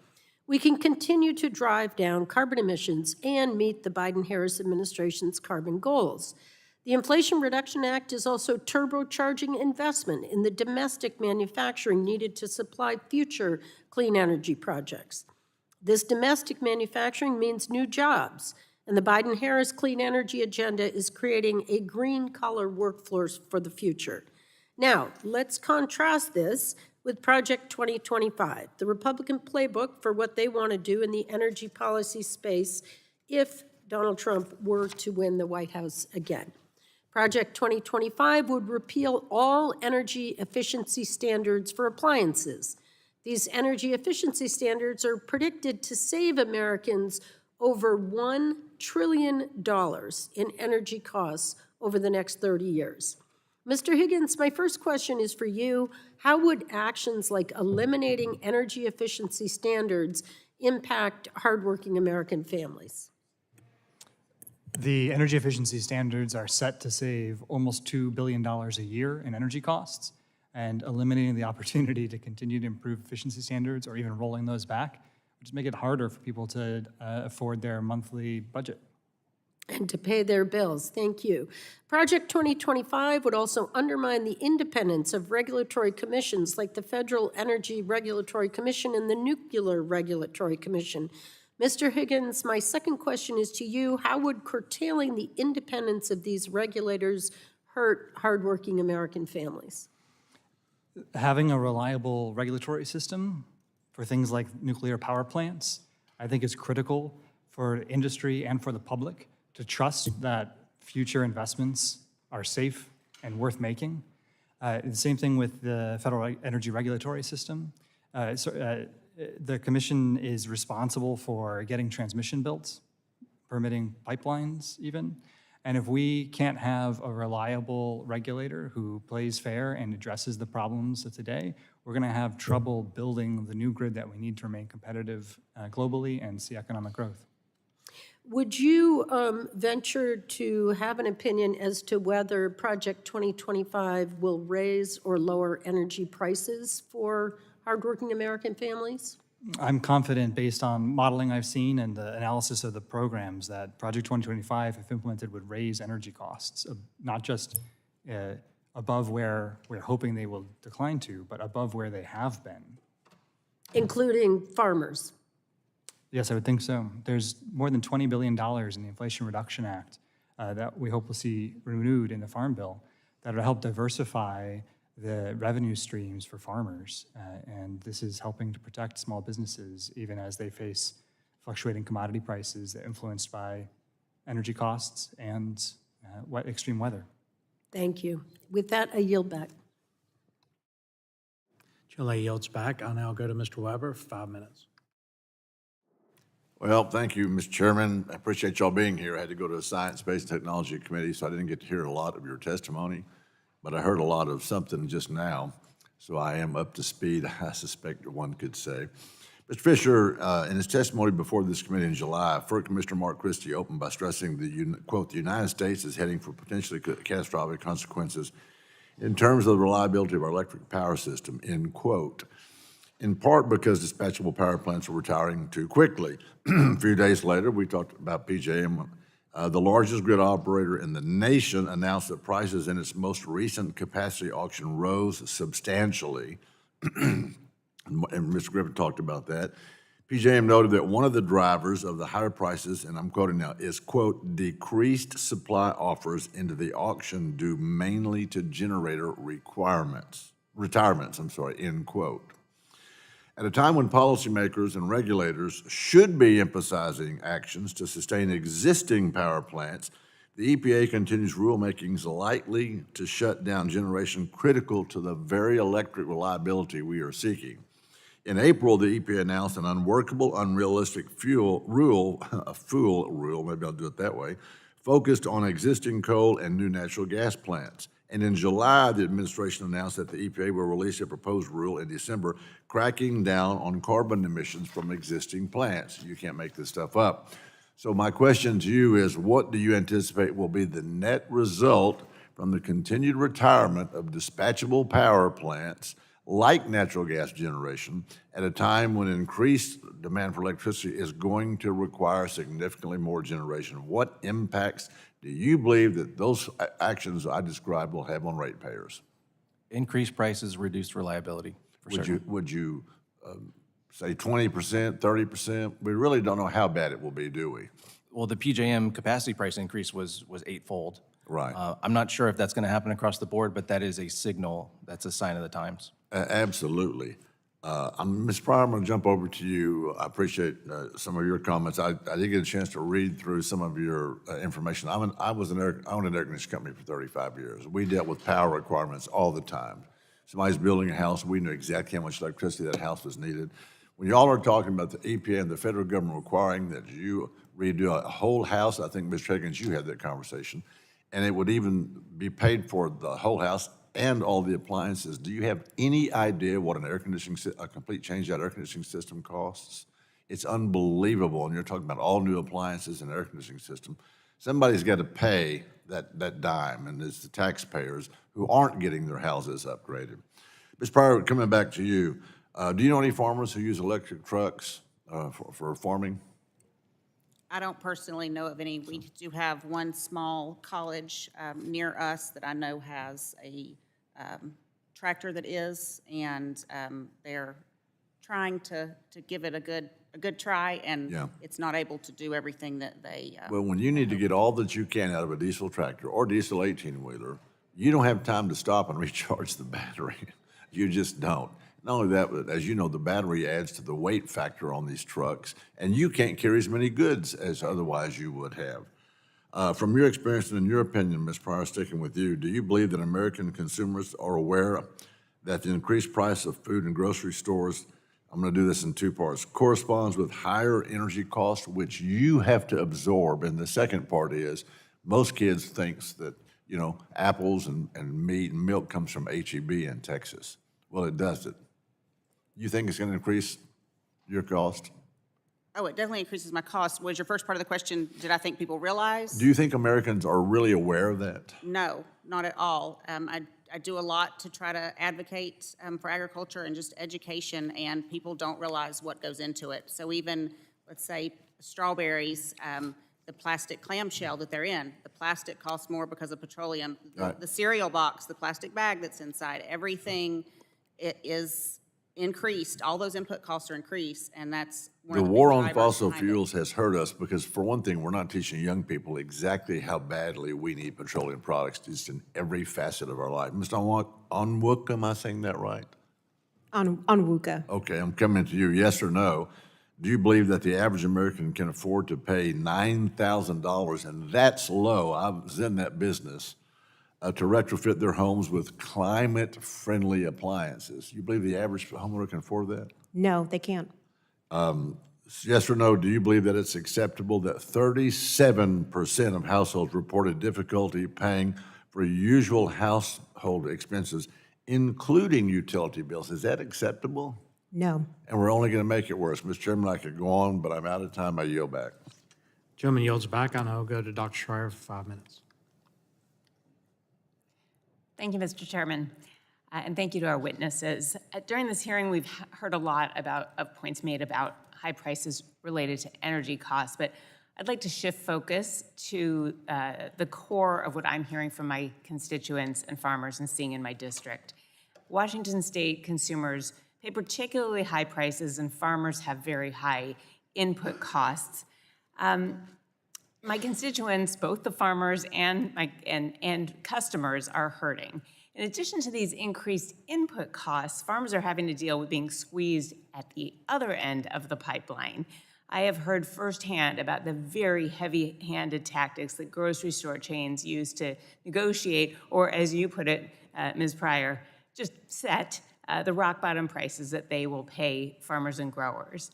we can continue to drive down carbon emissions and meet the Biden-Harris administration's carbon goals. The Inflation Reduction Act is also turbocharging investment in the domestic manufacturing needed to supply future clean energy projects. This domestic manufacturing means new jobs, and the Biden-Harris clean energy agenda is creating a green-collar workforce for the future. Now, let's contrast this with Project 2025, the Republican playbook for what they want to do in the energy policy space if Donald Trump were to win the White House again. Project 2025 would repeal all energy efficiency standards for appliances. These energy efficiency standards are predicted to save Americans over $1 trillion in energy costs over the next 30 years. Mr. Higgins, my first question is for you. How would actions like eliminating energy efficiency standards impact hardworking American families? The energy efficiency standards are set to save almost $2 billion a year in energy costs, and eliminating the opportunity to continue to improve efficiency standards or even rolling those back would just make it harder for people to afford their monthly budget. And to pay their bills. Thank you. Project 2025 would also undermine the independence of regulatory commissions like the Federal Energy Regulatory Commission and the Nuclear Regulatory Commission. Mr. Higgins, my second question is to you. How would curtailing the independence of these regulators hurt hardworking American families? Having a reliable regulatory system for things like nuclear power plants, I think is critical for industry and for the public to trust that future investments are safe and worth making. The same thing with the Federal Energy Regulatory System. The Commission is responsible for getting transmission built, permitting pipelines even. And if we can't have a reliable regulator who plays fair and addresses the problems of today, we're going to have trouble building the new grid that we need to remain competitive globally and see economic growth. Would you venture to have an opinion as to whether Project 2025 will raise or lower energy prices for hardworking American families? I'm confident, based on modeling I've seen and the analysis of the programs, that Project 2025, if implemented, would raise energy costs, not just above where we're hoping they will decline to, but above where they have been. Including farmers? Yes, I would think so. There's more than $20 billion in the Inflation Reduction Act that we hope will see renewed in the Farm Bill that will help diversify the revenue streams for farmers. And this is helping to protect small businesses even as they face fluctuating commodity prices influenced by energy costs and extreme weather. Thank you. With that, I yield back. Chair yields back. I'll now go to Mr. Weber for 5 minutes. Well, thank you, Mr. Chairman. I appreciate y'all being here. I had to go to a Science, Space, and Technology Committee, so I didn't get to hear a lot of your testimony, but I heard a lot of something just now, so I am up to speed, I suspect one could say. Mr. Fisher, in his testimony before this committee in July, FERC Commissioner Mark Christie opened by stressing quote, the United States is heading for potentially catastrophic consequences in terms of the reliability of our electric power system, end quote. In part because dispatchable power plants are retiring too quickly. A few days later, we talked about PJM. The largest grid operator in the nation announced that prices in its most recent capacity auction rose substantially. And Mr. Griffin talked about that. PJM noted that one of the drivers of the higher prices, and I'm quoting now, is, quote, decreased supply offers into the auction due mainly to generator retirements, end quote. At a time when policymakers and regulators should be emphasizing actions to sustain existing power plants, the EPA continues rulemakings likely to shut down generation critical to the very electric reliability we are seeking. In April, the EPA announced an unworkable, unrealistic fuel rule, maybe I'll do it that way, focused on existing coal and new natural gas plants. And in July, the administration announced that the EPA will release a proposed rule in December, cracking down on carbon emissions from existing plants. You can't make this stuff up. So my question to you is, what do you anticipate will be the net result from the continued retirement of dispatchable power plants like natural gas generation at a time when increased demand for electricity is going to require significantly more generation? What impacts do you believe that those actions I described will have on ratepayers? Increased prices, reduced reliability, for certain. Would you say 20%, 30%? We really don't know how bad it will be, do we? Well, the PJM capacity price increase was eightfold. Right. I'm not sure if that's going to happen across the board, but that is a signal. That's a sign of the times. Absolutely. Ms. Pryor, I'm going to jump over to you. I appreciate some of your comments. I did get a chance to read through some of your information. I owned an air conditioning company for 35 years. We dealt with power requirements all the time. Somebody's building a house, we knew exactly how much electricity that house was needed. When y'all are talking about the EPA and the federal government requiring that you redo a whole house, I think, Mr. Higgins, you had that conversation, and it would even be paid for the whole house and all the appliances. Do you have any idea what a complete change out air conditioning system costs? It's unbelievable, and you're talking about all new appliances and air conditioning system. Somebody's got to pay that dime, and it's the taxpayers who aren't getting their houses upgraded. Ms. Pryor, coming back to you, do you know any farmers who use electric trucks for farming? I don't personally know of any. We do have one small college near us that I know has a tractor that is, and they're trying to give it a good try, and it's not able to do everything that they. Well, when you need to get all that you can out of a diesel tractor or diesel 18-wheeler, you don't have time to stop and recharge the battery. You just don't. Not only that, but as you know, the battery adds to the weight factor on these trucks, and you can't carry as many goods as otherwise you would have. From your experience and in your opinion, Ms. Pryor, sticking with you, do you believe that American consumers are aware that the increased price of food in grocery stores, I'm going to do this in two parts, corresponds with higher energy costs, which you have to absorb? And the second part is, most kids think that, you know, apples and meat and milk comes from H-E-B in Texas. Well, it doesn't. You think it's going to increase your cost? Oh, it definitely increases my cost. Was your first part of the question, did I think people realize? Do you think Americans are really aware of that? No, not at all. I do a lot to try to advocate for agriculture and just education, and people don't realize what goes into it. So even, let's say, strawberries, the plastic clamshell that they're in, the plastic costs more because of petroleum. Right. The cereal box, the plastic bag that's inside, everything it is increased. All those input costs are increased, and that's one of the war big on drivers fossil behind it. fuels has hurt us because, for one thing, we're not teaching young people exactly how badly we need petroleum products just in every facet of our life. Mr. Onwuka, am I saying that right? Onwuka. Okay, I'm coming to you. Yes or no? Do you believe that the average American can afford to pay $9,000, and that's low, I was in that business, to retrofit their homes with climate-friendly appliances? You believe the average homeowner can afford that? No, they can't. Yes or no, do you believe that it's acceptable that 37% of households reported difficulty paying for usual household expenses, including utility bills? Is that acceptable? No. And we're only going to make it worse. Mr. Chairman, I could go on, but I'm out of time. I yield back. Gentleman yields back, and I'll go to Dr. Schreier for 5 minutes. Thank you, Mr. Chairman, and thank you to our witnesses. During this hearing, we've heard a lot of points made about high prices related to energy costs, but I'd like to shift focus to the core of what I'm hearing from my constituents and farmers and seeing in my district. Washington State consumers pay particularly high prices, and farmers have very high input costs. My constituents, both the farmers and customers, are hurting. In addition to these increased input costs, farmers are having to deal with being squeezed at the other end of the pipeline. I have heard firsthand about the very heavy-handed tactics that grocery store chains use to negotiate, or as you put it, Ms. Pryor, just set the rock-bottom prices that they will pay farmers and growers.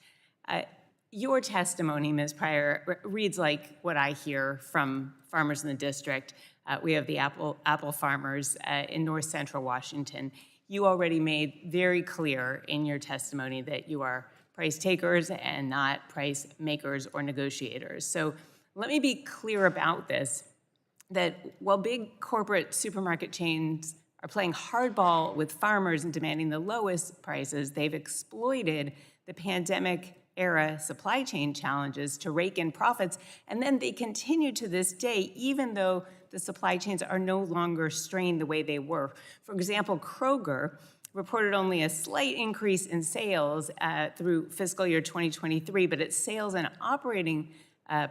Your testimony, Ms. Pryor, reads like what I hear from farmers in the district. We have the apple farmers in north central Washington. You already made very clear in your testimony that you are price takers and not price makers or negotiators. So let me be clear about this, that while big corporate supermarket chains are playing hardball with farmers and demanding the lowest prices, they've exploited the pandemic-era supply chain challenges to rake in profits, and then they continue to this day, even though the supply chains are no longer strained the way they were. For example, Kroger reported only a slight increase in sales through fiscal year 2023, but its sales and operating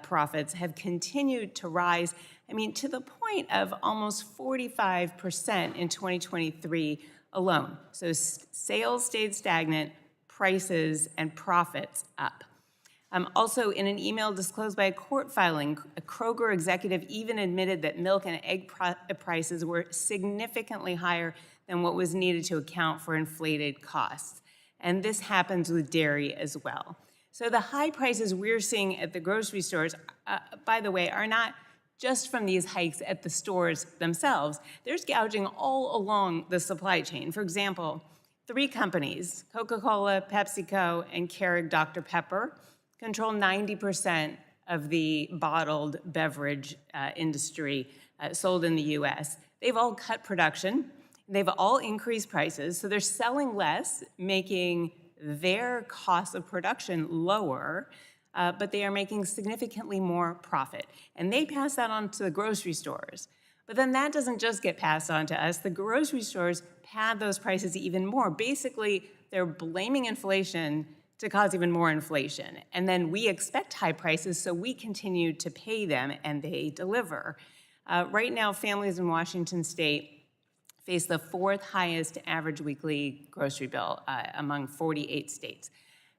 profits have continued to rise, I mean, to the point of almost 45% in 2023 alone. So sales stayed stagnant, prices and profits up. Also, in an email disclosed by a court filing, a Kroger executive even admitted that milk and egg prices were significantly higher than what was needed to account for inflated costs. And this happens with dairy as well. So the high prices we're seeing at the grocery stores, by the way, are not just from these hikes at the stores themselves. There's gouging all along the supply chain. For example, 3 companies, Coca-Cola, PepsiCo, and Keurig Dr. Pepper, control 90% of the bottled beverage industry sold in the US. They've all cut production. They've all increased prices, so they're selling less, making their cost of production lower, but they are making significantly more profit. And they pass that on to the grocery stores. But then that doesn't just get passed on to us. The grocery stores pad those prices even more. Basically, they're blaming inflation to cause even more inflation. And then we expect high prices, so we continue to pay them, and they deliver. Right now, families in Washington State face the 4th highest average weekly grocery bill among 48 states.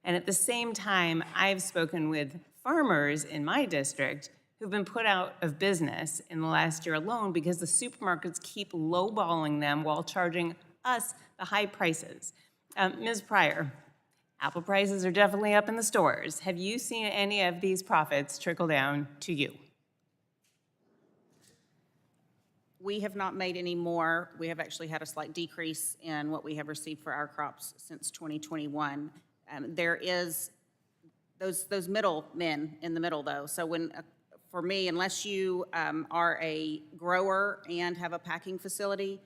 And at the same time, I've spoken with farmers in my district who've been put out of business in the last year alone because the supermarkets keep lowballing them while charging us the high prices. Ms. Pryor, apple prices are definitely up in the stores. Have you seen any of these profits trickle down to you? We have not made any more. We have actually had a slight decrease in what we have received for our crops since 2021. There is those middlemen in the middle, though. So for me, unless you are a grower and have a packing facility,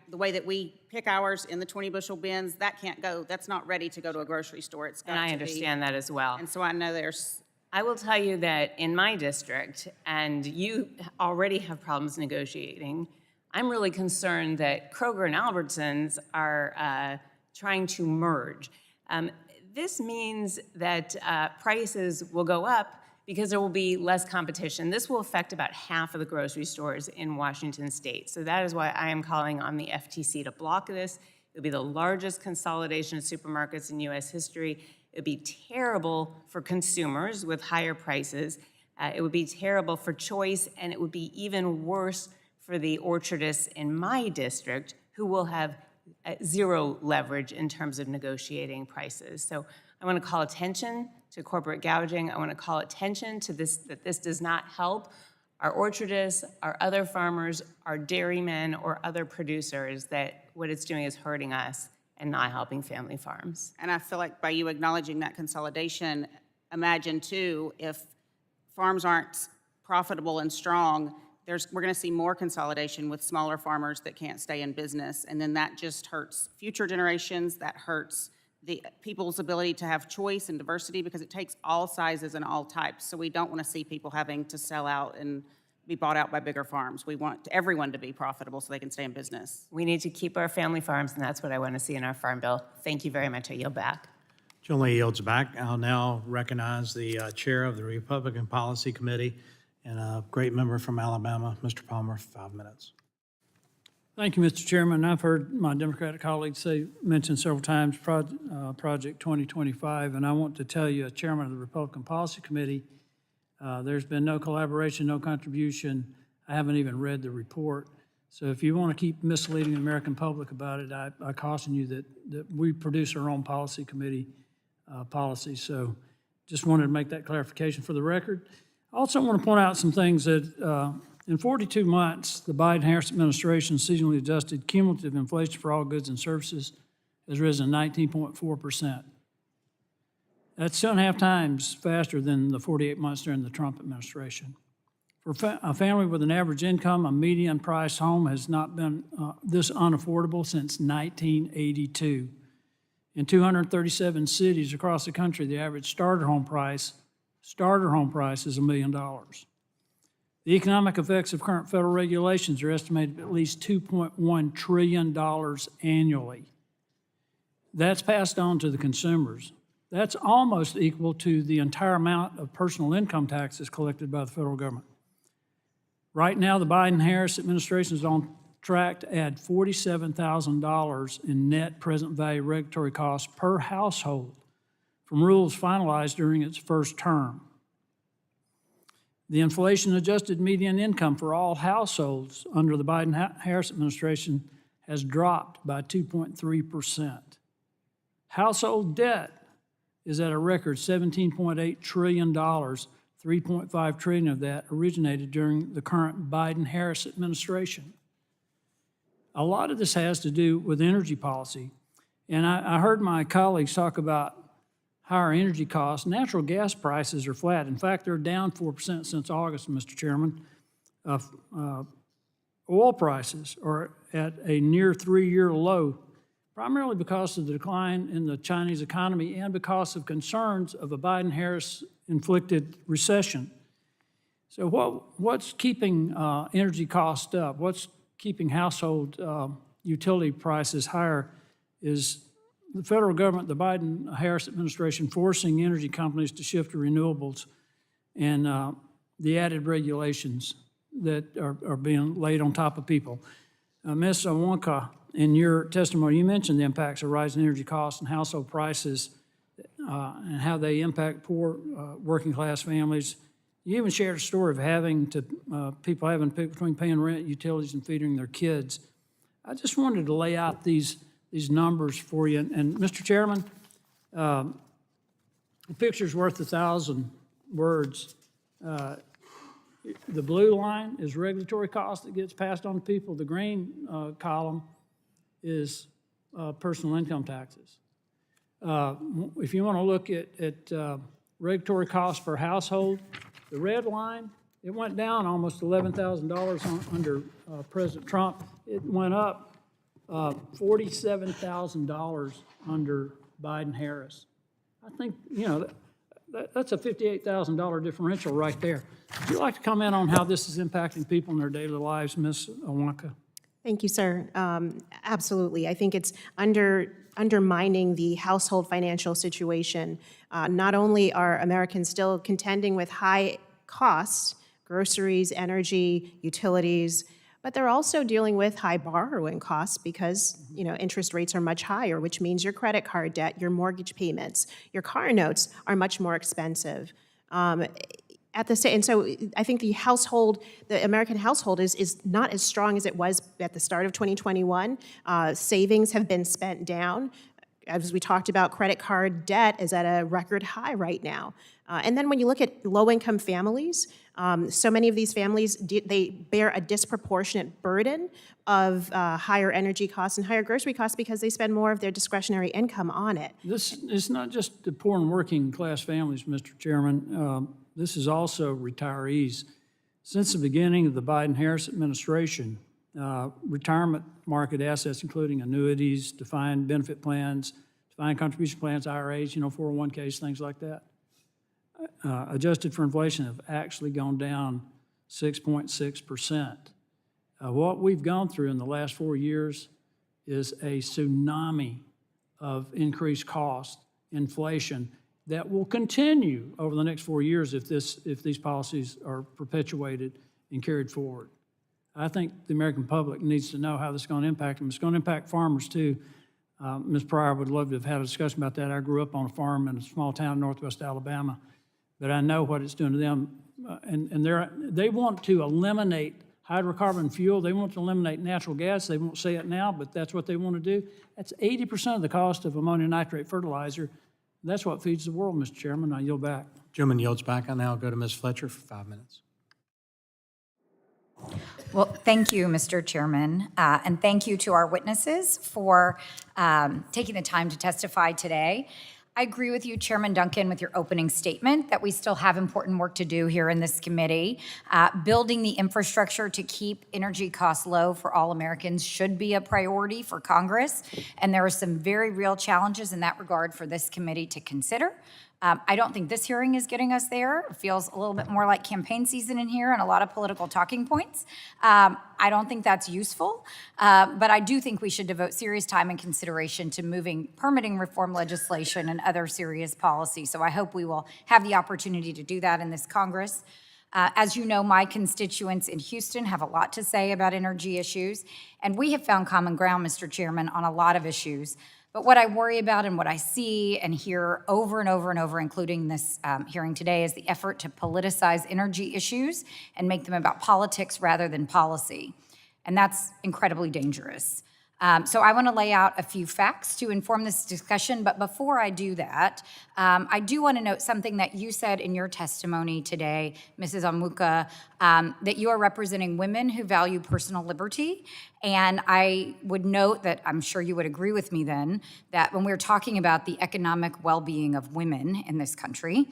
the way that we pick ours in the 20-bushel bins, that can't go. That's not ready to go to a grocery store. It's got to be. And I understand that as well. And so I know there's. I will tell you that in my district, and you already have problems negotiating, I'm really concerned that Kroger and Albertsons are trying to merge. This means that prices will go up because there will be less competition. This will affect about half of the grocery stores in Washington State. So that is why I am calling on the FTC to block this. It will be the largest consolidation of supermarkets in US history. It would be terrible for consumers with higher prices. It would be terrible for choice, and it would be even worse for the orchardists in my district who will have zero leverage in terms of negotiating prices. So I want to call attention to corporate gouging. I want to call attention to this, that this does not help our orchardists, our other farmers, our dairymen, or other producers, that what it's doing is hurting us and not helping family farms. And I feel like by you acknowledging that consolidation, imagine too, if farms aren't profitable and strong, we're going to see more consolidation with smaller farmers that can't stay in business. And then that just hurts future generations, that hurts the people's ability to have choice and diversity, because it takes all sizes and all types. So we don't want to see people having to sell out and be bought out by bigger farms. We want everyone to be profitable so they can stay in business. We need to keep our family farms, and that's what I want to see in our Farm Bill. Thank you very much. I yield back. Gentleman yields back. I'll now recognize the chair of the Republican Policy Committee and a great member from Alabama, Mr. Palmer, for 5 minutes. Thank you, Mr. Chairman. I've heard my Democratic colleagues mention several times Project 2025, and I want to tell you, as chairman of the Republican Policy Committee, there's been no collaboration, no contribution. I haven't even read the report. So if you want to keep misleading the American public about it, I caution you that we produce our own policy committee policy. So just wanted to make that clarification for the record. I also want to point out some things that in 42 months, the Biden-Harris administration seasonally adjusted cumulative inflation for all goods and services has risen 19.4%. That's 2.5 times faster than the 48 months during the Trump administration. For a family with an average income, a median priced home has not been this unaffordable since 1982. In 237 cities across the country, the average starter home price is $1 million. The economic effects of current federal regulations are estimated at least $2.1 trillion annually. That's passed on to the consumers. That's almost equal to the entire amount of personal income taxes collected by the federal government. Right now, the Biden-Harris administration is on track to add $47,000 in net present value regulatory costs per household from rules finalized during its first term. The inflation-adjusted median income for all households under the Biden-Harris administration has dropped by 2.3%. Household debt is at a record $17.8 trillion, $3.5 trillion of that originated during the current Biden-Harris administration. A lot of this has to do with energy policy. And I heard my colleagues talk about higher energy costs. Natural gas prices are flat. In fact, they're down 4% since August, Mr. Chairman. Oil prices are at a near 3-year low, primarily because of the decline in the Chinese economy and because of concerns of a Biden-Harris inflicted recession. So what's keeping energy costs up? What's keeping household utility prices higher is the federal government, the Biden-Harris administration, forcing energy companies to shift to renewables and the added regulations that are being laid on top of people. Ms. Onwuka, in your testimony, you mentioned the impacts of rising energy costs and household prices and how they impact poor working-class families. You even shared a story of people having to pick between paying rent, utilities, and feeding their kids. I just wanted to lay out these numbers for you. And Mr. Chairman, a picture's worth 1,000 words. The blue line is regulatory cost that gets passed on to people. The green column is personal income taxes. If you want to look at regulatory costs per household, the red line, it went down almost $11,000 under President Trump. It went up $47,000 under Biden-Harris. I think, that's a $58,000 differential right there. Would you like to comment on how this is impacting people in their daily lives, Ms. Onwuka? Thank you, sir. Absolutely. I think it's undermining the household financial situation. Not only are Americans still contending with high costs, groceries, energy, utilities, but they're also dealing with high borrowing costs because, interest rates are much higher, which means your credit card debt, your mortgage payments, your car notes are much more expensive. And so I think the American household is not as strong as it was at the start of 2021. Savings have been spent down. As we talked about, credit card debt is at a record high right now. And then when you look at low-income families, so many of these families, they bear a disproportionate burden of higher energy costs and higher grocery costs because they spend more of their discretionary income on it. This is not just the poor and working class families, Mr. Chairman. This is also retirees. Since the beginning of the Biden-Harris administration, retirement market assets, including annuities, defined benefit plans, defined contribution plans, IRAs, 401ks, things like that, adjusted for inflation, have actually gone down 6.6%. What we've gone through in the last 4 years is a tsunami of increased cost, inflation, that will continue over the next 4 years if these policies are perpetuated and carried forward. I think the American public needs to know how this is going to impact them. It's going to impact farmers too. Ms. Pryor would love to have had a discussion about that. I grew up on a farm in a small town in northwest Alabama, but I know what it's doing to them. And they want to eliminate hydrocarbon fuel. They want to eliminate natural gas. They won't say it now, but that's what they want to do. That's 80% of the cost of ammonium nitrate fertilizer. That's what feeds the world, Mr. Chairman. I yield back. Gentleman yields back. I now go to Ms. Fletcher for 5 minutes. Well, thank you, Mr. Chairman, and thank you to our witnesses for taking the time to testify today. I agree with you, Chairman Duncan, with your opening statement that we still have important work to do here in this committee. Building the infrastructure to keep energy costs low for all Americans should be a priority for Congress, and there are some very real challenges in that regard for this committee to consider. I don't think this hearing is getting us there. It feels a little bit more like campaign season in here and a lot of political talking points. I don't think that's useful, but I do think we should devote serious time and consideration to moving permitting reform legislation and other serious policy. So I hope we will have the opportunity to do that in this Congress. As you know, my constituents in Houston have a lot to say about energy issues, and we have found common ground, Mr. Chairman, on a lot of issues. But what I worry about and what I see and hear over and over and over, including this hearing today, is the effort to politicize energy issues and make them about politics rather than policy. And that's incredibly dangerous. So I want to lay out a few facts to inform this discussion, but before I do that, I do want to note something that you said in your testimony today, Mrs. Onwuka, that you are representing women who value personal liberty, and I would note that I'm sure you would agree with me then, that when we're talking about the economic well-being of women in this country,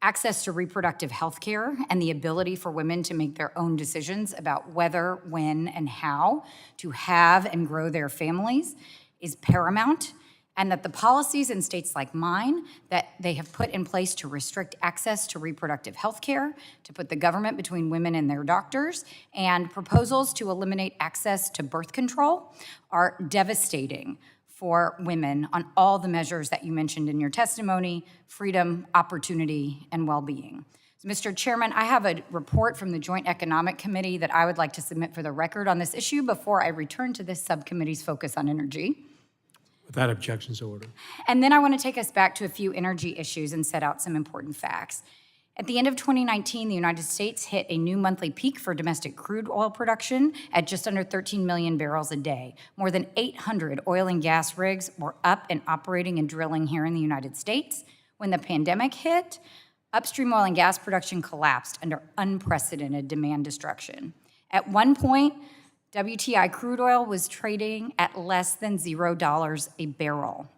access to reproductive health care and the ability for women to make their own decisions about whether, when, and how to have and grow their families is paramount, and that the policies in states like mine that they have put in place to restrict access to reproductive health care, to put the government between women and their doctors, and proposals to eliminate access to birth control are devastating for women on all the measures that you mentioned in your testimony: freedom, opportunity, and well-being. So, Mr. Chairman, I have a report from the Joint Economic Committee that I would like to submit for the record on this issue before I return to this subcommittee's focus on energy. Without objections, order. And then I want to take us back to a few energy issues and set out some important facts. At the end of 2019, the United States hit a new monthly peak for domestic crude oil production at just under 13 million barrels a day. More than 800 oil and gas rigs were up and operating and drilling here in the United States. When the pandemic hit, upstream oil and gas production collapsed under unprecedented demand destruction. At one point, WTI crude oil was trading at less than $0 a barrel.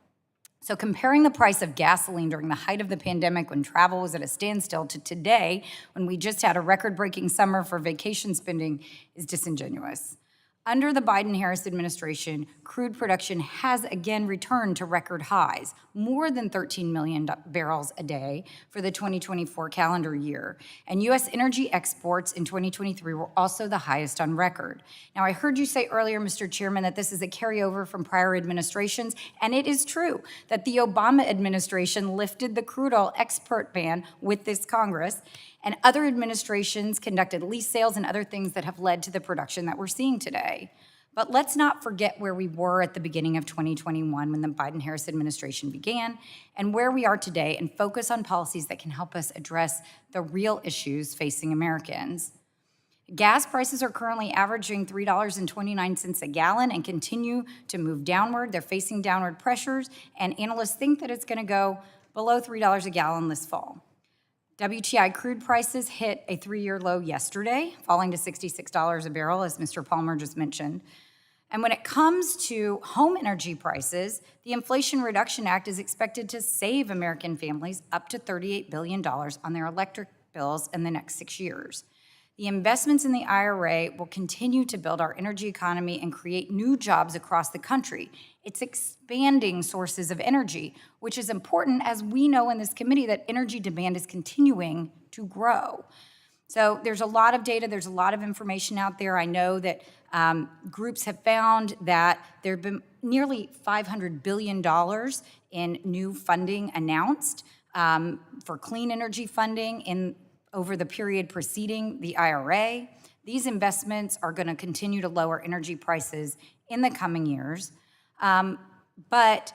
So comparing the price of gasoline during the height of the pandemic, when travel was at a standstill, to today, when we just had a record-breaking summer for vacation spending, is disingenuous. Under the Biden-Harris administration, crude production has again returned to record highs, more than 13 million barrels a day for the 2024 calendar year. And U.S. energy exports in 2023 were also the highest on record. Now, I heard you say earlier, Mr. Chairman, that this is a carryover from prior administrations, and it is true that the Obama administration lifted the crude oil export ban with this Congress, and other administrations conducted lease sales and other things that have led to the production that we're seeing today. But let's not forget where we were at the beginning of 2021 when the Biden-Harris administration began, and where we are today, and focus on policies that can help us address the real issues facing Americans. Gas prices are currently averaging $3.29 a gallon and continue to move downward. They're facing downward pressures, and analysts think that it's going to go below $3 a gallon this fall. WTI crude prices hit a 3-year low yesterday, falling to $66 a barrel, as Mr. Palmer just mentioned. And when it comes to home energy prices, the Inflation Reduction Act is expected to save American families up to $38 billion on their electric bills in the next 6 years. The investments in the IRA will continue to build our energy economy and create new jobs across the country. It's expanding sources of energy, which is important, as we know in this committee that energy demand is continuing to grow. So there's a lot of data, there's a lot of information out there. I know that groups have found that there have been nearly $500 billion in new funding announced for clean energy funding over the period preceding the IRA. These investments are going to continue to lower energy prices in the coming years. But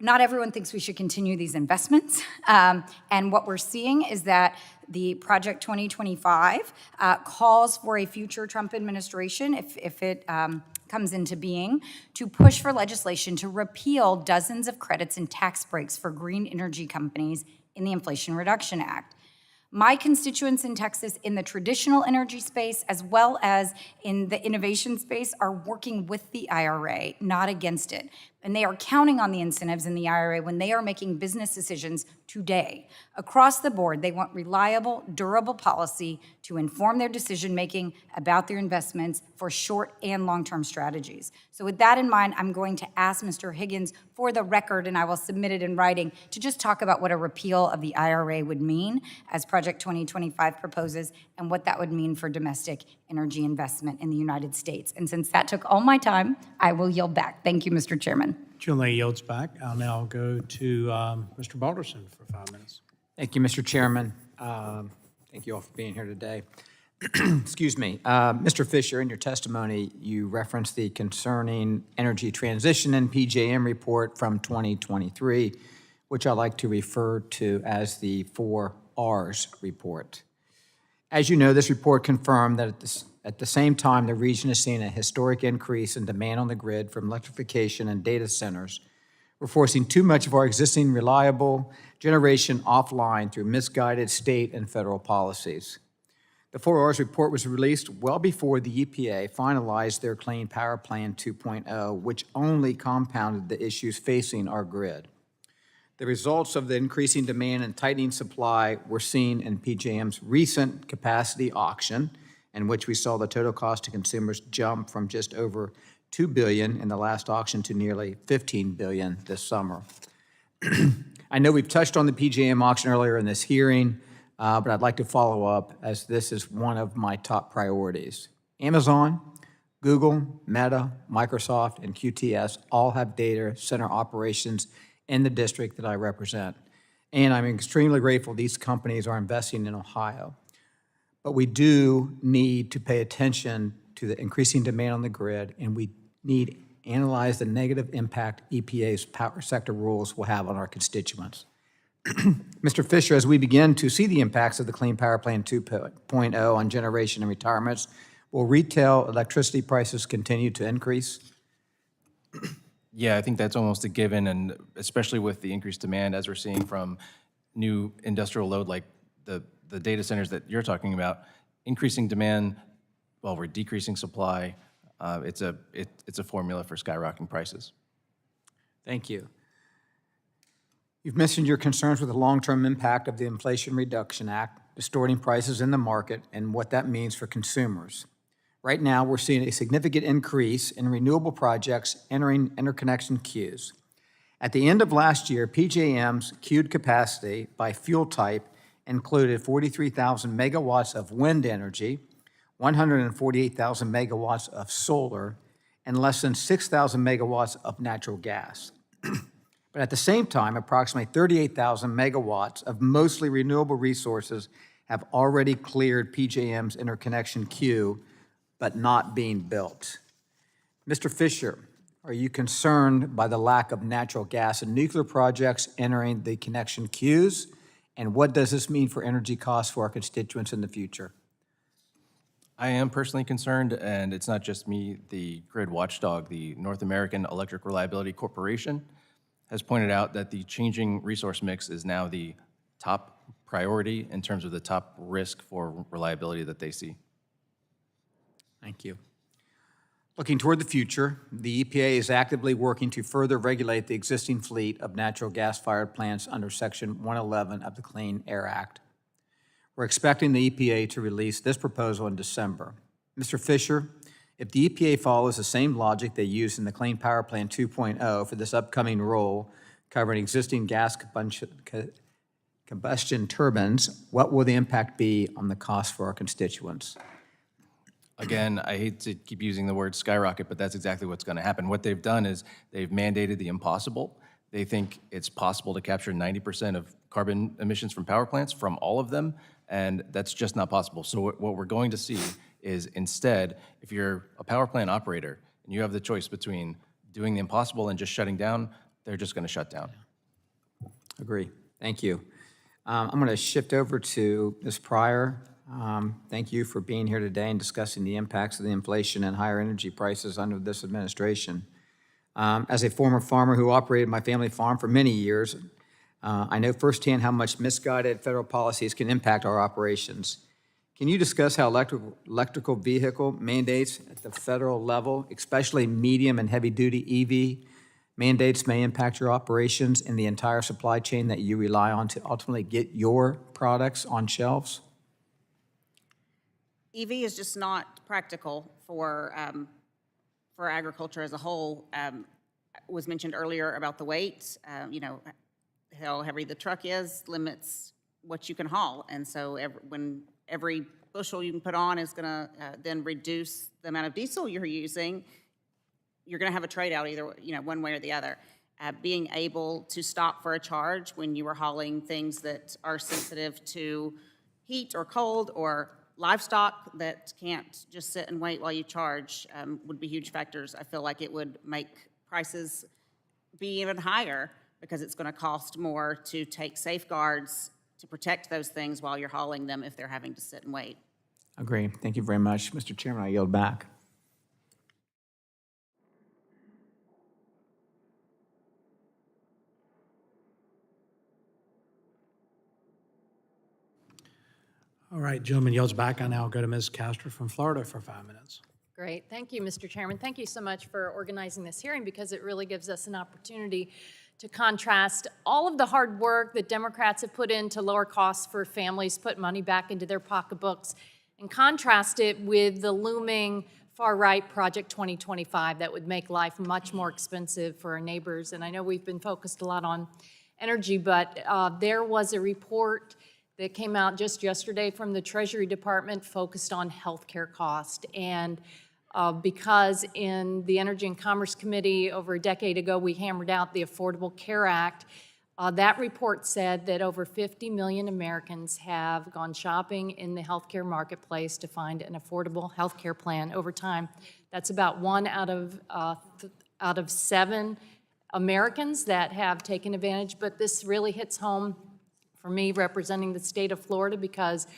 not everyone thinks we should continue these investments. And what we're seeing is that the Project 2025 calls for a future Trump administration, if it comes into being, to push for legislation to repeal dozens of credits and tax breaks for green energy companies in the Inflation Reduction Act. My constituents in Texas in the traditional energy space as well as in the innovation space are working with the IRA, not against it. And they are counting on the incentives in the IRA when they are making business decisions today. Across the board, they want reliable, durable policy to inform their decision-making about their investments for short and long-term strategies. So with that in mind, I'm going to ask Mr. Higgins for the record, and I will submit it in writing, to just talk about what a repeal of the IRA would mean as Project 2025 proposes and what that would mean for domestic energy investment in the United States. And since that took all my time, I will yield back. Thank you, Mr. Chairman. Julie yields back. I'll now go to Mr. Balderson for 5 minutes. Thank you, Mr. Chairman. Thank you all for being here today. Excuse me. Mr. Fisher, in your testimony, you referenced the concerning energy transition and PJM report from 2023, which I like to refer to as the 4 R's report. As you know, this report confirmed that at the same time, the region is seeing a historic increase in demand on the grid from electrification and data centers. We're forcing too much of our existing reliable generation offline through misguided state and federal policies. The 4 R's report was released well before the EPA finalized their Clean Power Plan 2.0, which only compounded the issues facing our grid. The results of the increasing demand and tightening supply were seen in PJM's recent capacity auction, in which we saw the total cost to consumers jump from just over $2 billion in the last auction to nearly $15 billion this summer. I know we've touched on the PJM auction earlier in this hearing, but I'd like to follow up as this is one of my top priorities. Amazon, Google, Meta, Microsoft, and QTS all have data center operations in the district that I represent. And I'm extremely grateful these companies are investing in Ohio. But we do need to pay attention to the increasing demand on the grid, and we need to analyze the negative impact EPA's power sector rules will have on our constituents. Mr. Fisher, as we begin to see the impacts of the Clean Power Plan 2.0 on generation and retirements, will retail electricity prices continue to increase? Yeah, I think that's almost a given, and especially with the increased demand as we're seeing from new industrial load like the data centers that you're talking about, increasing demand while we're decreasing supply, it's a formula for skyrocketing prices. Thank you. You've mentioned your concerns with the long-term impact of the Inflation Reduction Act, distorting prices in the market, and what that means for consumers. Right now, we're seeing a significant increase in renewable projects entering interconnection queues. At the end of last year, PJM's queued capacity by fuel type included 43,000 megawatts of wind energy, 148,000 megawatts of solar, and less than 6,000 megawatts of natural gas. But at the same time, approximately 38,000 megawatts of mostly renewable resources have already cleared PJM's interconnection queue, but not being built. Mr. Fisher, are you concerned by the lack of natural gas and nuclear projects entering the connection queues? And what does this mean for energy costs for our constituents in the future? I am personally concerned, and it's not just me. The grid watchdog, the North American Electric Reliability Corporation, has pointed out that the changing resource mix is now the top priority in terms of the top risk for reliability that they see. Thank you. Looking toward the future, the EPA is actively working to further regulate the existing fleet of natural gas-fired plants under Section 111 of the Clean Air Act. We're expecting the EPA to release this proposal in December. Mr. Fisher, if the EPA follows the same logic they used in the Clean Power Plan 2.0 for this upcoming rule covering existing gas combustion turbines, what will the impact be on the cost for our constituents? Again, I hate to keep using the word skyrocket, but that's exactly what's going to happen. What they've done is they've mandated the impossible. They think it's possible to capture 90% of carbon emissions from power plants, from all of them, and that's just not possible. So what we're going to see is instead, if you're a power plant operator and you have the choice between doing the impossible and just shutting down, they're just going to shut down. Agree. Thank you. I'm going to shift over to Ms. Pryor. Thank you for being here today and discussing the impacts of the inflation and higher energy prices under this administration. As a former farmer who operated my family farm for many years, I know firsthand how much misguided federal policies can impact our operations. Can you discuss how electrical vehicle mandates at the federal level, especially medium and heavy-duty EV mandates, may impact your operations and the entire supply chain that you rely on to ultimately get your products on shelves? EV is just not practical for agriculture as a whole. Was mentioned earlier about the weight. How heavy the truck is limits what you can haul, and so when every bushel you can put on is going to then reduce the amount of diesel you're using, you're going to have a trade-out either one way or the other. Being able to stop for a charge when you are hauling things that are sensitive to heat or cold or livestock that can't just sit and wait while you charge would be huge factors. I feel like it would make prices be even higher because it's going to cost more to take safeguards to protect those things while you're hauling them if they're having to sit and wait. Agree. Thank you very much. Mr. Chairman, I yield back. All right, gentleman yields back. I now go to Ms. Castor from Florida for 5 minutes. Great. Thank you, Mr. Chairman. Thank you so much for organizing this hearing because it really gives us an opportunity to contrast all of the hard work that Democrats have put in to lower costs for families, put money back into their pocketbooks, and contrast it with the looming far-right Project 2025 that would make life much more expensive for our neighbors. And I know we've been focused a lot on energy, but there was a report that came out just yesterday from the Treasury Department focused on healthcare cost. And because in the Energy and Commerce Committee over a decade ago, we hammered out the Affordable Care Act, that report said that over 50 million Americans have gone shopping in the healthcare marketplace to find an affordable healthcare plan over time. That's about 1 out of 7 Americans that have taken advantage, but this really hits home for me representing the state of Florida because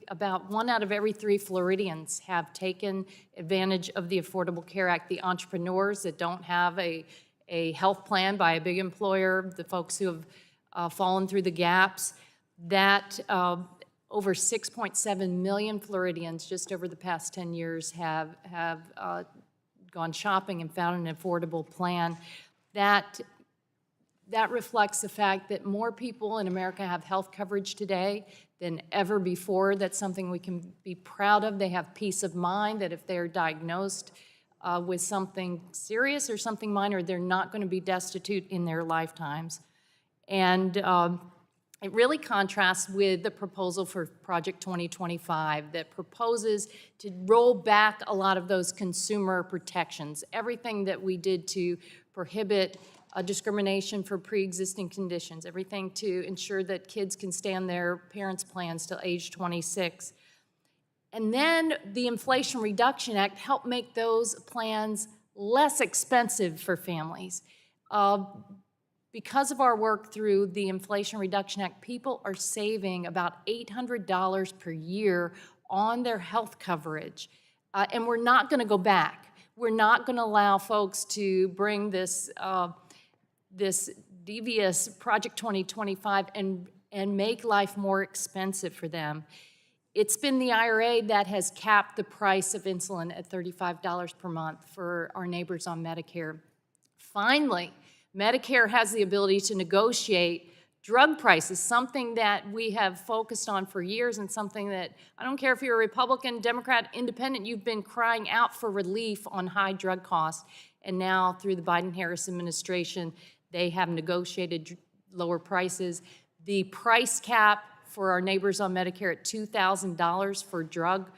about one out of every 3 Floridians have taken advantage of the Affordable Care Act. The entrepreneurs that don't have a health plan by a big employer, the folks who have fallen through the gaps, that over 6.7 million Floridians just over the past 10 years have gone shopping and found an affordable plan. That reflects the fact that more people in America have health coverage today than ever before. That's something we can be proud of. They have peace of mind that if they're diagnosed with something serious or something minor, they're not going to be destitute in their lifetimes. And it really contrasts with the proposal for Project 2025 that proposes to roll back a lot of those consumer protections, everything that we did to prohibit discrimination for pre-existing conditions, everything to ensure that kids can stay on their parents' plans till age 26. And then the Inflation Reduction Act helped make those plans less expensive for families. Because of our work through the Inflation Reduction Act, people are saving about $800 per year on their health coverage. And we're not going to go back. We're not going to allow folks to bring this, this devious Project 2025 and make life more expensive for them. It's been the IRA that has capped the price of insulin at $35 per month for our neighbors on Medicare. Finally, Medicare has the ability to negotiate drug prices, something that we have focused on for years and something that, I don't care if you're a Republican, Democrat, Independent, you've been crying out for relief on high drug costs. And now through the Biden-Harris administration, they have negotiated lower prices. The price cap for our neighbors on Medicare at $2,000 for drug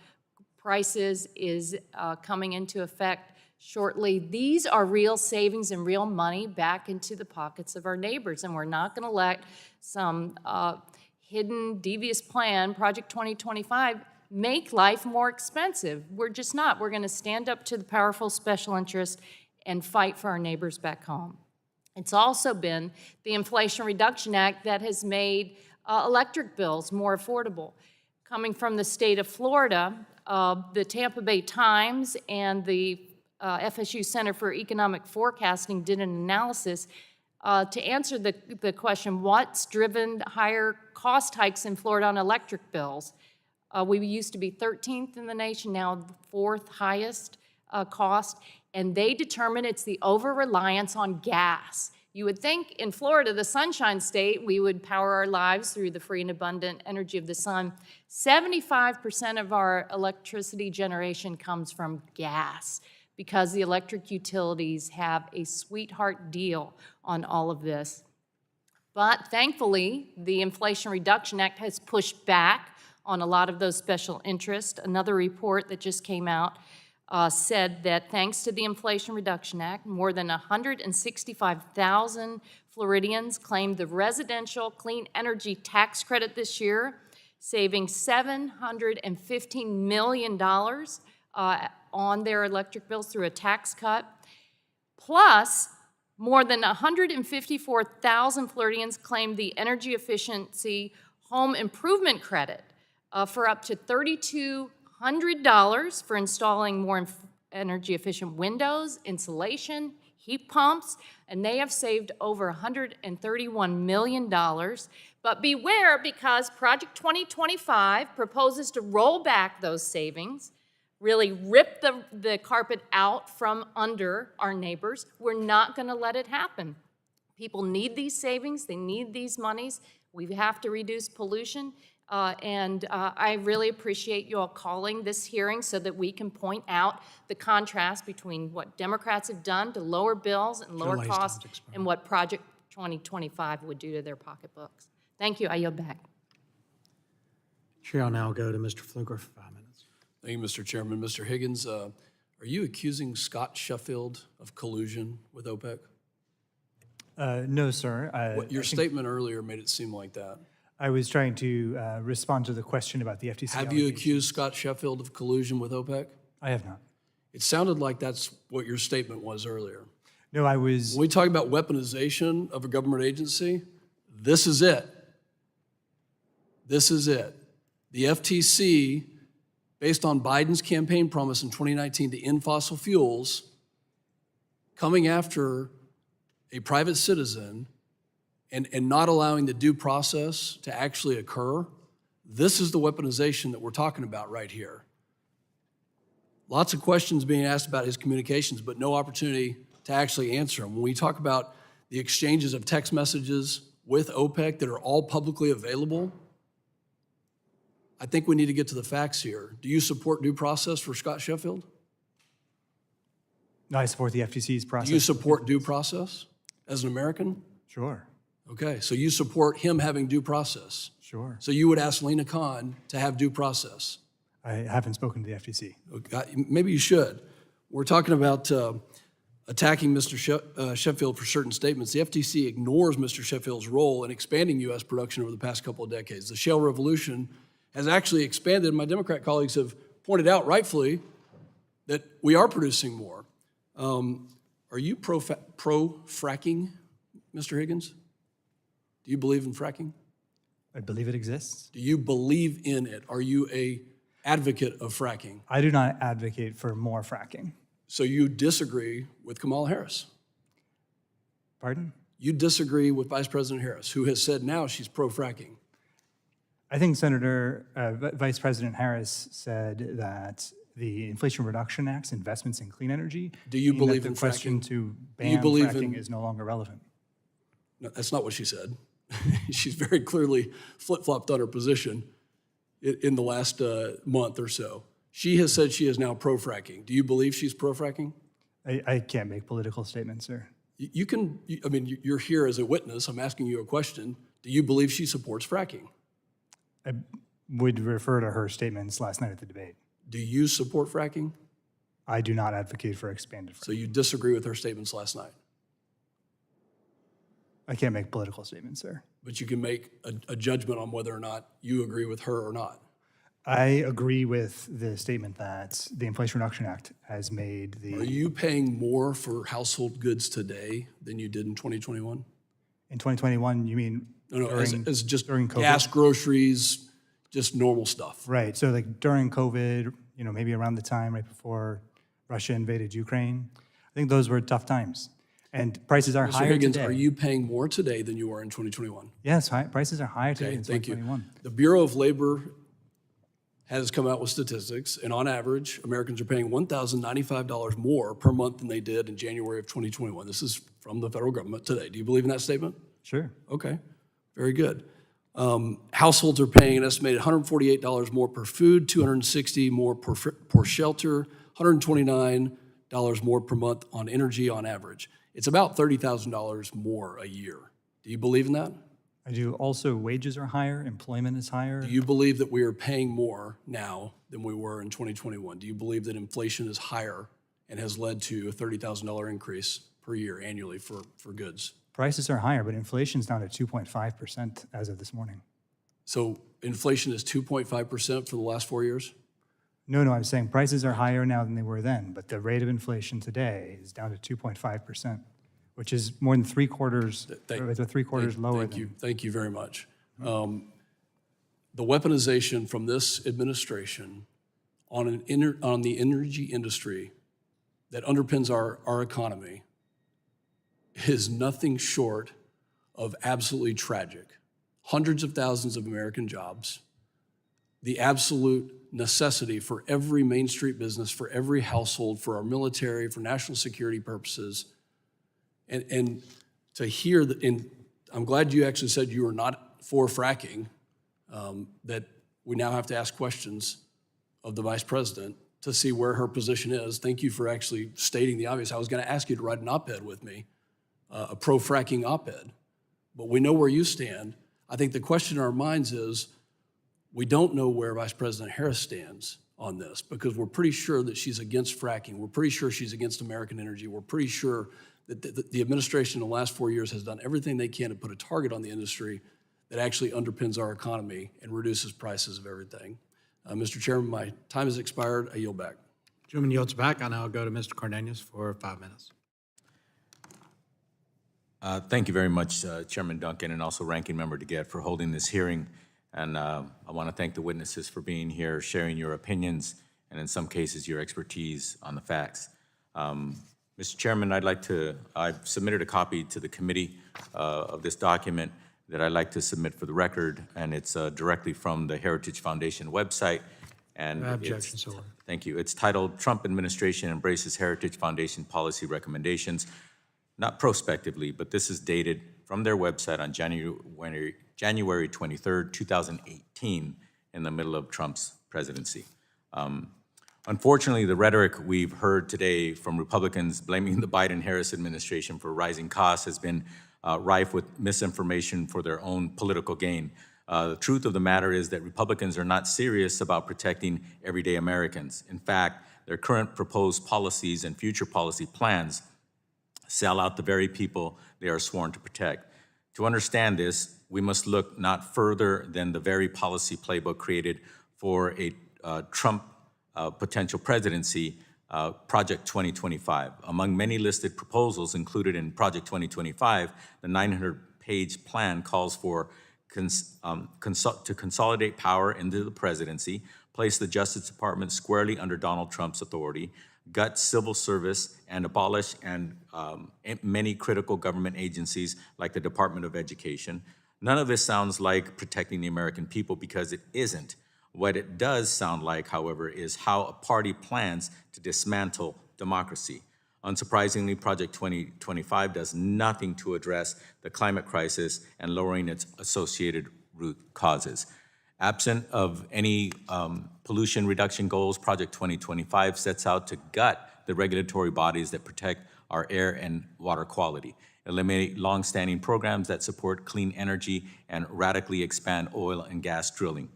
prices is coming into effect shortly. These are real savings and real money back into the pockets of our neighbors, and we're not going to let some hidden, devious plan, Project 2025, make life more expensive. We're just not. We're going to stand up to the powerful special interest and fight for our neighbors back home. It's also been the Inflation Reduction Act that has made electric bills more affordable. Coming from the state of Florida, the Tampa Bay Times and the FSU Center for Economic Forecasting did an analysis to answer the question, what's driven higher cost hikes in Florida on electric bills? We used to be 13th in the nation, now the 4th highest cost, and they determine it's the over-reliance on gas. You would think in Florida, the Sunshine State, we would power our lives through the free and abundant energy of the sun. 75% of our electricity generation comes from gas because the electric utilities have a sweetheart deal on all of this. But thankfully, the Inflation Reduction Act has pushed back on a lot of those special interests. Another report that just came out said that thanks to the Inflation Reduction Act, more than 165,000 Floridians claimed the residential clean energy tax credit this year, saving $715 million on their electric bills through a tax cut. Plus, more than 154,000 Floridians claimed the energy efficiency home improvement credit for up to $3,200 for installing more energy efficient windows, insulation, heat pumps, and they have saved over $131 million. But beware, because Project 2025 proposes to roll back those savings, really rip the carpet out from under our neighbors. We're not going to let it happen. People need these savings. They need these monies. We have to reduce pollution. I really appreciate you all calling this hearing so that we can point out the contrast between what Democrats have done to lower bills and lower costs and what Project 2025 would do to their pocketbooks. Thank you. I yield back. Chair will now go to Mr. Fluker for 5 minutes. Thank you, Mr. Chairman. Mr. Higgins, are you accusing Scott Sheffield of collusion with OPEC? No, sir. Your statement earlier made it seem like that. I was trying to respond to the question about the FTC. Have you accused Scott Sheffield of collusion with OPEC? I have not. It sounded like that's what your statement was earlier. No, I was... When we talk about weaponization of a government agency, this is it. This is it. The FTC, based on Biden's campaign promise in 2019 to end fossil fuels, coming after a private citizen and not allowing the due process to actually occur, this is the weaponization that we're talking about right here. Lots of questions being asked about his communications, but no opportunity to actually answer them. When we talk about the exchanges of text messages with OPEC that are all publicly available, I think we need to get to the facts here. Do you support due process for Scott Sheffield? No, I support the FTC's process. Do you support due process as an American? Sure. Okay, so you support him having due process. Sure. So you would ask Lena Khan to have due process. I haven't spoken to the FTC. Okay, maybe you should. We're talking about attacking Mr. Sheffield for certain statements. The FTC ignores Mr. Sheffield's role in expanding U.S. production over the past couple of decades. The shale revolution has actually expanded. My Democrat colleagues have pointed out rightfully that we are producing more. Are you pro-fracking, Mr. Higgins? Do you believe in fracking? I believe it exists. Do you believe in it? Are you advocate of fracking. I do not advocate for more fracking. So you disagree with Kamala Harris. Pardon? You disagree with Vice President Harris, who has said now she's pro-fracking. I think Vice President Harris said that the Inflation Reduction Act's investments in clean energy. Do you mean believe that in the question fracking? to Do you ban believe fracking in- is no longer relevant? No, that's not what she said. She's very clearly flip-flopped on her position in the last month or so. She has said she is now pro-fracking. Do you believe she's pro-fracking? I can't make political statements, sir. You can, I mean, you're here as a witness. I'm asking you a question. Do you believe she supports fracking? I would refer to her statements last night at the debate. Do you support fracking? I do not advocate for expanded fracking. So you disagree with her statements last night? I can't make political statements, sir. But you can make a judgment on whether or not you agree with her or not. I agree with the statement that the Inflation Reduction Act has made the... Are you paying more for household goods today than you did in 2021? In 2021, you mean No, during, as just during COVID? gas, groceries, just normal stuff. Right, so like during COVID, you know, maybe around the time right before Russia invaded Ukraine, I think those were tough times. And prices are Mr. higher Higgins, today. are you paying more today than you were in 2021? Yes, prices are higher today Okay, in thank 2021. you. The Bureau of Labor has come out with statistics, and on average, Americans are paying $1,095 more per month than they did in January of 2021. This is from the federal government today. Do you believe in that statement? Sure. Okay, very good. Households are paying an estimated $148 more per food, $260 more per shelter, $129 more per month on energy on average. It's about $30,000 more a year. Do you believe in that? I do. Also, wages are higher, employment is higher. Do you believe that we are paying more now than we were in 2021? Do you believe that inflation is higher and has led to a $30,000 increase per year annually for goods? Prices are higher, but inflation's down to 2.5% as of this morning. So inflation is 2.5% for the last 4 years? No, I'm saying prices are higher now than they were then, but the rate of inflation today is down to 2.5%, which is more than three quarters lower than. Thank you very much. The weaponization from this administration on the energy industry that underpins our economy is nothing short of absolutely tragic. Hundreds of thousands of American jobs, the absolute necessity for every Main Street business, for every household, for our military, for national security purposes. And to hear that, and I'm glad you actually said you were not for fracking, that we now have to ask questions of the Vice President to see where her position is. Thank you for actually stating the obvious. I was going to ask you to write an op-ed with me, a pro-fracking op-ed, but we know where you stand. I think the question in our minds is, we don't know where Vice President Harris stands on this because we're pretty sure that she's against fracking. We're pretty sure she's against American energy. We're pretty sure that the administration in the last 4 years has done everything they can to put a target on the industry that actually underpins our economy and reduces prices of everything. Mr. Chairman, my time has expired. I yield back. Gentleman yields back. I now go to Mr. Cardenas for 5 minutes. Thank you very much, Chairman Duncan, and also Ranking Member DeGette for holding this hearing. And I want to thank the witnesses for being here, sharing your opinions, and in some cases, your expertise on the facts. Mr. Chairman, I've submitted a copy to the committee of this document that I'd like to submit for the record, and it's directly from the Heritage Foundation website. And No objection, sir. Thank you. It's titled, Trump Administration Embraces Heritage Foundation Policy Recommendations. Not prospectively, but this is dated from their website on January 23rd, 2018, in the middle of Trump's presidency. Unfortunately, the rhetoric we've heard today from Republicans blaming the Biden-Harris administration for rising costs has been rife with misinformation for their own political gain. The truth of the matter is that Republicans are not serious about protecting everyday Americans. In fact, their current proposed policies and future policy plans sell out the very people they are sworn to protect. To understand this, we must look not further than the very policy playbook created for a Trump potential presidency, Project 2025. Among many listed proposals included in Project 2025, the 900-page plan calls for to consolidate power into the presidency, place the Justice Department squarely under Donald Trump's authority, gut civil service, and abolish many critical government agencies like the Department of Education. None of this sounds like protecting the American people because it isn't. What it does sound like, however, is how a party plans to dismantle democracy. Unsurprisingly, Project 2025 does nothing to address the climate crisis and lowering its associated root causes. Absent of any pollution reduction goals, Project 2025 sets out to gut the regulatory bodies that protect our air and water quality, eliminate long-standing programs that support clean energy, and radically expand oil and gas drilling.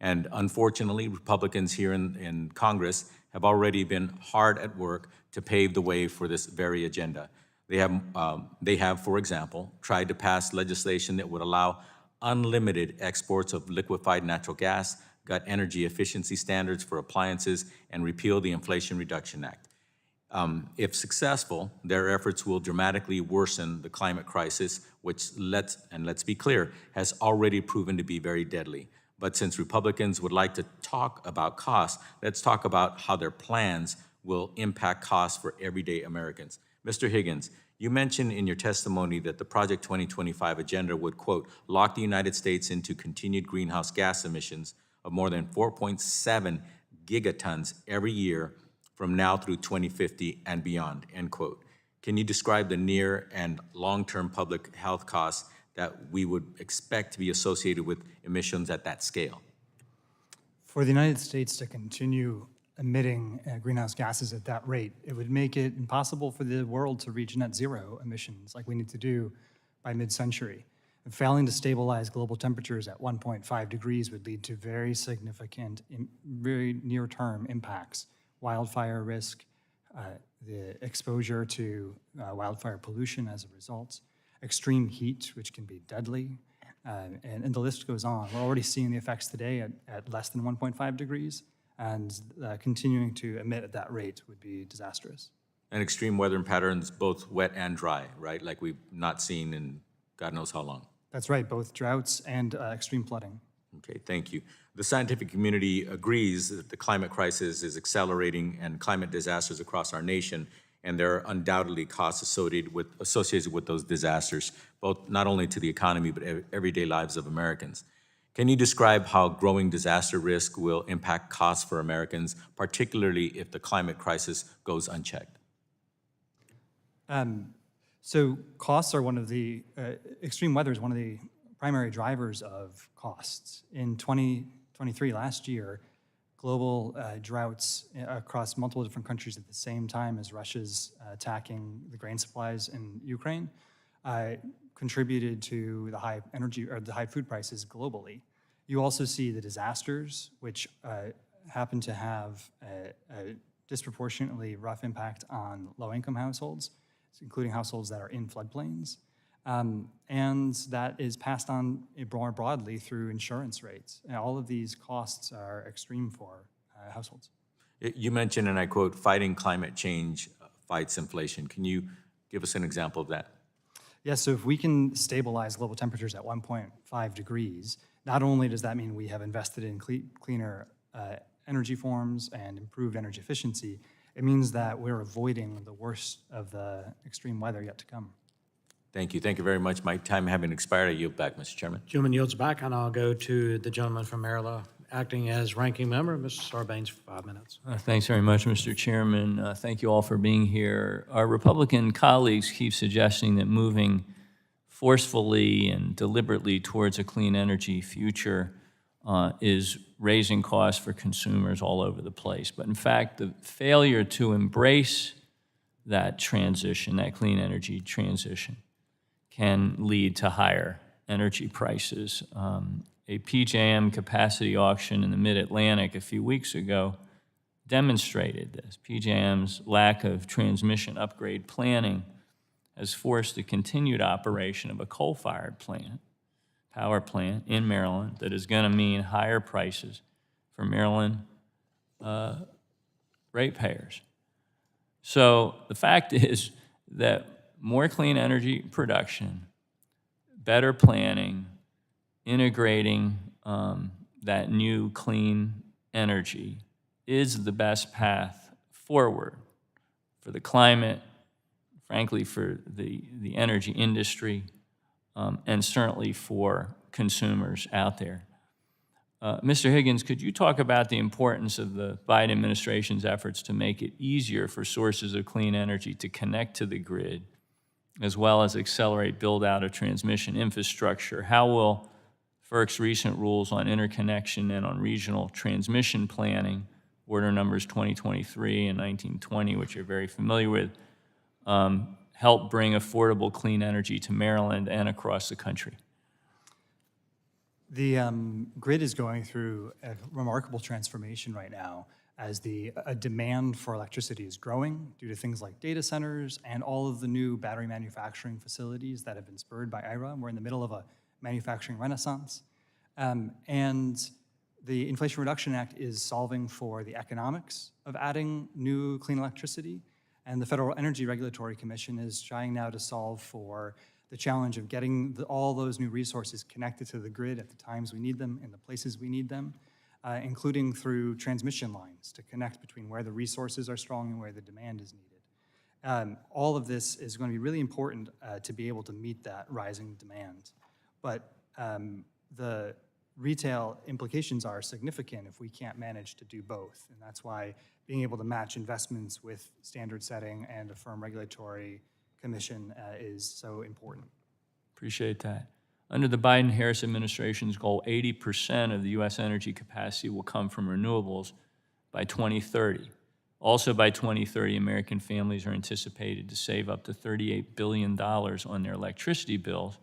And unfortunately, Republicans here in Congress have already been hard at work to pave the way for this very agenda. They have, for example, tried to pass legislation that would allow unlimited exports of liquefied natural gas, gut energy efficiency standards for appliances, and repeal the Inflation Reduction Act. If successful, their efforts will dramatically worsen the climate crisis, which, let's be clear, has already proven to be very deadly. But since Republicans would like to talk about costs, let's talk about how their plans will impact costs for everyday Americans. Mr. Higgins, you mentioned in your testimony that the Project 2025 agenda would, quote, lock the United States into continued greenhouse gas emissions of more than 4.7 gigatons every year from now through 2050 and beyond, end quote. Can you describe the near and long-term public health costs that we would expect to be associated with emissions at that scale? For the United States to continue emitting greenhouse gases at that rate, it would make it impossible for the world to reach net zero emissions like we need to do by mid-century. And failing to stabilize global temperatures at 1.5 degrees would lead to very significant, very near-term impacts. Wildfire risk, the exposure to wildfire pollution as a result, extreme heat, which can be deadly, and the list goes on. We're already seeing the effects today at less than 1.5 degrees, and continuing to emit at that rate would be disastrous. And extreme weather patterns, both wet and dry, right? Like we've not seen in God knows how long. That's right, both droughts and extreme flooding. Okay, thank you. The scientific community agrees that the climate crisis is accelerating and climate disasters across our nation, and there are undoubtedly costs associated with those disasters, both not only to the economy, but everyday lives of Americans. Can you describe how growing disaster risk will impact costs for Americans, particularly if the climate crisis goes unchecked? So costs are one of the, extreme weather is one of the primary drivers of costs. In 2023, last year, global droughts across multiple different countries at the same time as Russia's attacking the grain supplies in Ukraine contributed to the high energy or the high food prices globally. You also see the disasters, which happen to have a disproportionately rough impact on low-income households, including households that are in floodplains. And that is passed on more broadly through insurance rates. And all of these costs are extreme for households. You mentioned, and I quote, fighting climate change fights inflation. Can you give us an example of that? Yes, so if we can stabilize global temperatures at 1.5 degrees, not only does that mean we have invested in cleaner energy forms and improved energy efficiency, it means that we're avoiding the worst of the extreme weather yet to come. Thank you. Thank you very much. My time having expired, I yield back, Mr. Chairman. Gentleman yields back, and I'll go to the gentleman from Maryland, acting as ranking member, Mr. Sarbanes, for 5 minutes. Thanks very much, Mr. Chairman. Thank you all for being here. Our Republican colleagues keep suggesting that moving forcefully and deliberately towards a clean energy future is raising costs for consumers all over the place. But in fact, the failure to embrace that transition, that clean energy transition, can lead to higher energy prices. A PJM capacity auction in the Mid-Atlantic a few weeks ago demonstrated this. PJM's lack of transmission upgrade planning has forced the continued operation of a coal-fired power plant in Maryland that is going to mean higher prices for Maryland ratepayers. So the fact is that more clean energy production, better planning, integrating that new clean energy is the best path forward for the climate, frankly, for the energy industry, and certainly for consumers out there. Mr. Higgins, could you talk about the importance of the Biden administration's efforts to make it easier for sources of clean energy to connect to the grid, as well as accelerate build-out of transmission infrastructure? How will FERC's recent rules on interconnection and on regional transmission planning, order numbers 2023 and 1920, which you're very familiar with, help bring affordable clean energy to Maryland and across the country? The grid is going through a remarkable transformation right now as the demand for electricity is growing due to things like data centers and all of the new battery manufacturing facilities that have been spurred by IRA. We're in the middle of a manufacturing renaissance. And the Inflation Reduction Act is solving for the economics of adding new clean electricity. And the Federal Energy Regulatory Commission is trying now to solve for the challenge of getting all those new resources connected to the grid at the times we need them, in the places we need them, including through transmission lines to connect between where the resources are strong and where the demand is needed. All of this is going to be really important to be able to meet that rising demand. But the retail implications are significant if we can't manage to do both. And that's why being able to match investments with standard setting and a firm regulatory commission is so important. Appreciate that. Under the Biden-Harris administration's goal, 80% of the U.S. energy capacity will come from renewables by 2030. Also by 2030, American families are anticipated to save up to $38 billion on their electricity bills,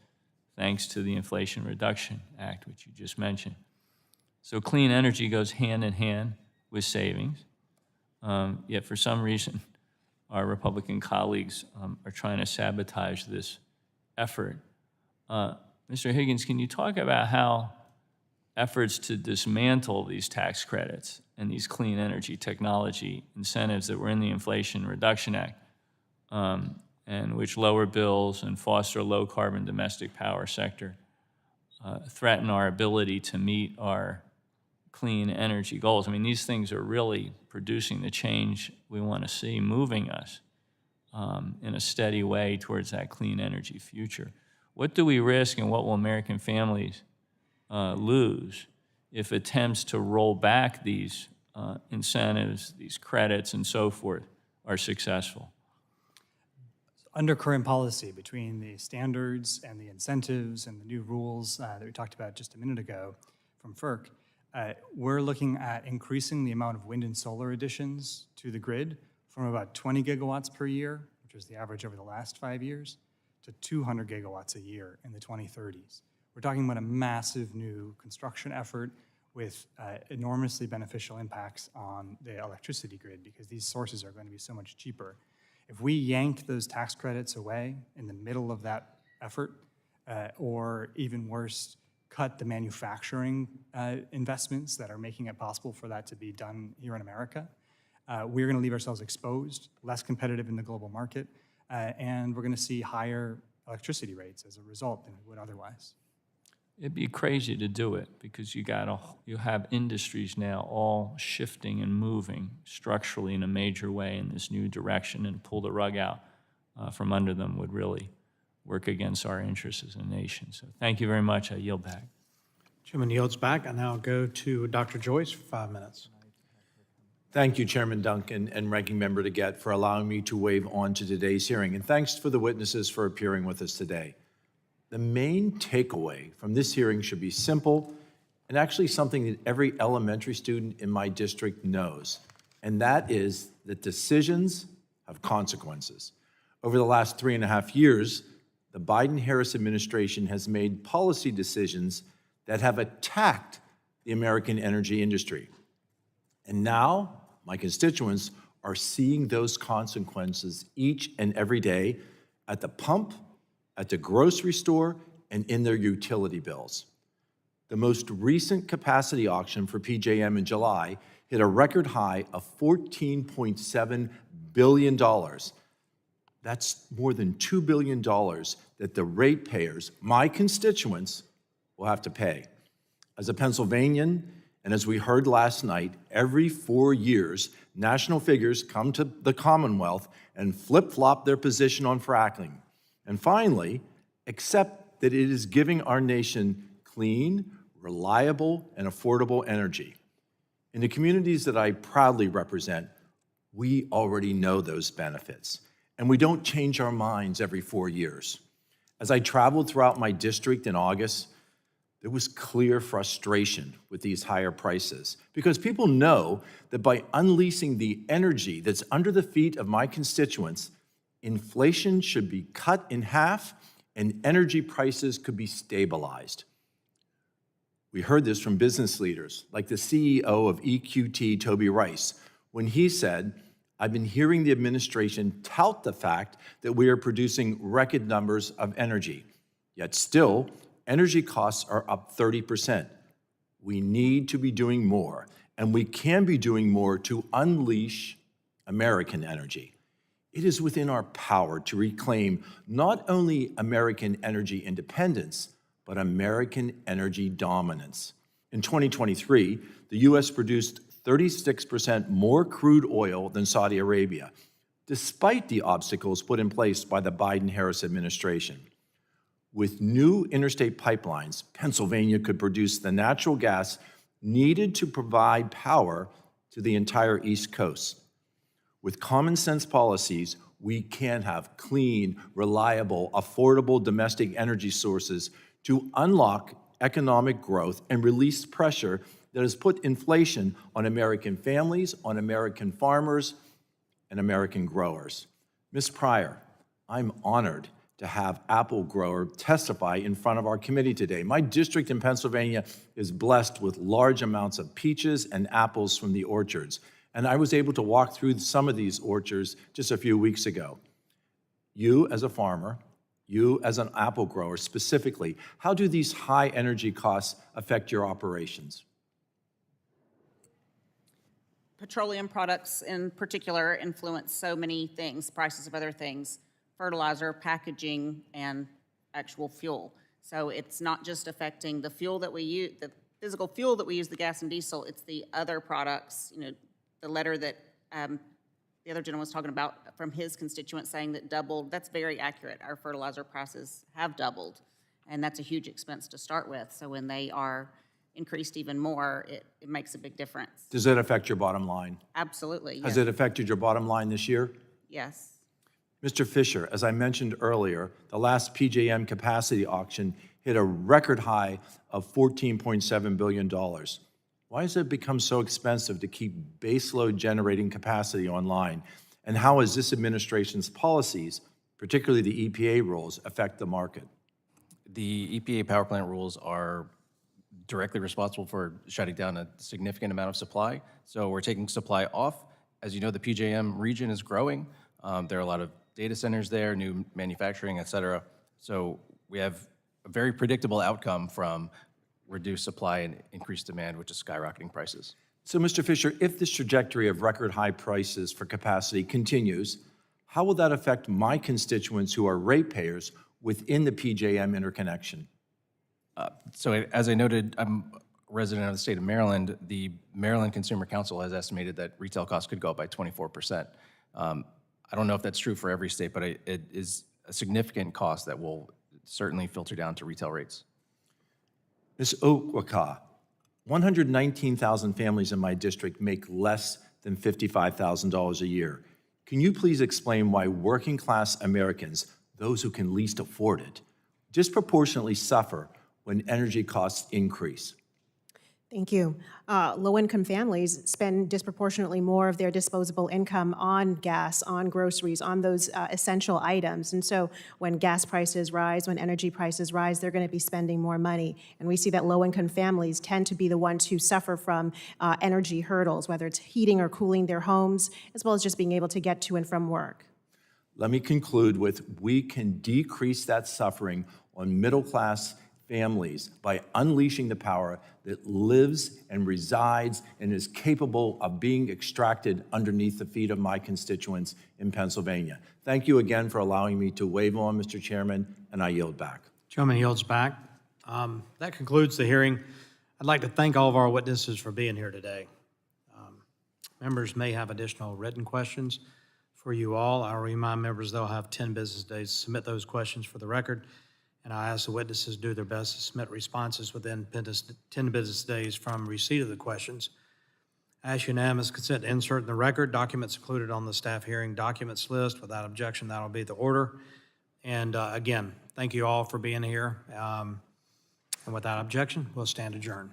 thanks to the Inflation Reduction Act, which you just mentioned. So clean energy goes hand in hand with savings, yet for some reason, our Republican colleagues are trying to sabotage this effort. Mr. Higgins, can you talk about how efforts to dismantle these tax credits and these clean energy technology incentives that were in the Inflation Reduction Act, and which lower bills and foster a low-carbon domestic power sector, threaten our ability to meet our clean energy goals? I mean, these things are really producing the change we want to see, moving us in a steady way towards that clean energy future. What do we risk and what will American families lose if attempts to roll back these incentives, these credits, and so forth are successful? Under current policy, between the standards and the incentives and the new rules that we talked about just a minute ago from FERC, we're looking at increasing the amount of wind and solar additions to the grid from about 20 gigawatts per year, which was the average over the last 5 years, to 200 gigawatts a year in the 2030s. We're talking about a massive new construction effort with enormously beneficial impacts on the electricity grid because these sources are going to be so much cheaper. If we yank those tax credits away in the middle of that effort, or even worse, cut the manufacturing investments that are making it possible for that to be done here in America, we're going to leave ourselves exposed, less competitive in the global market, and we're going to see higher electricity rates as a result than we would otherwise. It'd be crazy to do it because you have industries now all shifting and moving structurally in a major way in this new direction, and pull the rug out from under them would really work against our interests as a nation. So thank you very much. I yield back. Chairman yields back. I now go to Dr. Joyce for 5 minutes. Thank you, Chairman Duncan and Ranking Member DeGette, for allowing me to wave on to today's hearing. And thanks for the witnesses for appearing with us today. The main takeaway from this hearing should be simple and actually something that every elementary student in my district knows, and that is that decisions have consequences. Over the last 3.5 years, the Biden-Harris administration has made policy decisions that have attacked the American energy industry. And now, my constituents are seeing those consequences each and every day at the pump, at the grocery store, and in their utility bills. The most recent capacity auction for PJM in July hit a record high of $14.7 billion. That's more than $2 billion that the ratepayers, my constituents, will have to pay. As a Pennsylvanian And as we heard last night, every 4 years, national figures come to the Commonwealth and flip-flop their position on fracking. And finally, accept that it is giving our nation clean, reliable, and affordable energy. In the communities that I proudly represent, we already know those benefits, and we don't change our minds every 4 years. As I traveled throughout my district in August, there was clear frustration with these higher prices because people know that by unleashing the energy that's under the feet of my constituents, inflation should be cut in half and energy prices could be stabilized. We heard this from business leaders like the CEO of EQT, Toby Rice, when he said, "I've been hearing the administration tout the fact that we are producing record numbers of energy, yet still, energy costs are up 30%. We need to be doing more, and we can be doing more to unleash American energy. It is within our power to reclaim not only American energy independence, but American energy dominance. In 2023, the U.S. produced 36% more crude oil than Saudi Arabia, despite the obstacles put in place by the Biden-Harris administration. With new interstate pipelines, Pennsylvania could produce the natural gas needed to provide power to the entire East Coast. With common sense policies, we can have clean, reliable, affordable domestic energy sources to unlock economic growth and release pressure that has put inflation on American families, on American farmers, and American growers. Ms. Pryor, I'm honored to have apple grower testify in front of our committee today. My district in Pennsylvania is blessed with large amounts of peaches and apples from the orchards, and I was able to walk through some of these orchards just a few weeks ago. You as a farmer, you as an apple grower specifically, how do these high energy costs affect your operations? Petroleum products in particular influence so many things, prices of other things, fertilizer, packaging, and actual fuel. So it's not just affecting the fuel that we use, the physical fuel that we use, the gas and diesel, it's the other products, you know, the letter that the other gentleman was talking about from his constituents saying that doubled, that's very accurate. Our fertilizer prices have doubled, and that's a huge expense to start with. So when they are increased even more, it makes a big difference. Does that affect your bottom line? Absolutely, Has yes. it affected your bottom line this year? Yes. Mr. Fisher, as I mentioned earlier, the last PJM capacity auction hit a record high of $14.7 billion. Why has it become so expensive to keep baseload generating capacity online? And how has this administration's policies, particularly the EPA rules, affect the market? The EPA power plant rules are directly responsible for shutting down a significant amount of supply. So we're taking supply off. As you know, the PJM region is growing. There are a lot of data centers there, new manufacturing, et cetera. So we have a very predictable outcome from reduced supply and increased demand, which is skyrocketing prices. So, Mr. Fisher, if this trajectory of record high prices for capacity continues, how will that affect my constituents who are ratepayers within the PJM interconnection? So as I noted, I'm a resident of the state of Maryland. The Maryland Consumer Council has estimated that retail costs could go up by 24%. I don't know if that's true for every state, but it is a significant cost that will certainly filter down to retail rates. Ms. Onwuka, 119,000 families in my district make less than $55,000 a year. Can you please explain why working class Americans, those who can least afford it, disproportionately suffer when energy costs increase? Thank you. Low-income families spend disproportionately more of their disposable income on gas, on groceries, on those essential items. And so when gas prices rise, when energy prices rise, they're going to be spending more money. And we see that low-income families tend to be the ones who suffer from energy hurdles, whether it's heating or cooling their homes, as well as just being able to get to and from work. Let me conclude with, we can decrease that suffering on middle-class families by unleashing the power that lives and resides and is capable of being extracted underneath the feet of my constituents in Pennsylvania. Thank you again for allowing me to wave on, Mr. Chairman, and I yield back. Chairman yields back. That concludes the hearing. I'd like to thank all of our witnesses for being here today. Members may have additional written questions for you all. I'll remind members they'll have 10 business days to submit those questions for the record, and I ask the witnesses do their best to submit responses within 10 business days from receipt of the questions. I ask unanimous consent to insert in the record documents included on the staff hearing documents list. Without objection, that'll be the order. And again, thank you all for being here. And without objection, we'll stand adjourned.